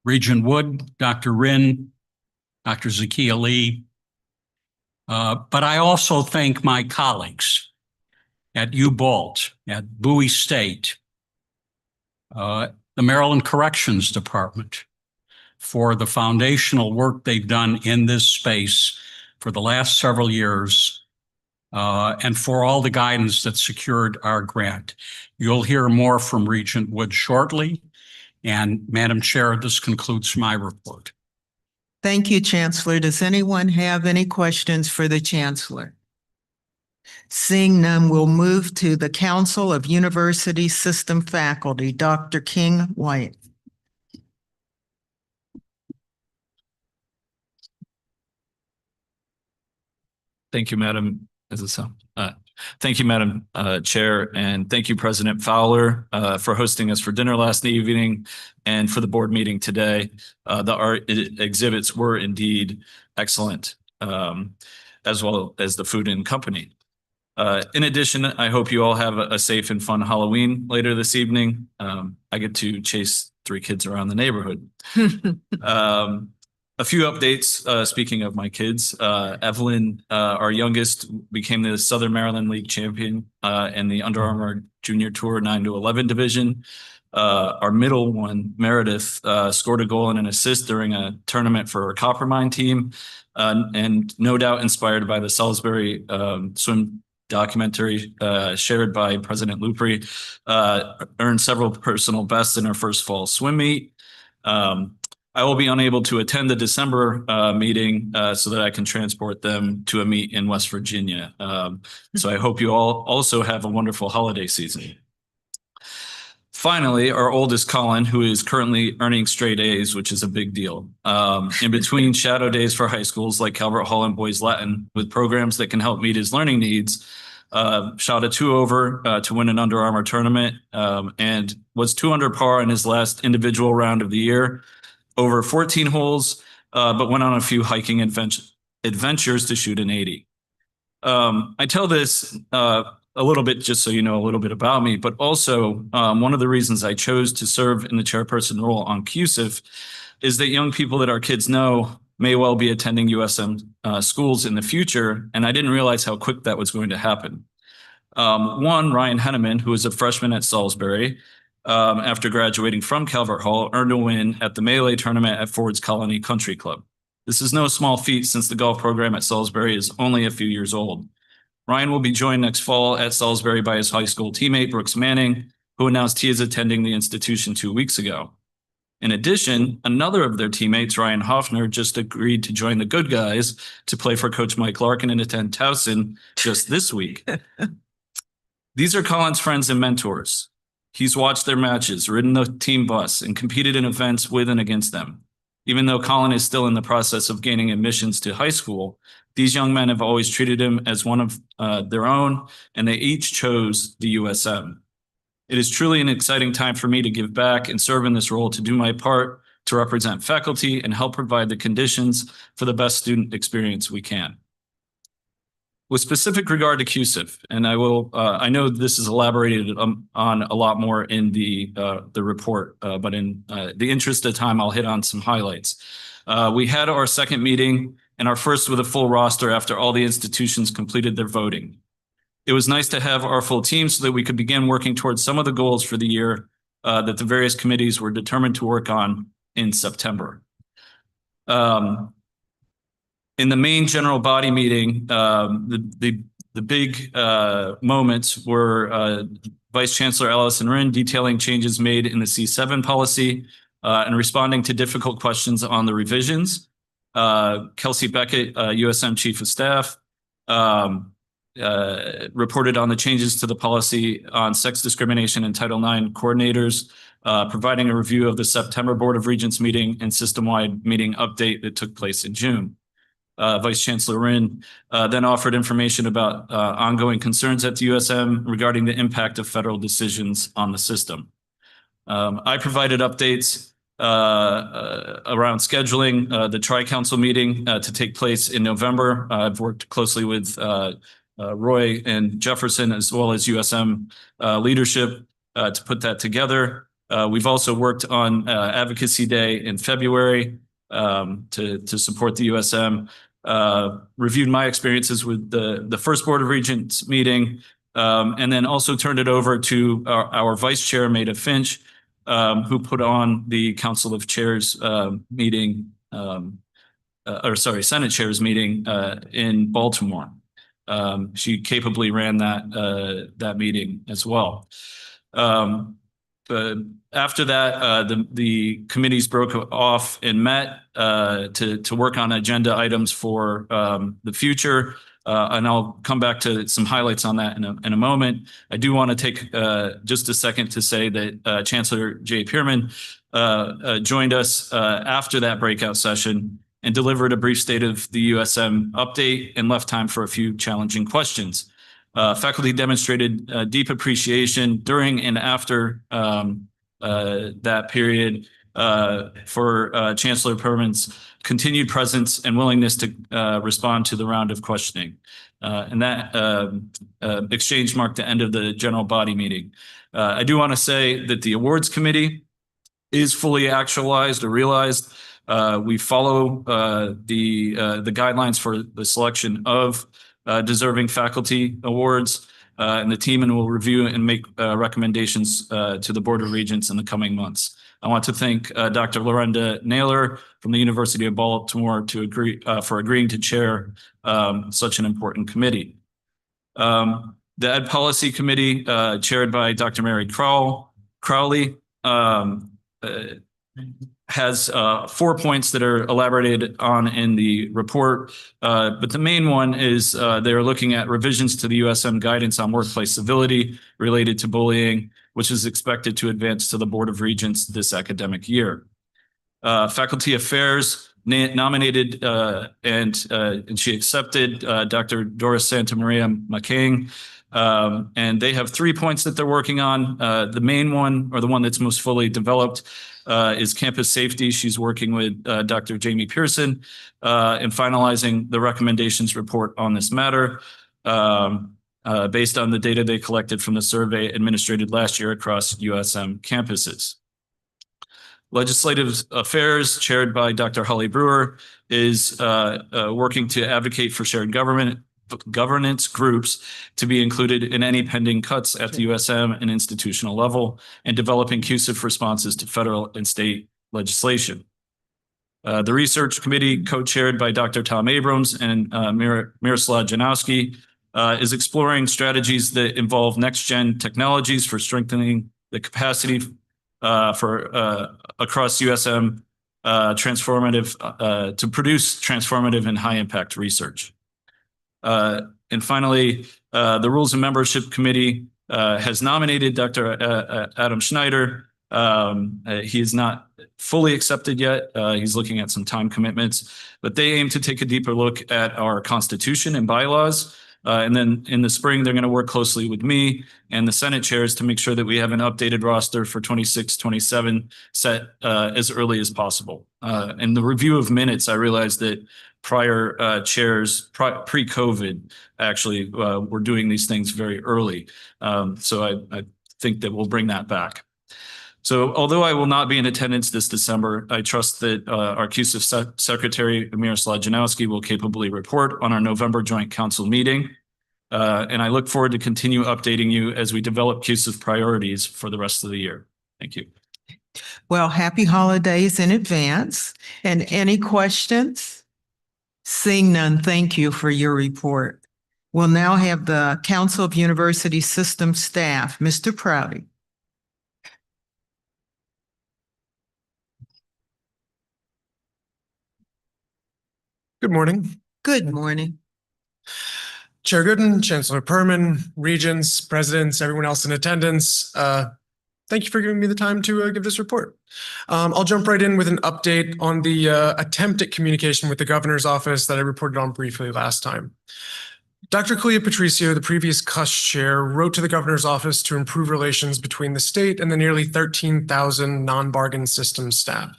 Regent Wood, Dr. Rinn, Dr. Zakiya Lee. But I also thank my colleagues at UBalt, at Bowie State, the Maryland Corrections Department, for the foundational work they've done in this space for the last several years, and for all the guidance that secured our grant. You'll hear more from Regent Wood shortly. And Madam Chair, this concludes my report. Thank you, Chancellor. Does anyone have any questions for the Chancellor? Seeing none, we'll move to the Council of University System Faculty, Dr. King White. Thank you, Madam. Thank you, Madam Chair, and thank you, President Fowler, for hosting us for dinner last evening and for the board meeting today. The art exhibits were indeed excellent, as well as the food and company. In addition, I hope you all have a safe and fun Halloween later this evening. I get to chase 3 kids around the neighborhood. A few updates, speaking of my kids. Evelyn, our youngest, became the Southern Maryland League champion in the Under Armour Junior Tour 9 to 11 division. Our middle one, Meredith, scored a goal and an assist during a tournament for our Coppermine team, and no doubt inspired by the Salisbury swim documentary shared by President Lupri, earned several personal bests in her first fall swim meet. I will be unable to attend the December meeting so that I can transport them to a meet in West Virginia. So I hope you all also have a wonderful holiday season. Finally, our oldest Colin, who is currently earning straight A's, which is a big deal. In between shadow days for high schools like Calvert Hall and Boys Latin, with programs that can help meet his learning needs, shot a 2-over to win an Under Armour tournament, and was 2 under par in his last individual round of the year, over 14 holes, but went on a few hiking adventures to shoot an 80. I tell this a little bit just so you know a little bit about me, but also one of the reasons I chose to serve in the chairperson role on CUSIF is that young people that our kids know may well be attending USM schools in the future, and I didn't realize how quick that was going to happen. One, Ryan Henneman, who is a freshman at Salisbury, after graduating from Calvert Hall, earned a win at the Melee tournament at Ford's Colony Country Club. This is no small feat since the golf program at Salisbury is only a few years old. Ryan will be joined next fall at Salisbury by his high school teammate, Brooks Manning, who announced he is attending the institution 2 weeks ago. In addition, another of their teammates, Ryan Hoffner, just agreed to join the good guys to play for Coach Mike Larkin and attend Towson just this week. These are Colin's friends and mentors. He's watched their matches, ridden the team bus, and competed in events with and against them. Even though Colin is still in the process of gaining admissions to high school, these young men have always treated him as one of their own, and they each chose the USM. It is truly an exciting time for me to give back and serve in this role to do my part to represent faculty and help provide the conditions for the best student experience we can. With specific regard to CUSIF, and I know this is elaborated on a lot more in the report, but in the interest of time, I'll hit on some highlights. We had our second meeting and our first with a full roster after all the institutions completed their voting. It was nice to have our full team so that we could begin working towards some of the goals for the year that the various committees were determined to work on in September. In the main general body meeting, the big moments were Vice Chancellor Allison Rinn detailing changes made in the C7 policy and responding to difficult questions on the revisions. Kelsey Beckett, USM Chief of Staff, reported on the changes to the policy on sex discrimination and Title IX coordinators, providing a review of the September Board of Regents meeting and system-wide meeting update that took place in June. Vice Chancellor Rinn then offered information about ongoing concerns at the USM regarding the impact of federal decisions on the system. I provided updates around scheduling the Tri-Council meeting to take place in November. I've worked closely with Roy and Jefferson as well as USM leadership to put that together. We've also worked on Advocacy Day in February to support the USM. Reviewed my experiences with the first Board of Regents meeting, and then also turned it over to our Vice Chair, Maida Finch, who put on the Council of Chairs meeting, Senate Chairs meeting in Baltimore. She capably ran that meeting as well. After that, the committees broke off and met to work on agenda items for the future. And I'll come back to some highlights on that in a moment. I do want to take just a second to say that Chancellor Jay Pearman joined us after that breakout session and delivered a brief state of the USM update and left time for a few challenging questions. Faculty demonstrated deep appreciation during and after that period for Chancellor Perman's continued presence and willingness to respond to the round of questioning. And that exchange marked the end of the general body meeting. I do want to say that the awards committee is fully actualized or realized. We follow the guidelines for the selection of deserving faculty awards, and the team will review and make recommendations to the Board of Regents in the coming months. I want to thank Dr. Lorenda Naylor from the University of Baltimore for agreeing to chair such an important committee. The Ed Policy Committee, chaired by Dr. Mary Crowley, has 4 points that are elaborated on in the report. But the main one is they're looking at revisions to the USM guidance on workplace civility related to bullying, which is expected to advance to the Board of Regents this academic year. Faculty Affairs nominated and she accepted Dr. Doris Santamaria McCain. And they have 3 points that they're working on. The main one, or the one that's most fully developed, is campus safety. She's working with Dr. Jamie Pearson in finalizing the recommendations report on this matter based on the data they collected from the survey administered last year across USM campuses. Legislative Affairs, chaired by Dr. Holly Brewer, is working to advocate for shared governance groups to be included in any pending cuts at the USM and institutional level, and develop inclusive responses to federal and state legislation. The Research Committee, co-chaired by Dr. Tom Abrams and Miroslav Janowski, is exploring strategies that involve next-gen technologies for strengthening the capacity for across USM to produce transformative and high-impact research. And finally, the Rules and Membership Committee has nominated Dr. Adam Schneider. He is not fully accepted yet. He's looking at some time commitments, but they aim to take a deeper look at our Constitution and bylaws. And then in the spring, they're going to work closely with me and the Senate chairs to make sure that we have an updated roster for 26-27 set as early as possible. In the review of minutes, I realized that prior chairs, pre-COVID, actually were doing these things very early. So I think that we'll bring that back. So although I will not be in attendance this December, I trust that our CUSIF Secretary, Miroslav Janowski, will capably report on our November Joint Council meeting. And I look forward to continue updating you as we develop CUSIF priorities for the rest of the year. Thank you. Well, happy holidays in advance. And any questions? Seeing none, thank you for your report. We'll now have the Council of University System Staff, Mr. Prouty. Good morning. Good morning. Chair Gooden, Chancellor Perman, Regents, Presidents, everyone else in attendance. Thank you for giving me the time to give this report. I'll jump right in with an update on the attempt at communication with the governor's office that I reported on briefly last time. Dr. Clea Patricio, the previous CUS chair, wrote to the governor's office to improve relations between the state and the nearly 13,000 non-bargain system staff.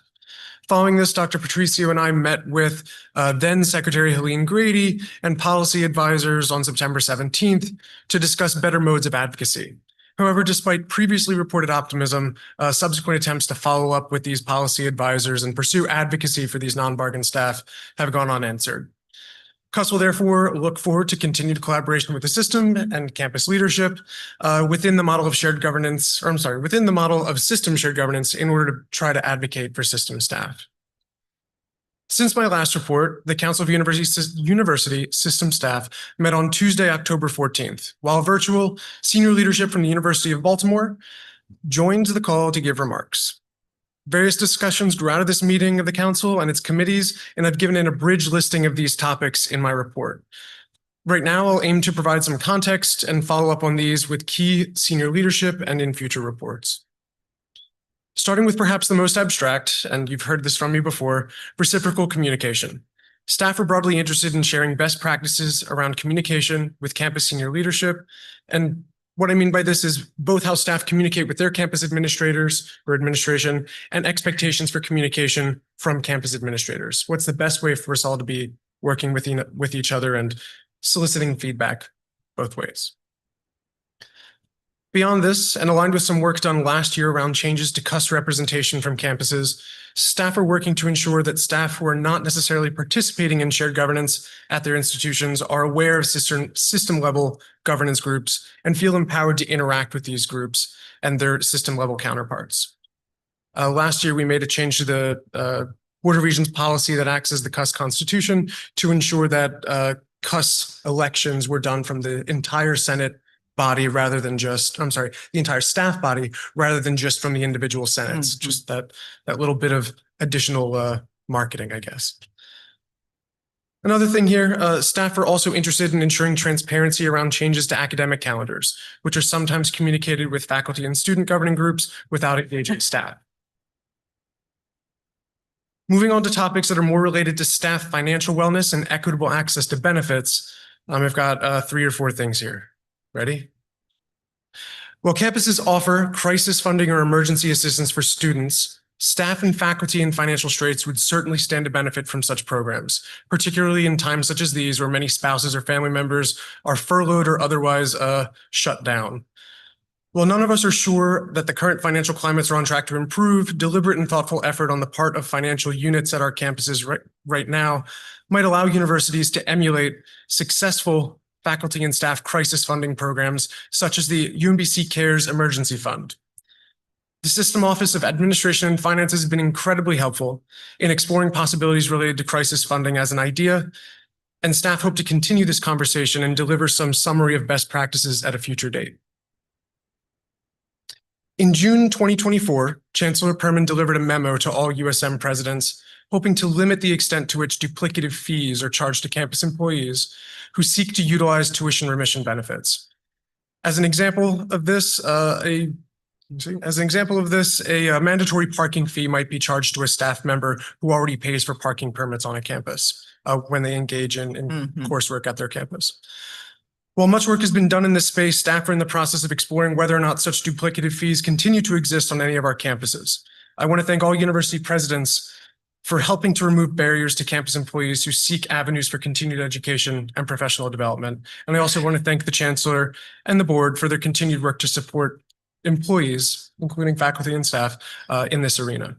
Following this, Dr. Patricio and I met with then Secretary Helene Grady and policy advisors on September 17th to discuss better modes of advocacy. However, despite previously reported optimism, subsequent attempts to follow up with these policy advisors and pursue advocacy for these non-bargain staff have gone unanswered. CUS will therefore look forward to continued collaboration with the system and campus leadership within the model of shared governance, within the model of system shared governance in order to try to advocate for system staff. Since my last report, the Council of University System Staff met on Tuesday, October 14th. While virtual, senior leadership from the University of Baltimore joined the call to give remarks. Various discussions grew out of this meeting of the council and its committees, and I've given an abridged listing of these topics in my report. Right now, I'll aim to provide some context and follow up on these with key senior leadership and in future reports. Starting with perhaps the most abstract, and you've heard this from me before, reciprocal communication. Staff are broadly interested in sharing best practices around communication with campus senior leadership. And what I mean by this is both how staff communicate with their campus administrators or administration and expectations for communication from campus administrators. What's the best way for us all to be working with each other and soliciting feedback both ways? Beyond this, and aligned with some work done last year around changes to CUS representation from campuses, staff are working to ensure that staff who are not necessarily participating in shared governance at their institutions are aware of system-level governance groups and feel empowered to interact with these groups and their system-level counterparts. Last year, we made a change to the Board of Regents policy that acts as the CUS constitution to ensure that CUS elections were done from the entire Senate body rather than just, the entire staff body rather than just from the individual senates. Just that little bit of additional marketing, I guess. Another thing here, staff are also interested in ensuring transparency around changes to academic calendars, which are sometimes communicated with faculty and student governing groups without engaging staff. Moving on to topics that are more related to staff financial wellness and equitable access to benefits, I've got 3 or 4 things here. Ready? While campuses offer crisis funding or emergency assistance for students, staff and faculty in financial straits would certainly stand to benefit from such programs, particularly in times such as these where many spouses or family members are furloughed or otherwise shut down. While none of us are sure that the current financial climates are on track to improve, deliberate and thoughtful effort on the part of financial units at our campuses right now might allow universities to emulate successful faculty and staff crisis funding programs, such as the UMBC Cares Emergency Fund. The System Office of Administration and Finance has been incredibly helpful in exploring possibilities related to crisis funding as an idea, and staff hope to continue this conversation and deliver some summary of best practices at a future date. In June 2024, Chancellor Perman delivered a memo to all USM presidents, hoping to limit the extent to which duplicative fees are charged to campus employees who seek to utilize tuition remission benefits. As an example of this, a mandatory parking fee might be charged to a staff member who already pays for parking permits on a campus when they engage in coursework at their campus. While much work has been done in this space, staff are in the process of exploring whether or not such duplicative fees continue to exist on any of our campuses. I want to thank all university presidents for helping to remove barriers to campus employees who seek avenues for continued education and professional development. And I also want to thank the Chancellor and the board for their continued work to support employees, including faculty and staff, in this arena.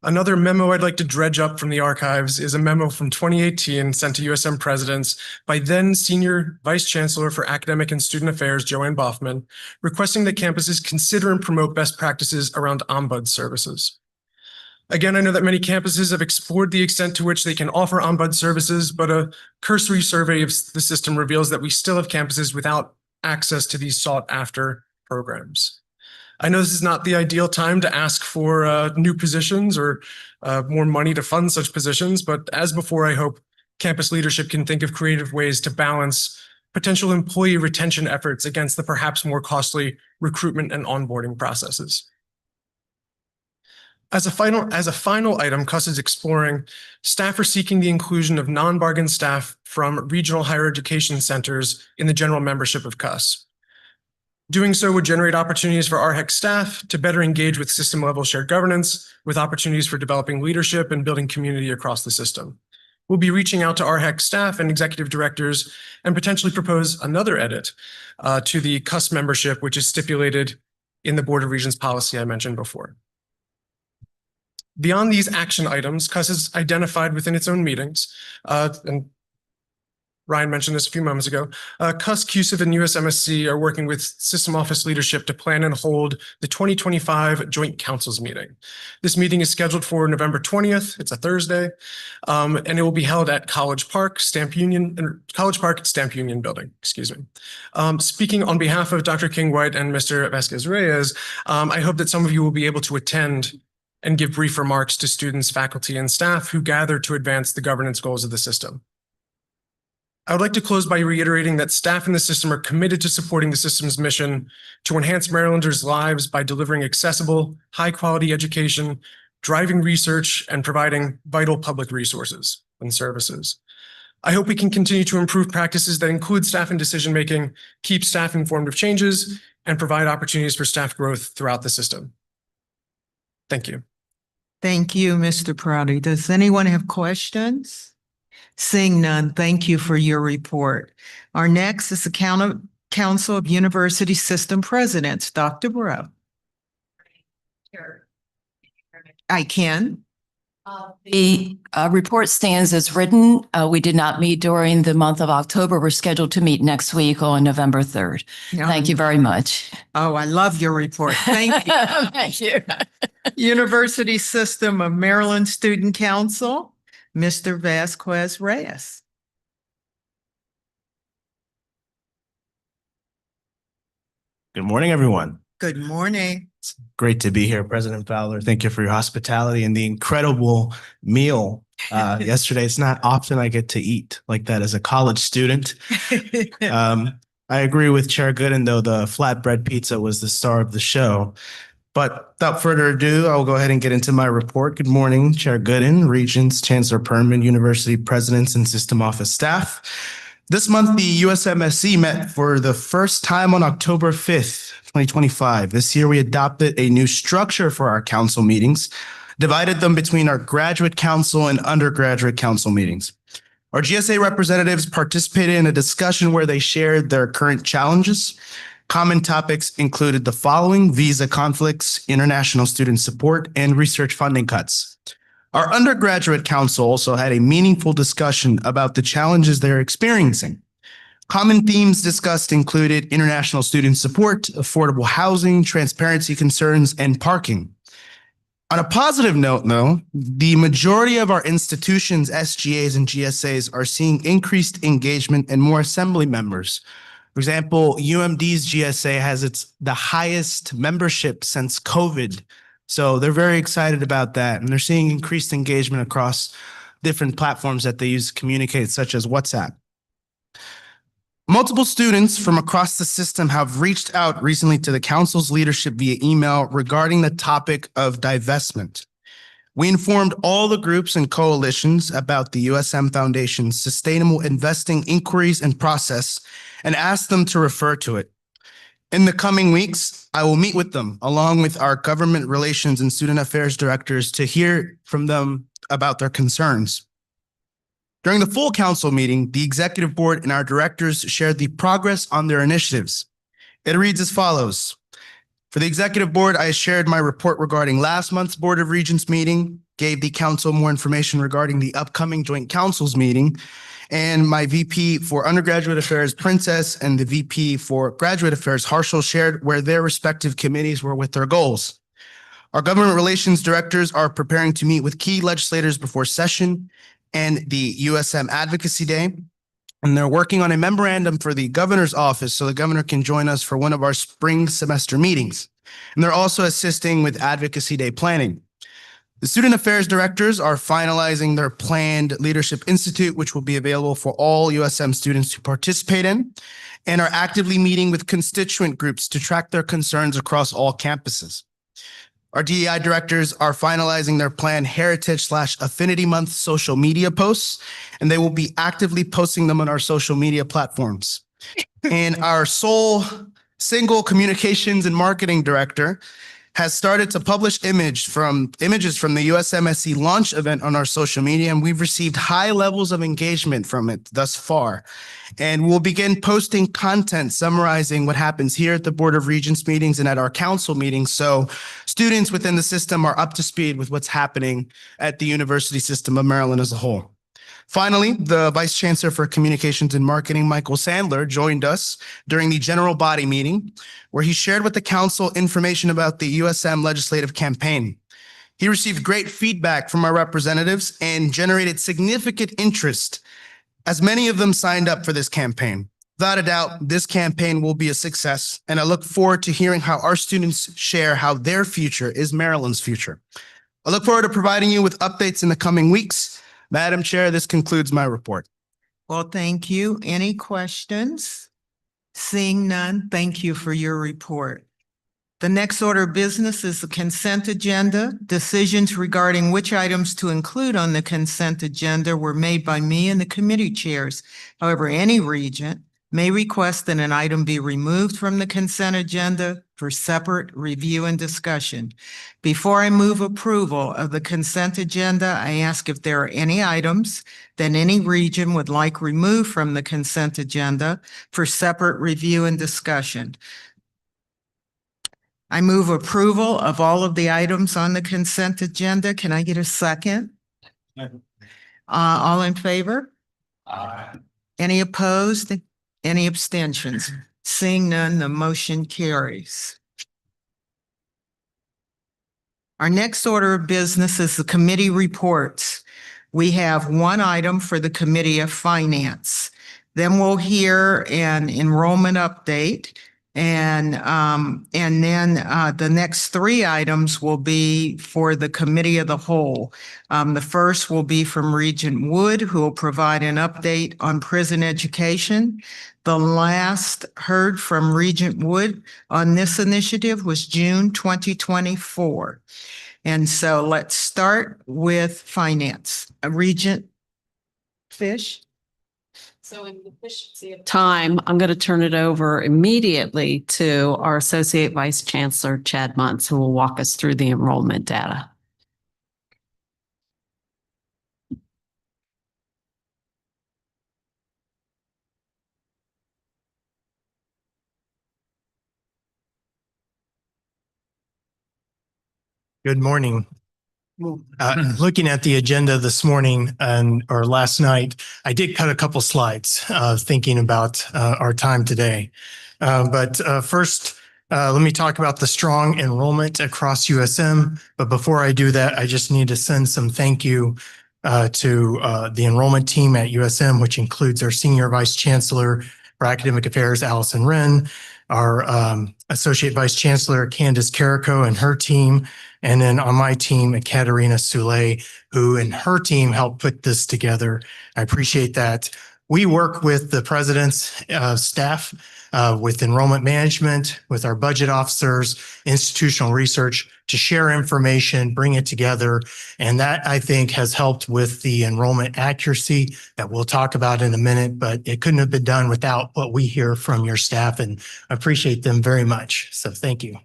Another memo I'd like to dredge up from the archives is a memo from 2018 sent to USM presidents by then Senior Vice Chancellor for Academic and Student Affairs, Joanne Boffman, requesting that campuses consider and promote best practices around ombud services. Again, I know that many campuses have explored the extent to which they can offer ombud services, but a cursory survey of the system reveals that we still have campuses without access to these sought-after programs. I know this is not the ideal time to ask for new positions or more money to fund such positions, but as before, I hope campus leadership can think of creative ways to balance potential employee retention efforts against the perhaps more costly recruitment and onboarding processes. As a final item, CUS is exploring, staff are seeking the inclusion of non-bargain staff from regional higher education centers in the general membership of CUS. Doing so would generate opportunities for RHEC staff to better engage with system-level shared governance, with opportunities for developing leadership and building community across the system. We'll be reaching out to RHEC staff and executive directors and potentially propose another edit to the CUS membership, which is stipulated in the Board of Regents policy I mentioned before. Beyond these action items, CUS has identified within its own meetings, and Ryan mentioned this a few moments ago, CUS, CUSIV, and USMSC are working with System Office leadership to plan and hold the 2025 Joint Councils meeting. This meeting is scheduled for November 20th. It's a Thursday, and it will be held at College Park Stamp Union Building, excuse me. Speaking on behalf of Dr. King-White and Mr. Vasquez-Reyes, I hope that some of you will be able to attend and give brief remarks to students, faculty, and staff who gather to advance the governance goals of the system. I would like to close by reiterating that staff in the system are committed to supporting the system's mission to enhance Marylanders' lives by delivering accessible, high-quality education, driving research, and providing vital public resources and services. I hope we can continue to improve practices that include staff in decision-making, keep staff informed of changes, and provide opportunities for staff growth throughout the system. Thank you. Thank you, Mr. Prouty. Does anyone have questions? Seeing none, thank you for your report. Our next is the Council of University System Presidents, Dr. Bro. I can. The report stands as written. We did not meet during the month of October. We're scheduled to meet next week on November 3rd. Thank you very much. Oh, I love your report. Thank you. Thank you. University System of Maryland Student Council, Mr. Vasquez Reyes. Good morning, everyone. Good morning. It's great to be here, President Fowler. Thank you for your hospitality and the incredible meal yesterday. It's not often I get to eat like that as a college student. I agree with Chair Gooden, though the flatbread pizza was the star of the show. But without further ado, I'll go ahead and get into my report. Good morning, Chair Gooden, Regents, Chancellor Perman, University Presidents, and System Office staff. This month, the USMSC met for the first time on October 5th, 2025. This year, we adopted a new structure for our council meetings, divided them between our graduate council and undergraduate council meetings. Our GSA representatives participated in a discussion where they shared their current challenges. Common topics included the following: visa conflicts, international student support, and research funding cuts. Our undergraduate council also had a meaningful discussion about the challenges they're experiencing. Common themes discussed included international student support, affordable housing, transparency concerns, and parking. On a positive note, though, the majority of our institutions, SGAs and GSAs, are seeing increased engagement and more assembly members. For example, UMD's GSA has the highest membership since COVID. So they're very excited about that. And they're seeing increased engagement across different platforms that they use to communicate, such as WhatsApp. Multiple students from across the system have reached out recently to the council's leadership via email regarding the topic of divestment. We informed all the groups and coalitions about the USM Foundation's Sustainable Investing Inquiries and Process and asked them to refer to it. In the coming weeks, I will meet with them along with our government relations and student affairs directors to hear from them about their concerns. During the full council meeting, the executive board and our directors shared the progress on their initiatives. It reads as follows. For the executive board, I shared my report regarding last month's Board of Regents meeting, gave the council more information regarding the upcoming joint councils meeting, and my VP for undergraduate affairs, Princess, and the VP for graduate affairs, Harshal, shared where their respective committees were with their goals. Our government relations directors are preparing to meet with key legislators before session and the USM Advocacy Day. And they're working on a memorandum for the governor's office so the governor can join us for one of our spring semester meetings. And they're also assisting with Advocacy Day planning. The student affairs directors are finalizing their planned Leadership Institute, which will be available for all USM students to participate in, and are actively meeting with constituent groups to track their concerns across all campuses. Our DEI directors are finalizing their planned Heritage/Affinity Month social media posts, and they will be actively posting them on our social media platforms. And our sole single communications and marketing director has started to publish images from the USMSC launch event on our social media, and we've received high levels of engagement from it thus far. And we'll begin posting content summarizing what happens here at the Board of Regents meetings and at our council meetings, so students within the system are up to speed with what's happening at the University System of Maryland as a whole. Finally, the Vice Chancellor for Communications and Marketing, Michael Sandler, joined us during the general body meeting, where he shared with the council information about the USM legislative campaign. He received great feedback from our representatives and generated significant interest, as many of them signed up for this campaign. Without a doubt, this campaign will be a success, and I look forward to hearing how our students share how their future is Maryland's future. I look forward to providing you with updates in the coming weeks. Madam Chair, this concludes my report. Well, thank you. Any questions? Seeing none, thank you for your report. The next order of business is the consent agenda. Decisions regarding which items to include on the consent agenda were made by me and the committee chairs. However, any regent may request that an item be removed from the consent agenda for separate review and discussion. Before I move approval of the consent agenda, I ask if there are any items that any region would like removed from the consent agenda for separate review and discussion. I move approval of all of the items on the consent agenda. Can I get a second? All in favor? Aye. Any opposed? Any abstentions? Seeing none, the motion carries. Our next order of business is the committee reports. We have one item for the Committee of Finance. Then we'll hear an enrollment update. And then the next three items will be for the Committee of the Whole. The first will be from Regent Wood, who will provide an update on prison education. The last heard from Regent Wood on this initiative was June 2024. And so let's start with finance. Regent Fish. So in the efficiency of time, I'm going to turn it over immediately to our Associate Vice Chancellor, Chad Muntz, who will walk us through the enrollment data. Good morning. Looking at the agenda this morning or last night, I did cut a couple slides thinking about our time today. But first, let me talk about the strong enrollment across USM. But before I do that, I just need to send some thank you to the enrollment team at USM, which includes our Senior Vice Chancellor for Academic Affairs, Allison Wren, our Associate Vice Chancellor, Candace Carrico, and her team. And then on my team, Katerina Soule, who and her team helped put this together. I appreciate that. We work with the president's staff, with enrollment management, with our budget officers, institutional research to share information, bring it together. And that, I think, has helped with the enrollment accuracy that we'll talk about in a minute, but it couldn't have been done without what we hear from your staff, and I appreciate them very much. So thank you.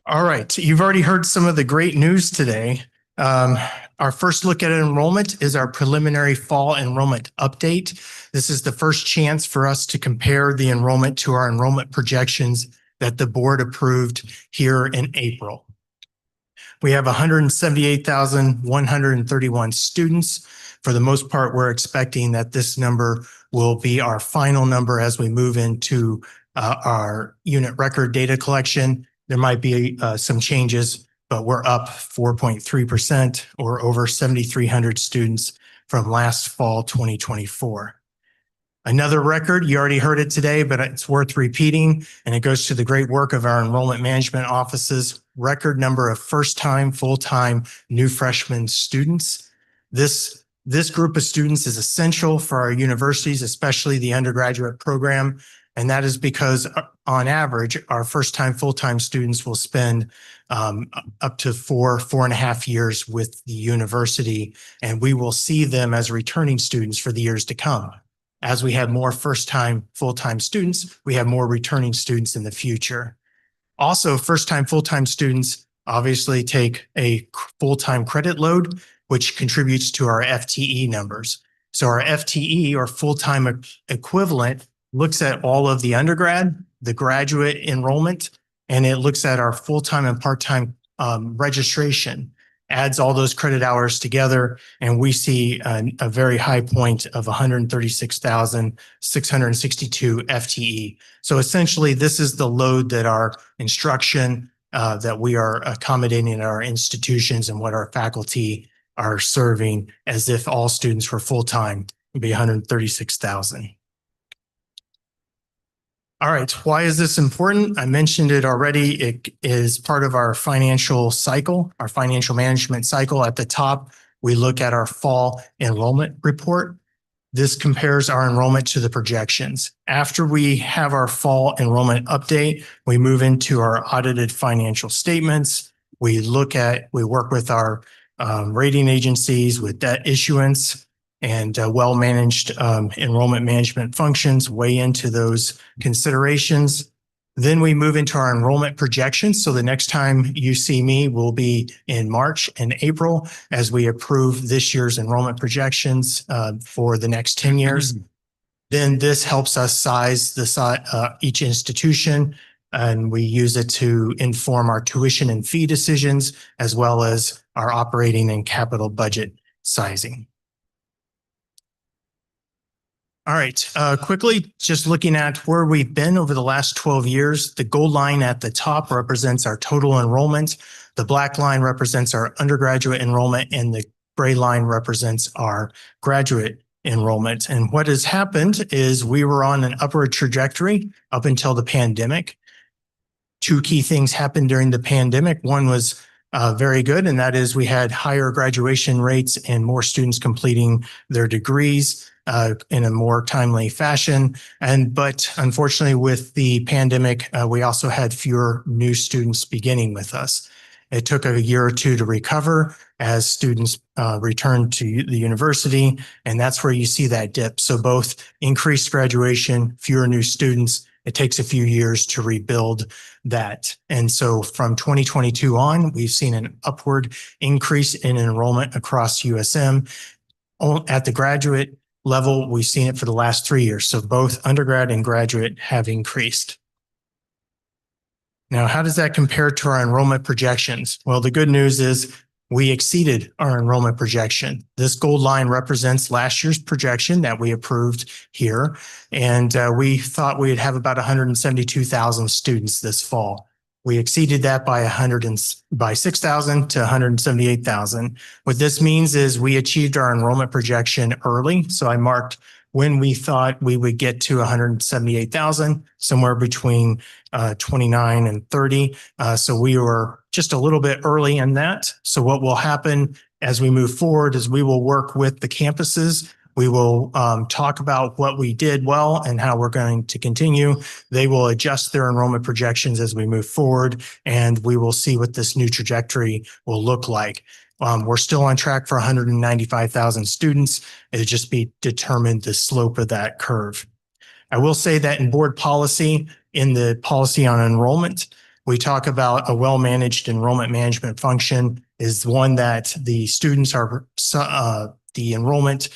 All right, you've already heard some of the great news today. Our first look at enrollment is our preliminary fall enrollment update. This is the first chance for us to compare the enrollment to our enrollment projections that the board approved here in April. We have 178,131 students. For the most part, we're expecting that this number will be our final number as we move into our unit record data collection. There might be some changes, but we're up 4.3% or over 7,300 students from last fall 2024. Another record, you already heard it today, but it's worth repeating, and it goes to the great work of our enrollment management offices. Record number of first-time, full-time, new freshman students. This group of students is essential for our universities, especially the undergraduate program. And that is because on average, our first-time, full-time students will spend up to 4.5 years with the university, and we will see them as returning students for the years to come. As we have more first-time, full-time students, we have more returning students in the future. Also, first-time, full-time students obviously take a full-time credit load, which contributes to our FTE numbers. So our FTE, or full-time equivalent, looks at all of the undergrad, the graduate enrollment, and it looks at our full-time and part-time registration, adds all those credit hours together, and we see a very high point of 136,662 FTE. So essentially, this is the load that our instruction, that we are accommodating in our institutions and what our faculty are serving, as if all students were full-time, would be 136,000. All right, why is this important? I mentioned it already. It is part of our financial cycle, our financial management cycle. At the top, we look at our fall enrollment report. This compares our enrollment to the projections. After we have our fall enrollment update, we move into our audited financial statements. We work with our rating agencies with debt issuance and well-managed enrollment management functions weigh into those considerations. Then we move into our enrollment projections. So the next time you see me will be in March and April as we approve this year's enrollment projections for the next 10 years. Then this helps us size each institution, and we use it to inform our tuition and fee decisions, as well as our operating and capital budget sizing. All right, quickly, just looking at where we've been over the last 12 years, the gold line at the top represents our total enrollment. The black line represents our undergraduate enrollment, and the gray line represents our graduate enrollment. And what has happened is we were on an upward trajectory up until the pandemic. Two key things happened during the pandemic. One was very good, and that is we had higher graduation rates and more students completing their degrees in a more timely fashion. But unfortunately, with the pandemic, we also had fewer new students beginning with us. It took a year or two to recover as students returned to the university, and that's where you see that dip. So both increased graduation, fewer new students. It takes a few years to rebuild that. And so from 2022 on, we've seen an upward increase in enrollment across USM. At the graduate level, we've seen it for the last 3 years. So both undergrad and graduate have increased. Now, how does that compare to our enrollment projections? Well, the good news is we exceeded our enrollment projection. This gold line represents last year's projection that we approved here. And we thought we'd have about 172,000 students this fall. We exceeded that by 6,000 to 178,000. What this means is we achieved our enrollment projection early. So I marked when we thought we would get to 178,000, somewhere between 29 and 30. So we were just a little bit early in that. So what will happen as we move forward is we will work with the campuses. We will talk about what we did well and how we're going to continue. They will adjust their enrollment projections as we move forward, and we will see what this new trajectory will look like. We're still on track for 195,000 students. It'll just be determined the slope of that curve. I will say that in board policy, in the policy on enrollment, we talk about a well-managed enrollment management function is one that the students are, the enrollment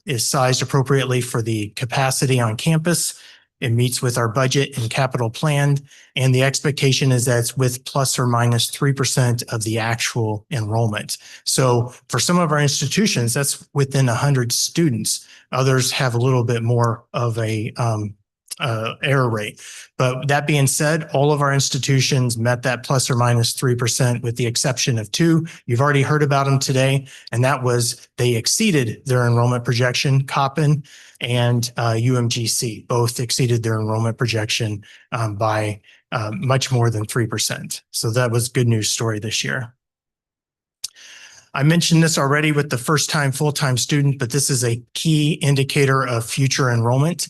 is sized appropriately for the capacity on campus. It meets with our budget and capital plan, and the expectation is that it's with plus or minus 3% of the actual enrollment. So for some of our institutions, that's within 100 students. Others have a little bit more of a error rate. But that being said, all of our institutions met that plus or minus 3% with the exception of two. You've already heard about them today, and that was they exceeded their enrollment projection, Coppin and UMGC. Both exceeded their enrollment projection by much more than 3%. So that was a good news story this year. I mentioned this already with the first-time full-time student, but this is a key indicator of future enrollment.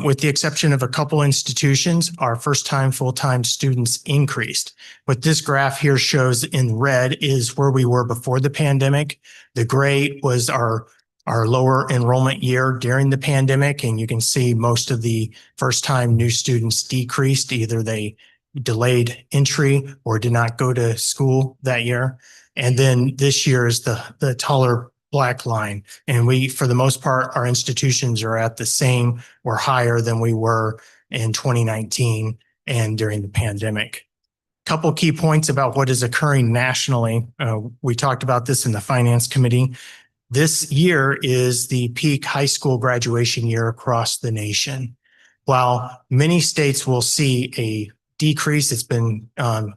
With the exception of a couple institutions, our first-time full-time students increased. What this graph here shows in red is where we were before the pandemic. The gray was our lower enrollment year during the pandemic, and you can see most of the first-time new students decreased. Either they delayed entry or did not go to school that year. And then this year is the taller black line. And we, for the most part, our institutions are at the same or higher than we were in 2019 and during the pandemic. Couple key points about what is occurring nationally. We talked about this in the Finance Committee. This year is the peak high school graduation year across the nation. While many states will see a decrease, it's been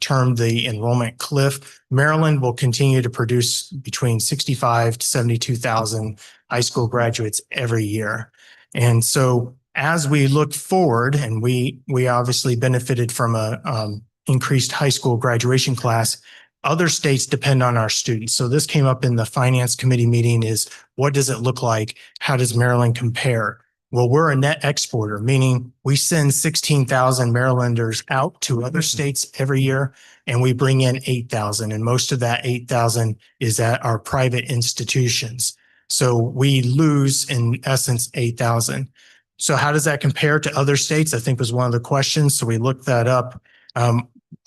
termed the enrollment cliff. Maryland will continue to produce between 65 to 72,000 high school graduates every year. And so as we look forward, and we obviously benefited from a increased high school graduation class, Other states depend on our students. So this came up in the finance committee meeting is what does it look like? How does Maryland compare? Well, we're a net exporter, meaning we send 16,000 Marylanders out to other states every year, and we bring in 8,000. And most of that 8,000 is at our private institutions. So we lose, in essence, 8,000. So how does that compare to other states? I think was one of the questions. So we looked that up.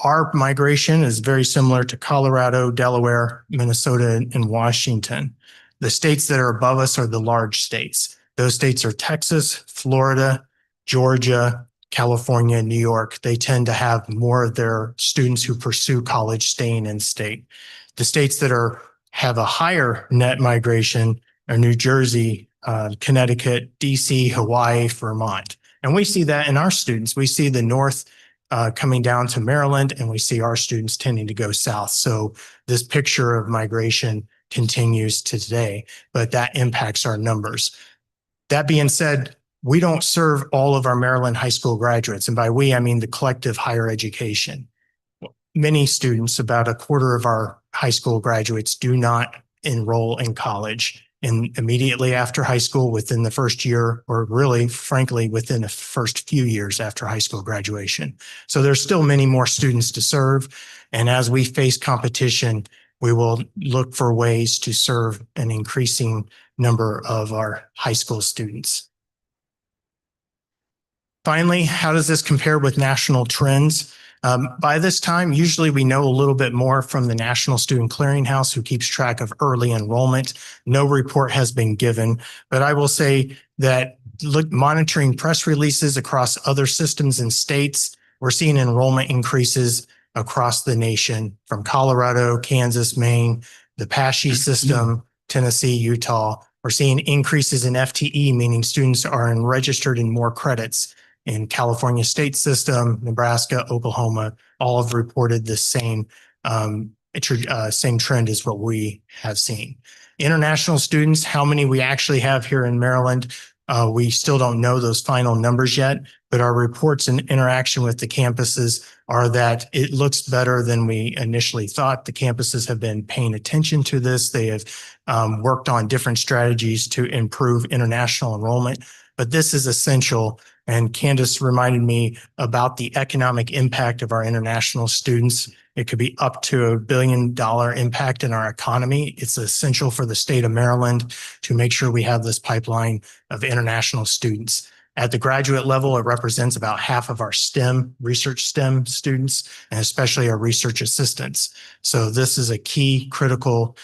Our migration is very similar to Colorado, Delaware, Minnesota, and Washington. The states that are above us are the large states. Those states are Texas, Florida, Georgia, California, New York. They tend to have more of their students who pursue college staying in state. The states that have a higher net migration are New Jersey, Connecticut, DC, Hawaii, Vermont. And we see that in our students. We see the North coming down to Maryland, and we see our students tending to go south. So this picture of migration continues to today, but that impacts our numbers. That being said, we don't serve all of our Maryland high school graduates. And by we, I mean the collective higher education. Many students, about a quarter of our high school graduates, do not enroll in college. And immediately after high school, within the first year, or really, frankly, within the first few years after high school graduation. So there's still many more students to serve. And as we face competition, we will look for ways to serve an increasing number of our high school students. Finally, how does this compare with national trends? By this time, usually we know a little bit more from the National Student Clearinghouse, who keeps track of early enrollment. No report has been given, but I will say that monitoring press releases across other systems and states, we're seeing enrollment increases across the nation from Colorado, Kansas, Maine, the Apache system, Tennessee, Utah. We're seeing increases in FTE, meaning students are registered in more credits. In California state system, Nebraska, Oklahoma, all have reported the same trend as what we have seen. International students, how many we actually have here in Maryland, we still don't know those final numbers yet, but our reports and interaction with the campuses are that it looks better than we initially thought. The campuses have been paying attention to this. They have worked on different strategies to improve international enrollment, but this is essential. And Candace reminded me about the economic impact of our international students. It could be up to $1 billion impact in our economy. It's essential for the state of Maryland to make sure we have this pipeline of international students. At the graduate level, it represents about half of our research STEM students, and especially our research assistants. So this is a key critical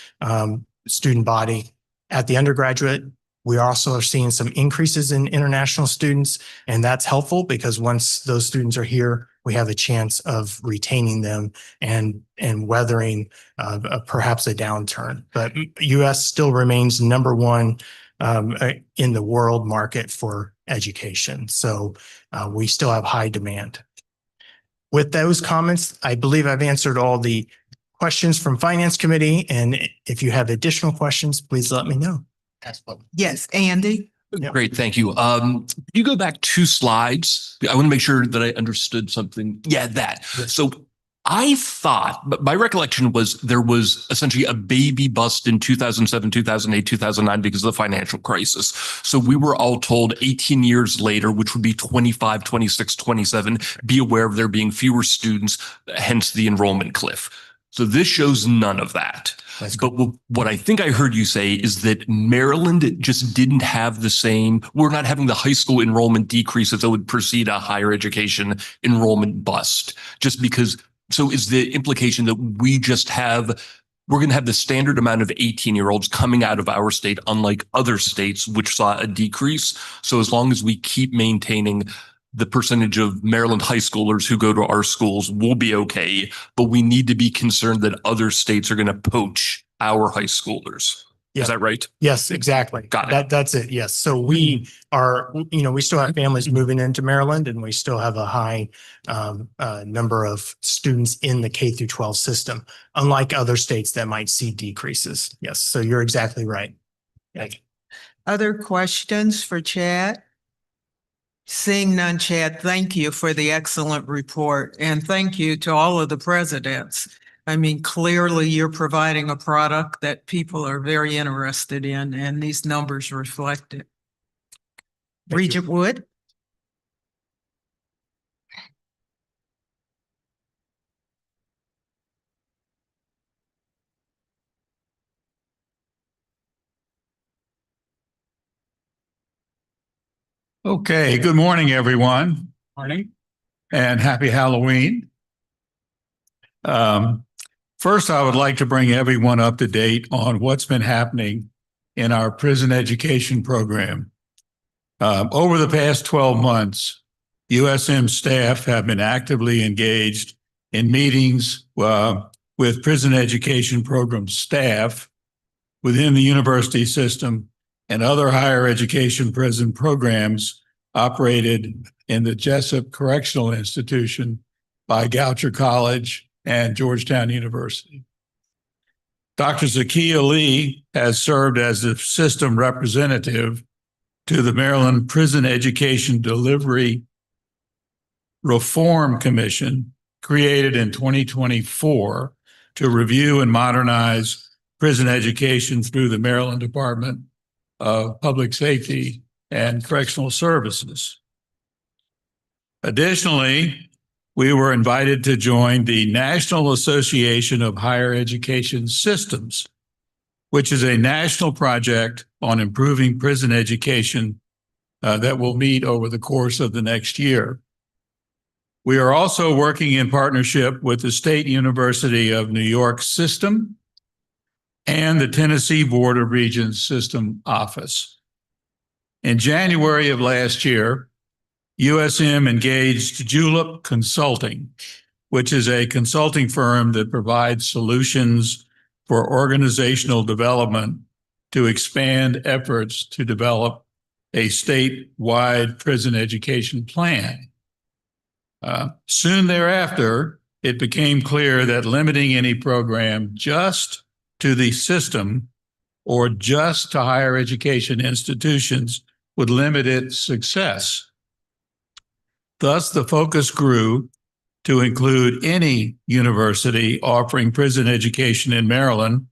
student body. At the undergraduate, we also are seeing some increases in international students, and that's helpful because once those students are here, we have a chance of retaining them and weathering perhaps a downturn. But U.S. still remains number one in the world market for education. So we still have high demand. With those comments, I believe I've answered all the questions from Finance Committee. And if you have additional questions, please let me know. Yes, Andy? Great, thank you. You go back 2 slides. I want to make sure that I understood something. Yeah, that. So I thought, but my recollection was there was essentially a baby bust in 2007, 2008, 2009 because of the financial crisis. So we were all told 18 years later, which would be 25, 26, 27, be aware of there being fewer students, hence the enrollment cliff. So this shows none of that. But what I think I heard you say is that Maryland just didn't have the same, we're not having the high school enrollment decreases that would precede a higher education enrollment bust. Just because, so is the implication that we're going to have the standard amount of 18-year-olds coming out of our state, unlike other states, which saw a decrease. So as long as we keep maintaining the percentage of Maryland high schoolers who go to our schools, will be okay, but we need to be concerned that other states are going to poach our high schoolers. Yeah. Is that right? Yes, exactly. Got it. That's it. Yes. So we are, we still have families moving into Maryland, and we still have a high number of students in the K through 12 system, unlike other states that might see decreases. Yes. So you're exactly right. Yeah. Other questions for Chad? Seeing none, Chad, thank you for the excellent report. And thank you to all of the presidents I mean, clearly you're providing a product that people are very interested in, and these numbers reflect it. Regent Wood? Okay, good morning, everyone. Morning. And happy Halloween. First, I would like to bring everyone up to date on what's been happening in our prison education program. Over the past 12 months, USM staff have been actively engaged in meetings with prison education program staff within the university system and other higher education prison programs operated in the Jessup Correctional Institution by Goucher College and Georgetown University. Dr. Zakiya Lee has served as the system representative to the Maryland Prison Education Delivery Reform Commission, created in 2024 to review and modernize prison education through the Maryland Department of Public Safety and Correctional Services. Additionally, we were invited to join the National Association of Higher Education Systems, which is a national project on improving prison education that will meet over the course of the next year. We are also working in partnership with the State University of New York System and the Tennessee Board of Regents System Office. In January of last year, USM engaged Julep Consulting, which is a consulting firm that provides solutions for organizational development to expand efforts to develop a statewide prison education plan. Soon thereafter, it became clear that limiting any program just to the system or just to higher education institutions would limit its success. Thus, the focus grew to include any university offering prison education in Maryland,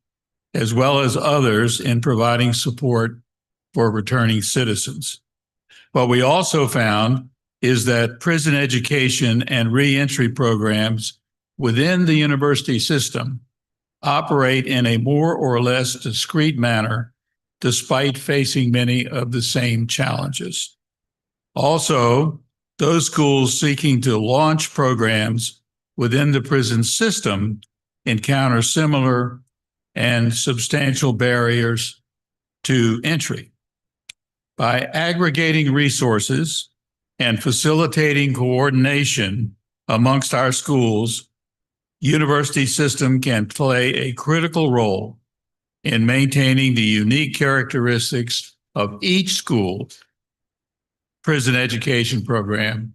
as well as others in providing support for returning citizens. What we also found is that prison education and reentry programs within the university system operate in a more or less discrete manner, despite facing many of the same challenges. Also, those schools seeking to launch programs within the prison system encounter similar and substantial barriers to entry. By aggregating resources and facilitating coordination amongst our schools, university system can play a critical role in maintaining the unique characteristics of each school, prison education program,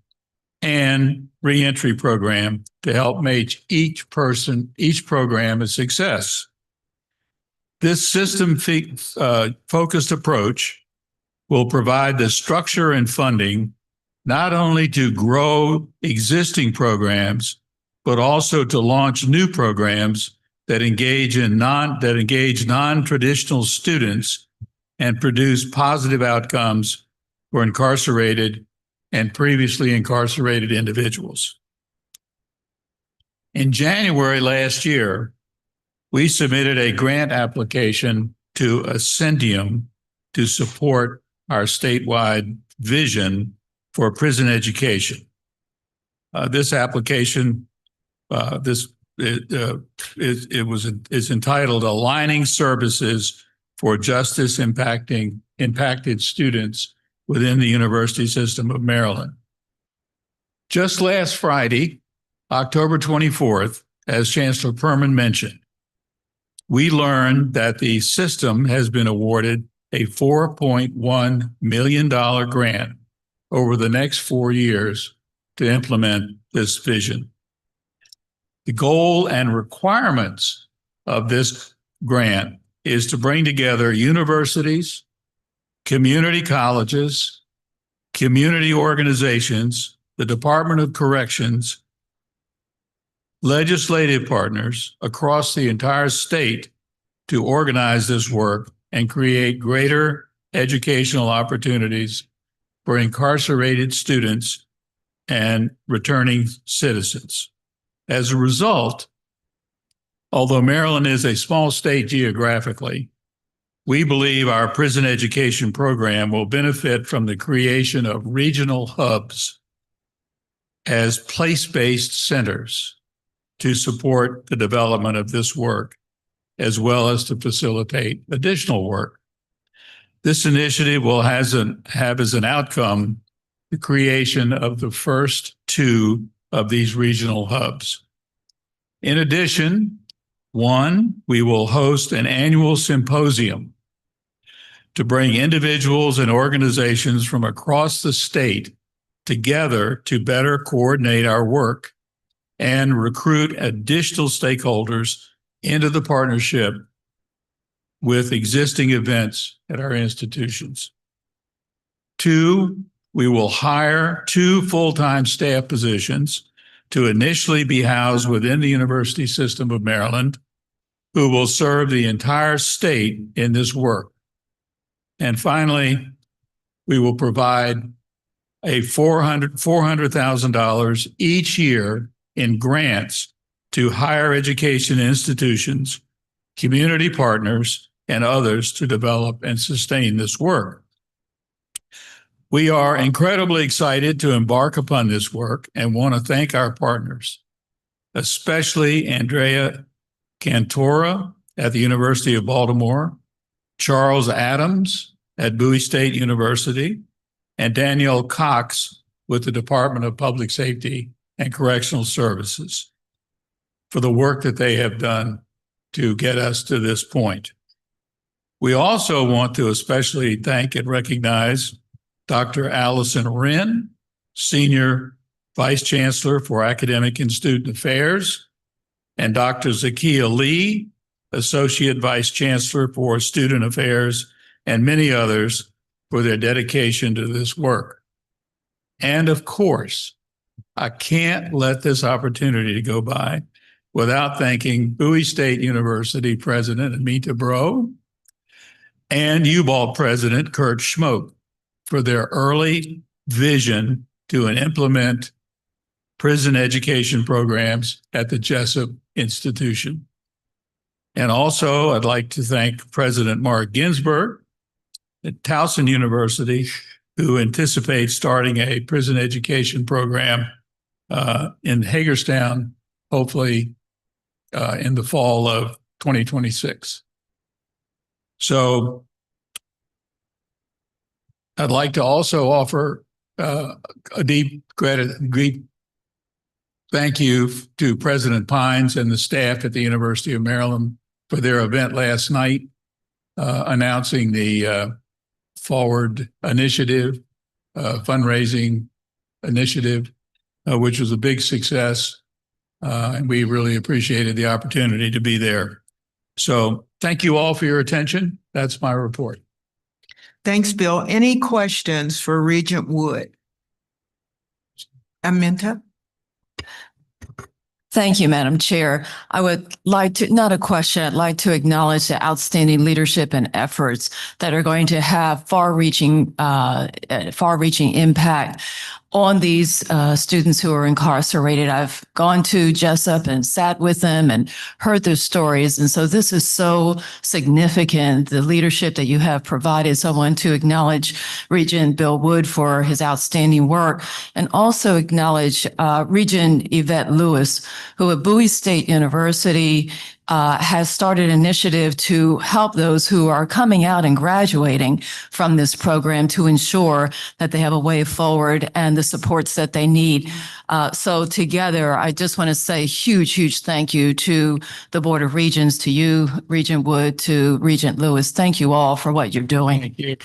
and reentry program to help make each program a success. This system focused approach will provide the structure and funding not only to grow existing programs, but also to launch new programs that engage non-traditional students and produce positive outcomes for incarcerated and previously incarcerated individuals. In January last year, we submitted a grant application to Ascendium to support our statewide vision for prison education. This application is entitled Aligning Services for Justice Impacted Students Within the University System of Maryland. Just last Friday, October 24th, as Chancellor Perman mentioned, we learned that the system has been awarded a $4.1 million grant over the next 4 years to implement this vision. The goal and requirements of this grant is to bring together universities, community colleges, community organizations, the Department of Corrections, legislative partners across the entire state to organize this work and create greater educational opportunities for incarcerated students and returning citizens. As a result, although Maryland is a small state geographically, we believe our prison education program will benefit from the creation of regional hubs as place-based centers to support the development of this work, as well as to facilitate additional work. This initiative will have as an outcome the creation of the first two of these regional hubs. In addition, one, we will host an annual symposium to bring individuals and organizations from across the state together to better coordinate our work and recruit additional stakeholders into the partnership with existing events at our institutions. Two, we will hire 2 full-time staff positions to initially be housed within the University System of Maryland, who will serve the entire state in this work. And finally, we will provide a $400,000 each year in grants to higher education institutions, community partners, and others to develop and sustain this work. We are incredibly excited to embark upon this work and want to thank our partners, especially Andrea Cantora at the University of Baltimore, Charles Adams at Bowie State University, and Danielle Cox with the Department of Public Safety and Correctional Services for the work that they have done to get us to this point. We also want to especially thank and recognize Dr. Allison Wren, Senior Vice Chancellor for Academic and Student Affairs, and Dr. Zakia Lee, Associate Vice Chancellor for Student Affairs, and many others for their dedication to this work. And of course, I can't let this opportunity go by without thanking Bowie State University President Amita Bro and UBAL President Kurt Schmoke for their early vision to implement prison education programs at the Jessup Institution. And also, I'd like to thank President Mark Ginsburg at Towson University, who anticipates starting a prison education program in Hagerstown, hopefully in the fall of 2026. So I'd like to also offer a deep thank you to President Pines and the staff at the University of Maryland for their event last night, announcing the Forward Initiative, fundraising initiative, which was a big success. And we really appreciated the opportunity to be there. So thank you all for your attention. That's my report. Thanks, Bill. Any questions for Regent Wood? Aminta? Thank you, Madam Chair. I would like to, not a question, I'd like to acknowledge the outstanding leadership and efforts that are going to have far-reaching impact on these students who are incarcerated. I've gone to Jessup and sat with them and heard their stories. And so this is so significant, the leadership that you have provided. So I want to acknowledge Regent Bill Wood for his outstanding work, and also acknowledge Regent Yvette Lewis, who at Bowie State University has started an initiative to help those who are coming out and graduating from this program to ensure that they have a way forward and the supports that they need. So together, I just want to say huge thank you to the Board of Regents, to you, Regent Wood, to Regent Lewis. Thank you all for what you're doing. Thank you.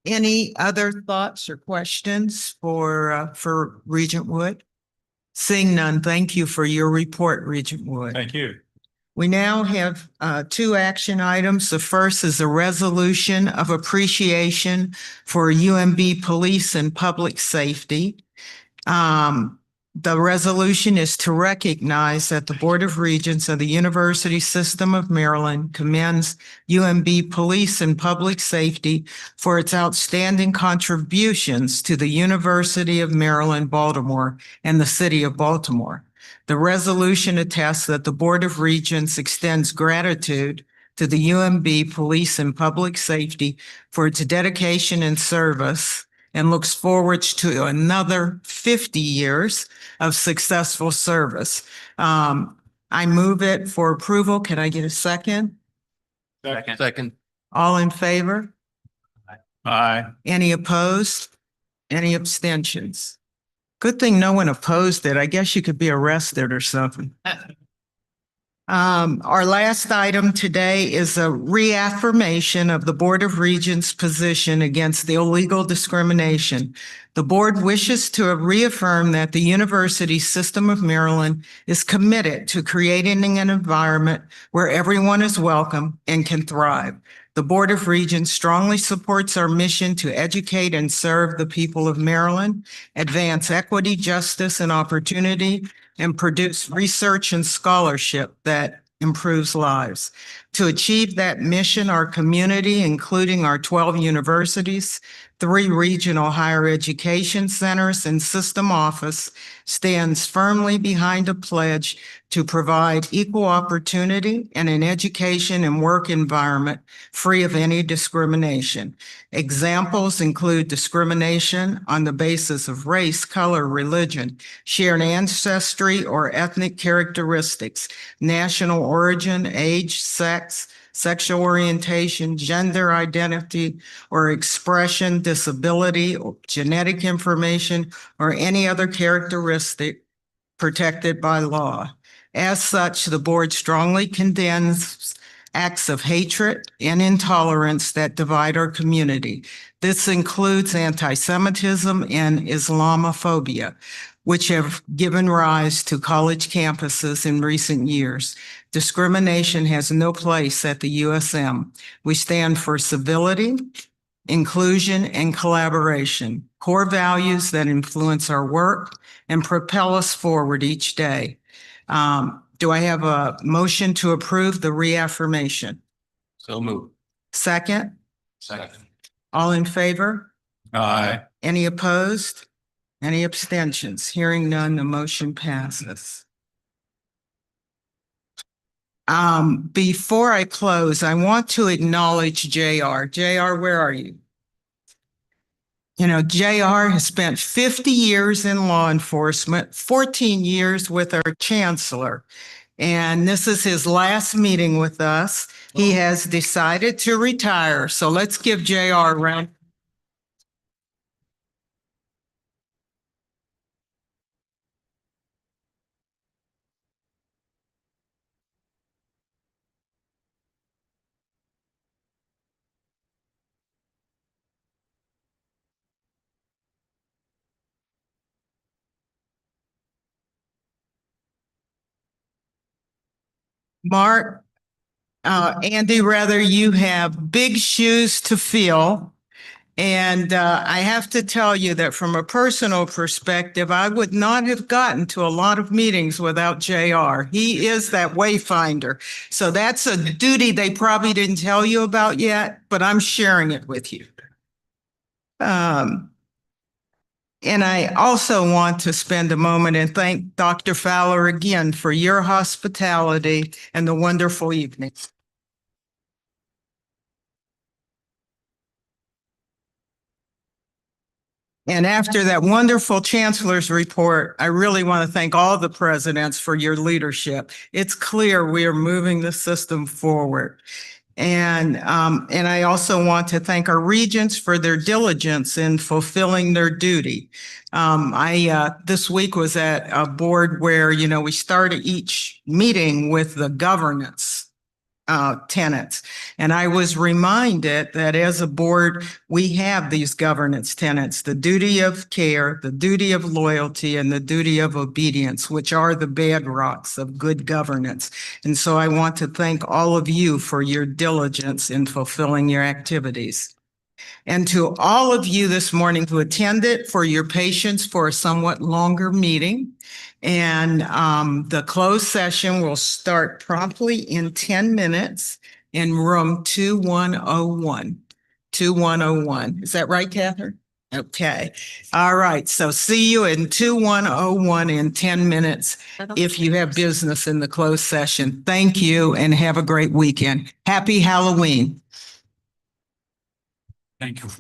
Any other thoughts or questions for Regent Wood? Seeing none, thank you for your report, Regent Wood. Thank you. We now have two action items. The first is a resolution of appreciation for UMB Police and Public Safety. The resolution is to recognize that the Board of Regents of the University System of Maryland commends UMB Police and Public Safety for its outstanding contributions to the University of Maryland, Baltimore, and the City of Baltimore. The resolution attests that the Board of Regents extends gratitude to the UMB Police and Public Safety for its dedication and service, and looks forward to another 50 years of successful service. I move it for approval. Can I get a second? Second. All in favor? Aye. Any opposed? Any abstentions? Good thing no one opposed it. I guess you could be arrested or something. Our last item today is a reaffirmation of the Board of Regents' position against the illegal discrimination. The board wishes to reaffirm that the University System of Maryland is committed to creating an environment where everyone is welcome and can thrive. The Board of Regents strongly supports our mission to educate and serve the people of Maryland, advance equity, justice, and opportunity, and produce research and scholarship that improves lives. To achieve that mission, our community, including our 12 universities, 3 regional higher education centers, and system office, stands firmly behind a pledge to provide equal opportunity and an education and work environment free of any discrimination. Examples include discrimination on the basis of race, color, religion, shared ancestry or ethnic characteristics, national origin, age, sex, sexual orientation, gender identity or expression, disability, or genetic information, or any other characteristic protected by law. As such, the board strongly condemns acts of hatred and intolerance that divide our community. This includes anti-Semitism and Islamophobia, which have given rise to college campuses in recent years. Discrimination has no place at the USM. We stand for civility, inclusion, and collaboration, core values that influence our work and propel us forward each day. Do I have a motion to approve the reaffirmation? So moved. Second? Second. All in favor? Aye. Any opposed? Any abstentions? Hearing none, the motion passes. Before I close, I want to acknowledge JR. JR, where are you? You know, JR has spent 50 years in law enforcement, 14 years with our chancellor, and this is his last meeting with us. He has decided to retire, so let's give JR a round. Mark, Andy, rather, you have big shoes to fill. And I have to tell you that from a personal perspective, I would not have gotten to a lot of meetings without JR. He is that wayfinder. So that's a duty they probably didn't tell you about yet, but I'm sharing it with you. And I also want to spend a moment and thank Dr. Fowler again for your hospitality and the wonderful evening. And after that wonderful chancellor's report, I really want to thank all the presidents for your leadership. It's clear we are moving the system forward. And I also want to thank our regents for their diligence in fulfilling their duty. This week was at a board where, you know, we started each meeting with the governance tenets. And I was reminded that as a board, we have these governance tenets, the duty of care, the duty of loyalty, and the duty of obedience, which are the bedrocks of good governance. And so I want to thank all of you for your diligence in fulfilling your activities. And to all of you this morning who attended, for your patience for a somewhat longer meeting. And the closed session will start promptly in 10 minutes in room 2101. 2101. Is that right, Catherine? Okay. All right. So see you in 2101 in 10 minutes if you have business in the closed session. Thank you and have a great weekend. Happy Halloween. Thank you.